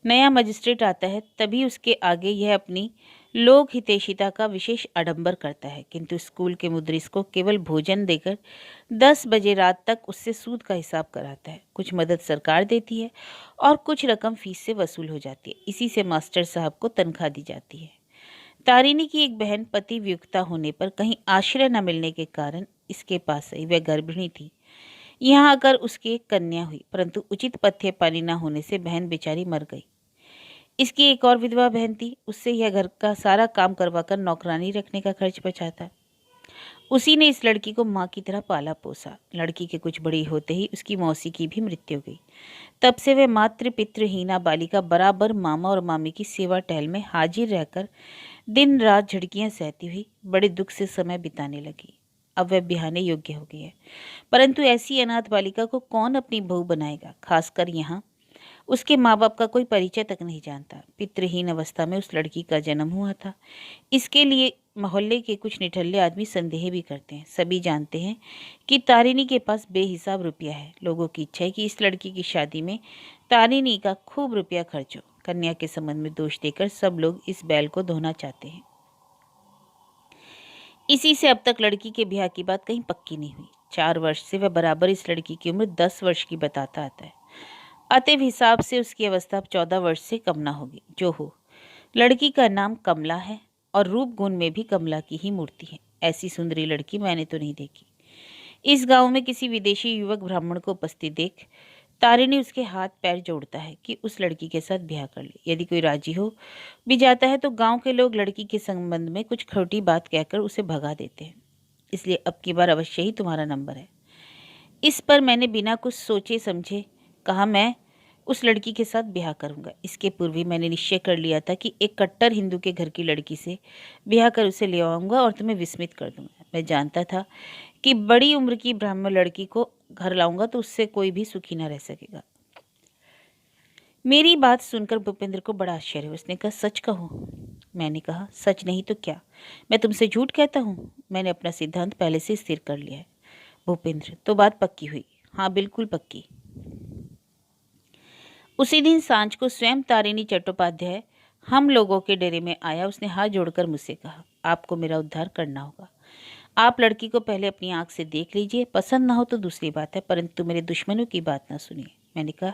नया मजिस्ट्रेट आता है तभी उसके आगे यह अपनी लोक हितैषिता का विशेष आडंबर करता है, किंतु स्कूल के मुदरिस को केवल भोजन देकर 10 बजे रात तक उससे सूद का हिसाब कराता है। कुछ मदद सरकार देती है और कुछ रकम फीस से वसूल हो जाती है। इसी से मास्टर साहब को तनख्वाह दी जाती है। तारिणी की एक बहन पति वियुक्ता होने पर कहीं आश्रय न मिलने के कारण इसके पास आई। वह गर्भिणी थी। यहाँ आकर उसकी एक कन्या हुई, परंतु उचित पथ्य पानी न होने से बहन बेचारी मर गई। इसकी एक और विधवा बहन थी। उससे यह घर का सारा काम करवाकर नौकरानी रखने का खर्च बचाता। उसी ने इस लड़की को माँ की तरह पाला पोसा। लड़की के कुछ बड़ी होते ही उसकी मौसी की भी मृत्यु हो गई। तब से वह मातृ पितृहीना बालिका बराबर मामा और मामी की सेवा टहल में हाजिर रहकर दिन रात झड़कियां सहती हुई बड़े दुख से समय बिताने लगी। अब वह बिहाने योग्य हो गई है, परंतु ऐसी अनाथ बालिका को कौन अपनी बहू बनाएगा? खासकर यहाँ उसके माँ बाप का कोई परिचय तक नहीं जानता। पितृहीन अवस्था में उस लड़की का जन्म हुआ था। इसके लिए मोहल्ले के कुछ निठल्ले आदमी संदेह भी करते हैं। सभी जानते हैं कि तारिणी के पास बेहिसाब रुपया है। लोगों की इच्छा है कि इस लड़की की शादी में तारिणी का खूब रुपया खर्च हो। कन्या के संबंध में दोष देकर सब लोग इस बैल को धोना चाहते हैं। इसी से अब तक लड़की के ब्याह की बात कहीं पक्की नहीं हुई। 4 वर्ष से वह बराबर इस लड़की की उम्र 10 वर्ष की बताता आता है। अतएव हिसाब से उसकी अवस्था अब 14 वर्ष से कम ना होगी। जो हो, लड़की का नाम कमला है और रूप गुण में भी कमला की ही मूर्ति है। ऐसी सुंदरी लड़की मैंने तो नहीं देखी। इस गांव में किसी विदेशी युवक ब्राह्मण को उपस्थित देख तारिणी उसके हाथ पैर जोड़ता है कि उस लड़की के साथ ब्याह कर ले। यदि कोई राजी हो भी जाता है तो गांव के लोग लड़की के संबंध में कुछ खोटी बात कहकर उसे भगा देते हैं। इसलिए अब की बार अवश्य ही तुम्हारा नंबर है। इस पर मैंने बिना कुछ सोचे समझे कहा, मैं उस लड़की के साथ ब्याह करूंगा। इसके पूर्व ही मैंने निश्चय कर लिया था कि एक कट्टर हिंदू के घर की लड़की से ब्याह कर उसे ले आऊंगा और तुम्हें विस्मित कर दूंगा। मैं जानता था कि बड़ी उम्र की ब्राह्मण लड़की को घर लाऊंगा तो उससे कोई भी सुखी न रह सकेगा। मेरी बात सुनकर भूपेंद्र को बड़ा आश्चर्य हुआ। उसने कहा, सच कहो? मैंने कहा, सच नहीं तो क्या, मैं तुमसे झूठ कहता हूँ? मैंने अपना सिद्धांत पहले से स्थिर कर लिया है। भूपेंद्र, तो बात पक्की हुई? हाँ, बिल्कुल पक्की। उसी दिन सांझ को स्वयं तारिणी चट्टोपाध्याय हम लोगों के डेरे में आया। उसने हाथ जोड़कर मुझसे कहा, आपको मेरा उद्धार करना होगा। आप लड़की को पहले अपनी आंख से देख लीजिए, पसंद ना हो तो दूसरी बात है, परंतु मेरे दुश्मनों की बात ना सुनिए। मैंने कहा,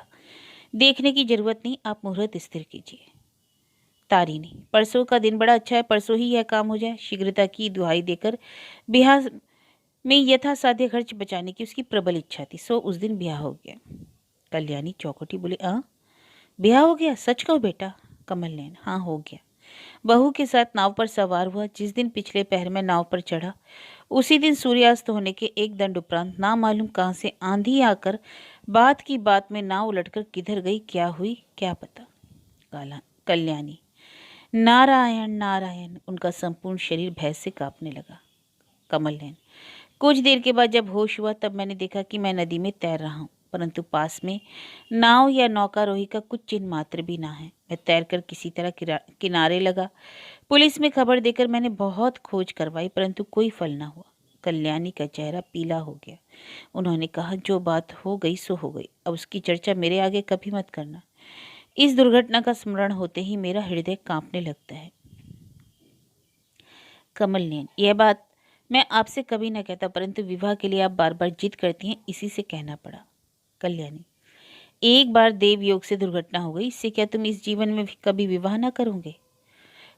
देखने की जरूरत नहीं, आप मुहूर्त स्थिर कीजिए। तारिणी, परसों का दिन बड़ा अच्छा है, परसों ही यह काम हो जाए। शीघ्रता की दुहाई देकर ब्याह में यथासाध्य खर्च बचाने की उसकी प्रबल इच्छा थी। सो उस दिन ब्याह हो गया। कल्याणी चौकटी बोली, ब्याह हो गया? सच कहो बेटा। कमल नैन, हाँ हो गया। बहू के साथ नाव पर सवार हुआ। जिस दिन पिछले पहर में नाव पर चढ़ा, उसी दिन सूर्यास्त होने के एक दंड उपरांत ना मालूम कहाँ से आंधी आकर बात की बात में नाव उलटकर किधर गई, क्या हुई क्या पता। कल्याणी, नारायण नारायण। उनका संपूर्ण शरीर भय से कांपने लगा। कमल नैन, कुछ देर के बाद जब होश हुआ तब मैंने देखा कि मैं नदी में तैर रहा हूँ, परंतु पास में नाव या नौकारोही का कुछ चिन्ह मात्र भी ना है। मैं तैरकर किसी तरह किनारे लगा। पुलिस में खबर देकर मैंने बहुत खोज करवाई, परंतु कोई फल ना हुआ। कल्याणी का चेहरा पीला हो गया। उन्होंने कहा, जो बात हो गई सो हो गई, अब उसकी चर्चा मेरे आगे कभी मत करना। इस दुर्घटना का स्मरण होते ही मेरा हृदय कांपने लगता है। कमल नयन, यह बात मैं आपसे कभी न कहता, परंतु विवाह के लिए आप बार बार जिद करती हैं, इसी से कहना पड़ा। कल्याणी, एक बार देव योग से दुर्घटना हो गई, इससे क्या तुम इस जीवन में कभी विवाह ना करोगे?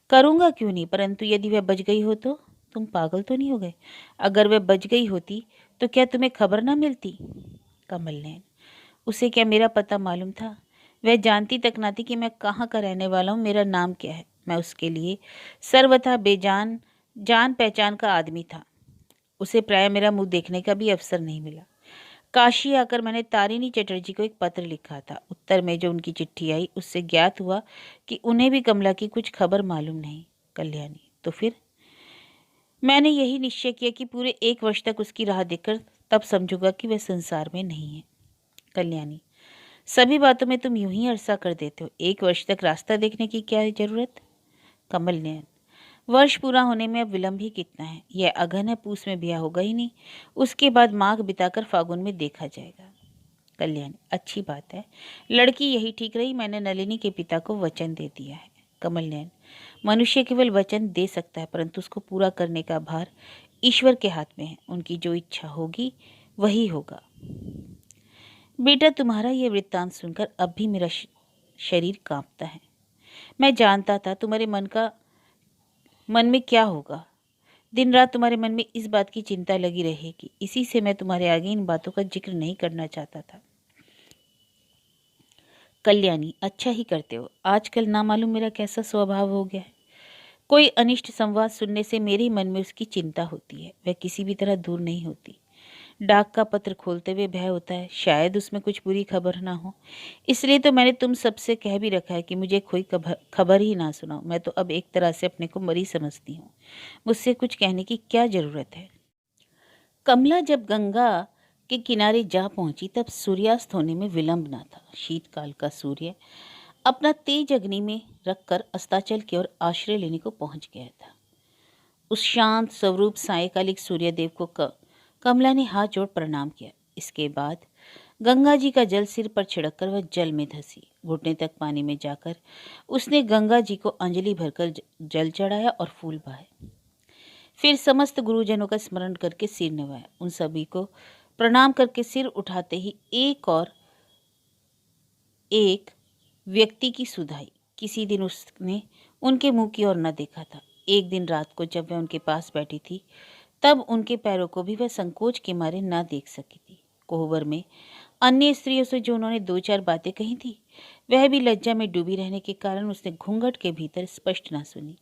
करूंगा क्यों नहीं, परंतु यदि वह बच गई हो तो? तुम पागल तो नहीं हो गए? अगर वह बच गई होती तो क्या तुम्हें खबर ना मिलती? कमल नयन, उसे क्या मेरा पता मालूम था? वह जानती तक ना थी कि मैं कहाँ का रहने वाला हूँ, मेरा नाम क्या है। मैं उसके लिए सर्वथा बेजान जान पहचान का आदमी था। उसे प्राय मेरा मुंह देखने का भी अवसर नहीं मिला। काशी आकर मैंने तारिणी चटर्जी को एक पत्र लिखा था। उत्तर में जो उनकी चिट्ठी आई उससे ज्ञात हुआ कि उन्हें भी कमला की कुछ खबर मालूम नहीं। कल्याणी, तो फिर? मैंने यही निश्चय किया कि पूरे 1 वर्ष तक उसकी राह देखकर तब समझूंगा कि वह संसार में नहीं है। कल्याणी, सभी बातों में तुम यूं ही अरसा कर देते हो। 1 वर्ष तक रास्ता देखने की क्या जरूरत? कमल नयन, वर्ष पूरा होने में अब विलंब ही कितना है। यह अगहन है, पूस में ब्याह होगा ही नहीं, उसके बाद माघ बिताकर फागुन में देखा जाएगा। कल्याणी, अच्छी बात है, लड़की यही ठीक रही। मैंने नलिनी के पिता को वचन दे दिया है। कमल नयन, मनुष्य केवल वचन दे सकता है, परंतु उसको पूरा करने का भार ईश्वर के हाथ में है। उनकी जो इच्छा होगी वही होगा। बेटा, तुम्हारा यह वृत्तांत सुनकर अब भी मेरा शरीर कांपता है। मैं जानता था तुम्हारे मन में क्या होगा। दिन रात तुम्हारे मन में इस बात की चिंता लगी रहेगी। इसी से मैं तुम्हारे आगे इन बातों का जिक्र नहीं करना चाहता था। कल्याणी, अच्छा ही करते हो। आजकल ना मालूम मेरा कैसा स्वभाव हो गया है। कोई अनिष्ट संवाद सुनने से मेरे मन में उसकी चिंता होती है, वह किसी भी तरह दूर नहीं होती। डाक का पत्र खोलते हुए भय होता है, शायद उसमें कुछ बुरी खबर ना हो। इसलिए तो मैंने तुम सबसे कह भी रखा है कि मुझे कोई खबर ही ना सुनाओ। मैं तो अब एक तरह से अपने को मरी समझती हूँ। मुझसे कुछ कहने की क्या जरूरत है? कमला जब गंगा के किनारे जा पहुंची तब सूर्यास्त होने में विलंब न था। शीतकाल का सूर्य अपना तेज अग्नि में रखकर अस्ताचल की ओर आश्रय लेने को पहुंच गया था। उस शांत स्वरूप सायकालिक सूर्यदेव को कमला ने हाथ जोड़ प्रणाम किया। इसके बाद गंगा जी का जल सिर पर छिड़ककर वह जल में धसी। घुटने तक पानी में जाकर उसने गंगा जी को अंजलि भरकर जल चढ़ाया और फूल बहाए। फिर समस्त गुरुजनों का स्मरण करके सिर नवाया। उन सभी को प्रणाम करके सिर उठाते ही एक व्यक्ति की सुधाई। किसी दिन उसने उनके मुंह की ओर न देखा था। एक दिन रात को जब वह उनके पास बैठी थी तब उनके पैरों को भी वह संकोच के मारे न देख सकी थी। कोहबर में अन्य स्त्रियों से जो उन्होंने 2-4 बातें कही थी, वह भी लज्जा में डूबी रहने के कारण उसने घूंघट के भीतर स्पष्ट न सुनी।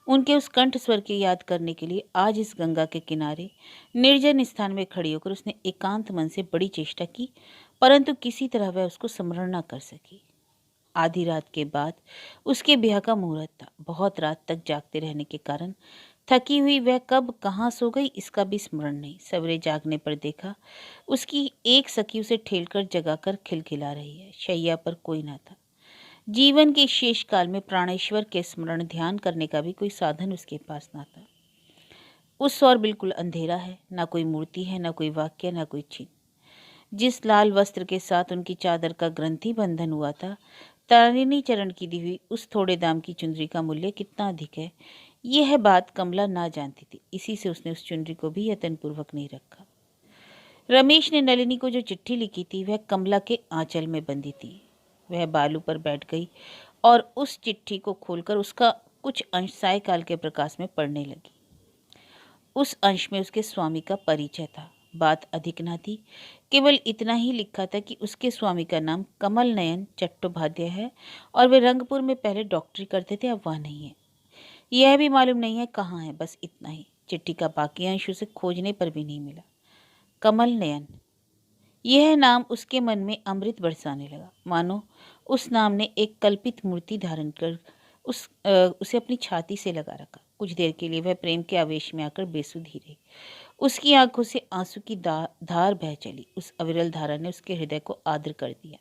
उनके उस कंठ स्वर की याद करने के लिए आज इस गंगा के किनारे निर्जन स्थान में खड़ी होकर उसने एकांत मन से बड़ी चेष्टा की, परंतु किसी तरह वह उसको स्मरण न कर सकी। आधी रात के बाद उसके ब्याह का मुहूर्त था। बहुत रात तक जागते रहने के कारण थकी हुई वह कब कहाँ सो गई इसका भी स्मरण नहीं। सवेरे जागने पर देखा उसकी एक सखी उसे ठेलकर जगाकर खिलखिला रही है। शैया पर कोई न था। जीवन के शेष काल में प्राणेश्वर के स्मरण ध्यान करने का भी कोई साधन उसके पास ना था। उस ओर बिल्कुल अंधेरा है, ना कोई मूर्ति है, ना कोई वाक्य, ना कोई चिन्ह। जिस लाल वस्त्र के साथ उनकी चादर का ग्रंथि बंधन हुआ था, तारिणी चरण की दी हुई उस थोड़े दाम की चुनरी का मूल्य कितना अधिक है, यह बात कमला ना जानती थी। इसी से उसने उस चुनरी को भी यत्नपूर्वक नहीं रखा। रमेश ने नलिनी को जो चिट्ठी लिखी थी वह कमला के आंचल में बंधी थी। वह बालू पर बैठ गई और उस चिट्ठी को खोलकर उसका कुछ अंश सायकाल के प्रकाश में पढ़ने लगी। उस अंश में उसके स्वामी का परिचय था। बात अधिक ना थी, केवल इतना ही लिखा था कि उसके स्वामी का नाम कमल नयन चट्टोपाध्याय है और वे रंगपुर में पहले डॉक्टरी करते थे, अब वहाँ नहीं है। यह भी मालूम नहीं है कहाँ है, बस इतना ही। चिट्ठी का बाकी अंश उसे खोजने पर भी नहीं मिला। कमल नयन, यह नाम उसके मन में अमृत बरसाने लगा, मानो उस नाम ने एक कल्पित मूर्ति धारण कर उसे अपनी छाती से लगा रखा। कुछ देर के लिए वह प्रेम के आवेश में आकर बेसुधी रही। उसकी आंखों से आंसू की धार बह चली। उस अविरल धारा ने उसके हृदय को आर्द्र कर दिया।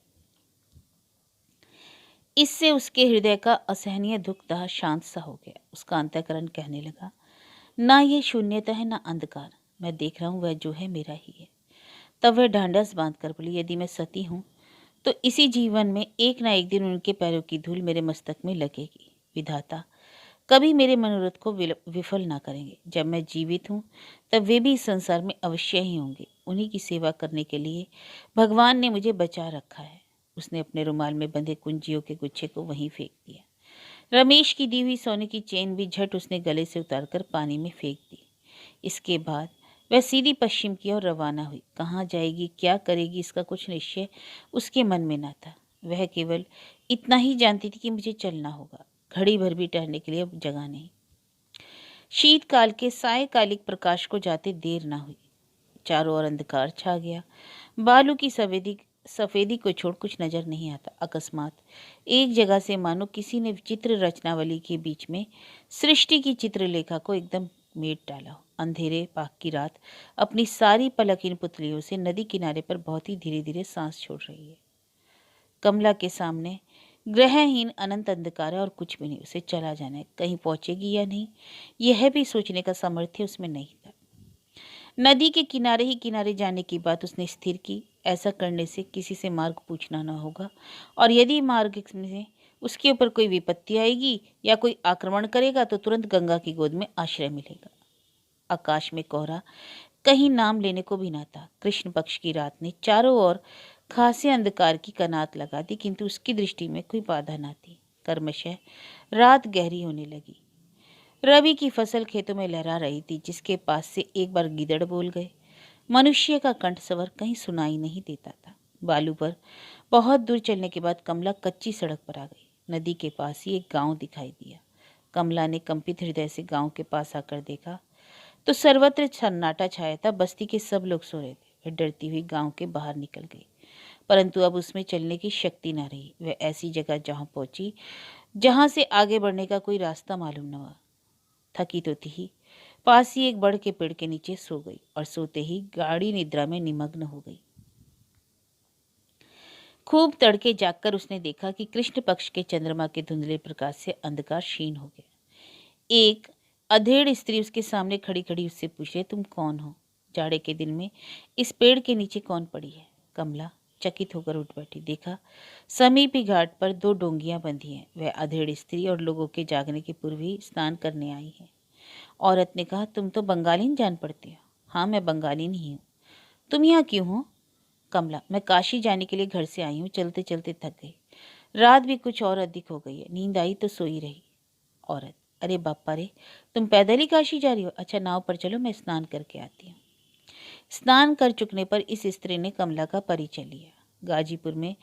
इससे उसके हृदय का असहनीय दुख दाह शांत सा हो गया। उसका अंतःकरण कहने लगा, ना यह शून्यता है, ना अंधकार। मैं देख रहा हूँ वह जो है मेरा ही है। तब वह ढांढस बांध कर बोली, यदि मैं सती हूँ तो इसी जीवन में एक ना एक दिन उनके पैरों की धूल मेरे मस्तक में लगेगी। विधाता, कभी मेरे मनोरथ को विफल ना करेंगे। जब मैं जीवित हूँ तब वे भी इस संसार में अवश्य ही होंगे। उन्हीं की सेवा करने के लिए भगवान ने मुझे बचा रखा है। उसने अपने रुमाल में बंधे कुंजियों के गुच्छे को वहीं फेंक दिया। रमेश की दी हुई सोने की चेन भी झट उसने गले से उतारकर पानी में फेंक दी। इसके बाद वह सीधी पश्चिम की ओर रवाना हुई। कहाँ जाएगी, क्या करेगी, इसका कुछ निश्चय उसके मन में न था। वह केवल इतना ही जानती थी कि मुझे चलना होगा। घड़ी भर भी ठहरने के लिए अब जगह नहीं। शीतकाल के सायकालिक प्रकाश को जाते देर न हुई। चारों ओर अंधकार छा गया। बालू की सफेदी को छोड़ कुछ नजर नहीं आता। अकस्मात एक जगह से मानो किसी ने चित्र रचनावली के बीच में सृष्टि की चित्रलेखा को एकदम मेट डाला हो। अंधेरे पाक की रात अपनी सारी पलक इन पुतलियों से नदी किनारे पर बहुत ही धीरे धीरे सांस छोड़ रही है। कमला के सामने ग्रहहीन अनंत अंधकार है और कुछ भी नहीं। उसे चला जाना है। कहीं पहुंचेगी या नहीं, यह भी सोचने का सामर्थ्य उसमें नहीं था। नदी के किनारे ही किनारे जाने की बात उसने स्थिर की। ऐसा करने से किसी से मार्ग पूछना न होगा, और यदि मार्ग में उसके ऊपर कोई विपत्ति आएगी या कोई आक्रमण करेगा तो तुरंत गंगा की गोद में आश्रय मिलेगा। आकाश में कोहरा कहीं नाम लेने को भी ना था। कृष्ण पक्ष की रात ने चारों ओर खासे अंधकार की कनात लगा दी, किंतु उसकी दृष्टि में कोई बाधा न थी। कर्मशः रात गहरी होने लगी। रवि की फसल खेतों में लहरा रही थी, जिसके पास से एक बार गिदड़ बोल गए। मनुष्य का कंठ स्वर कहीं सुनाई नहीं देता था। बालू पर बहुत दूर चलने के बाद कमला कच्ची सड़क पर आ गई। नदी के पास ही एक गांव दिखाई दिया। कमला ने कंपित हृदय से गांव के पास आकर देखा तो सर्वत्र सन्नाटा छाया था। बस्ती के सब लोग सो रहे थे। वह डरती हुई गांव के बाहर निकल गई, परंतु अब उसमें चलने की शक्ति न रही। वह ऐसी जगह जहां पहुंची जहां से आगे बढ़ने का कोई रास्ता मालूम न हुआ। थकी तो थी, पास ही एक बड़ के पेड़ के नीचे सो गई और सोते ही गाढ़ी निद्रा में निमग्न हो गई। खूब तड़के जागकर उसने देखा कि कृष्ण पक्ष के चंद्रमा के धुंधले प्रकाश से अंधकार क्षीण हो गया। एक अधेड़ स्त्री उसके सामने खड़ी खड़ी उससे पूछे, तुम कौन हो? जाड़े के दिन में इस पेड़ के नीचे कौन पड़ी है? कमला चकित होकर उठ बैठी। देखा समीपी घाट पर दो डोंगियां बंधी हैं। वह अधेड़ स्त्री और लोगों के जागने के पूर्व ही स्नान करने आई है। औरत ने कहा, तुम तो बंगालीन जान पड़ती हो। हाँ, मैं बंगालीन ही हूँ। तुम यहाँ क्यों हो? कमला, मैं काशी जाने के लिए घर से आई हूँ। चलते चलते थक गई। रात भी कुछ और अधिक हो गई है। नींद आई तो सोई रही। औरत, अरे बापा रे, तुम पैदल ही काशी जा रही हो? अच्छा, नाव पर चलो, मैं स्नान करके आती हूँ। स्नान कर चुकने पर इस स्त्री ने कमला का परिचय लिया। गाजीपुर में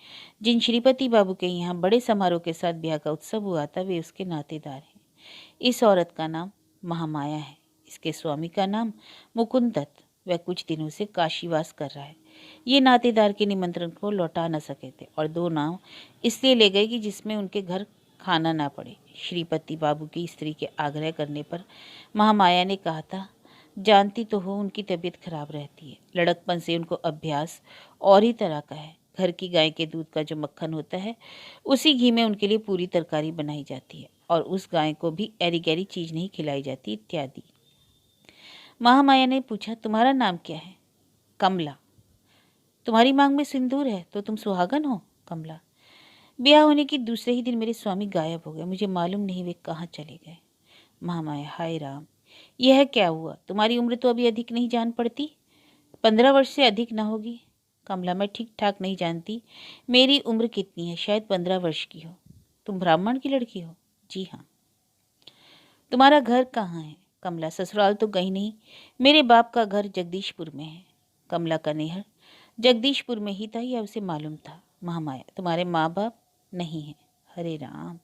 जिन श्रीपति बाबू के यहाँ बड़े समारोह के साथ ब्याह का उत्सव हुआ था, वे उसके नातेदार हैं। इस औरत का नाम महामाया है। इसके स्वामी का नाम मुकुंद दत्त। वह कुछ दिनों से काशीवास कर रहा है। ये नातेदार के निमंत्रण को लौटा न सके थे और दो नाव इसलिए ले गए कि जिसमें उनके घर खाना ना पड़े। श्रीपति बाबू की स्त्री के आग्रह करने पर महामाया ने कहा था, जानती तो हो उनकी तबीयत खराब रहती है। लड़कपन से उनको अभ्यास और ही तरह का है। घर की गाय के दूध का जो मक्खन होता है, उसी घी में उनके लिए पूरी तरकारी बनाई जाती है और उस गाय को भी ऐरी गैरी चीज नहीं खिलाई जाती, इत्यादि। महामाया ने पूछा, तुम्हारा नाम क्या है? कमला। तुम्हारी मांग में सिंदूर है तो तुम सुहागन हो? कमला। ब्याह होने की दूसरे ही दिन मेरे स्वामी गायब हो गए। मुझे मालूम नहीं वे कहाँ चले गए। महामाया, हाय राम, यह क्या हुआ? तुम्हारी उम्र तो अभी अधिक नहीं जान पड़ती, 15 वर्ष से अधिक न होगी। कमला, मैं ठीक ठाक नहीं जानती मेरी उम्र कितनी है, शायद 15 वर्ष की हो। तुम ब्राह्मण की लड़की हो? जी हाँ। तुम्हारा घर कहाँ है? कमला, ससुराल तो कहीं नहीं, मेरे बाप का घर जगदीशपुर में है। कमला का नेहर जगदीशपुर में ही था, यह उसे मालूम था। महामाया, तुम्हारे माँ बाप नहीं है? हरे राम,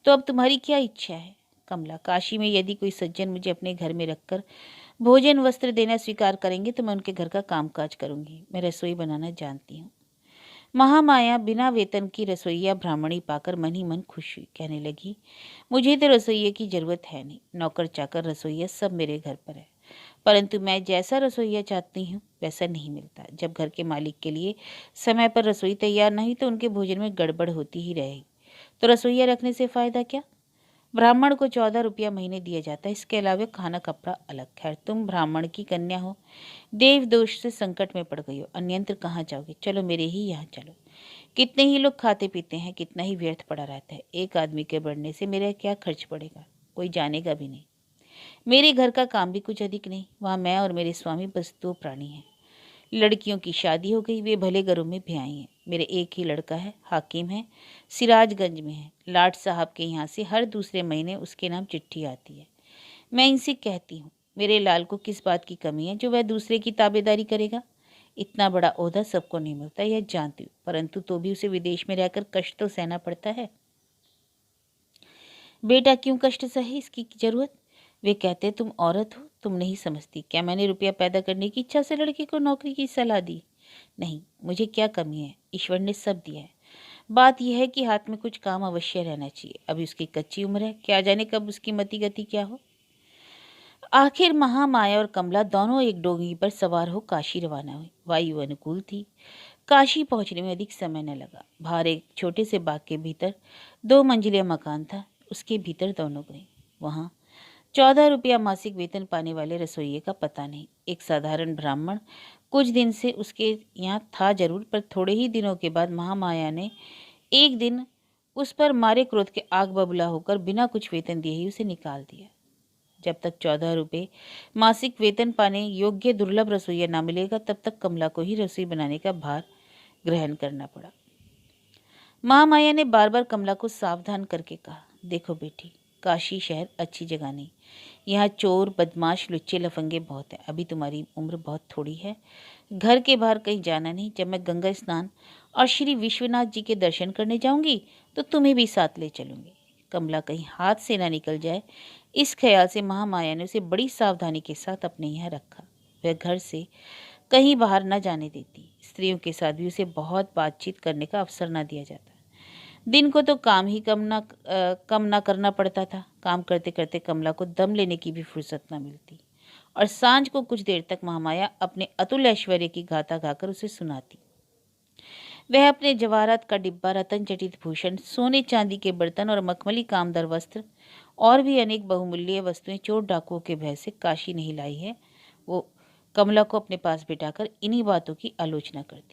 तो अब तुम्हारी क्या इच्छा है? कमला, काशी में यदि कोई सज्जन मुझे अपने घर में रखकर भोजन वस्त्र देना स्वीकार करेंगे तो मैं उनके घर का कामकाज करूंगी। मैं रसोई बनाना जानती हूँ। महामाया बिना वेतन की रसोइया ब्राह्मणी पाकर मन ही मन खुश हुई। कहने लगी, मुझे तो रसोइये की जरूरत है नहीं। नौकर चाकर रसोइया सब मेरे घर पर है, परंतु मैं जैसा रसोइया चाहती हूँ वैसा नहीं मिलता। जब घर के मालिक के लिए समय पर रसोई तैयार नहीं तो उनके भोजन में गड़बड़ होती ही रहेगी। तो रसोइया रखने से फायदा क्या? ब्राह्मण को 14 रुपया महीने दिया जाता है, इसके अलावा खाना कपड़ा अलग। खैर, तुम ब्राह्मण की कन्या हो, देव दोष से संकट में पड़ गई हो, अन्यंत्र कहाँ जाओगे? चलो मेरे ही यहाँ चलो। कितने ही लोग खाते पीते हैं, कितना ही व्यर्थ पड़ा रहता है। एक आदमी के बढ़ने से मेरा क्या खर्च पड़ेगा? कोई जानेगा भी नहीं। मेरे घर का काम भी कुछ अधिक नहीं, वहाँ मैं और मेरे स्वामी बस 2 प्राणी हैं। लड़कियों की शादी हो गई, वे भले घरों में ब्याही हैं। मेरे एक ही लड़का है, हाकिम है, सिराजगंज में है। लाट साहब के यहाँ से हर दूसरे महीने उसके नाम चिट्ठी आती है। मैं इनसे कहती हूँ, मेरे लाल को किस बात की कमी है जो वह दूसरे की ताबेदारी करेगा। इतना बड़ा ओहदा सबको नहीं मिलता, यह जानती हूँ, परंतु तो भी उसे विदेश में रहकर कष्ट तो सहना पड़ता है। बेटा क्यों कष्ट सहे, इसकी जरूरत? वे कहते तुम औरत हो, तुम नहीं समझती। क्या मैंने रुपया पैदा करने की इच्छा से लड़के को नौकरी की सलाह दी? नहीं, मुझे क्या कमी है, ईश्वर ने सब दिया है। बात यह है कि हाथ में कुछ काम अवश्य रहना चाहिए। अभी उसकी कच्ची उम्र है, क्या जाने कब उसकी मति गति क्या हो। आखिर महामाया और कमला दोनों एक डोंगी पर सवार हो काशी रवाना हुई। वायु अनुकूल थी, काशी पहुंचने में अधिक समय न लगा। बाहर एक छोटे से बाग के भीतर 2 मंजिले मकान था, उसके भीतर दोनों गए। वहां 14 रुपया मासिक वेतन पाने वाले रसोइये का पता नहीं। एक साधारण ब्राह्मण कुछ दिन से उसके यहाँ था जरूर, पर थोड़े ही दिनों के बाद महामाया ने एक दिन उस पर मारे क्रोध के आग बबूला होकर बिना कुछ वेतन दिए ही उसे निकाल दिया। जब तक 14 रुपये मासिक वेतन पाने योग्य दुर्लभ रसोइया ना मिलेगा, तब तक कमला को ही रसोई बनाने का भार ग्रहण करना पड़ा। महामाया ने बार बार कमला को सावधान करके कहा, देखो बेटी, काशी शहर अच्छी जगह नहीं। यहाँ चोर बदमाश लुच्चे लफंगे बहुत हैं। अभी तुम्हारी उम्र बहुत थोड़ी है, घर के बाहर कहीं जाना नहीं। जब मैं गंगा स्नान और श्री विश्वनाथ जी के दर्शन करने जाऊंगी तो तुम्हें भी साथ ले चलूंगी। कमला कहीं हाथ से ना निकल जाए, इस ख्याल से महामाया ने उसे बड़ी सावधानी के साथ अपने यहाँ रखा। वह घर से कहीं बाहर न जाने देती। स्त्रियों के साथ भी उसे बहुत बातचीत करने का अवसर न दिया जाता। दिन को तो काम ही कम ना करना पड़ता था। काम करते करते कमला को दम लेने की भी फुर्सत न मिलती, और सांझ को कुछ देर तक महामाया अपने अतुल ऐश्वर्य की गाथा गाकर उसे सुनाती। वह अपने जवाहरात का डिब्बा, रतन जटित भूषण, सोने चांदी के बर्तन और मखमली कामदार वस्त्र और भी अनेक बहुमूल्य वस्तुएं चोर डाकुओं के भय से काशी नहीं लाई है। वो कमला को अपने पास बिठाकर इन्हीं बातों की आलोचना करती।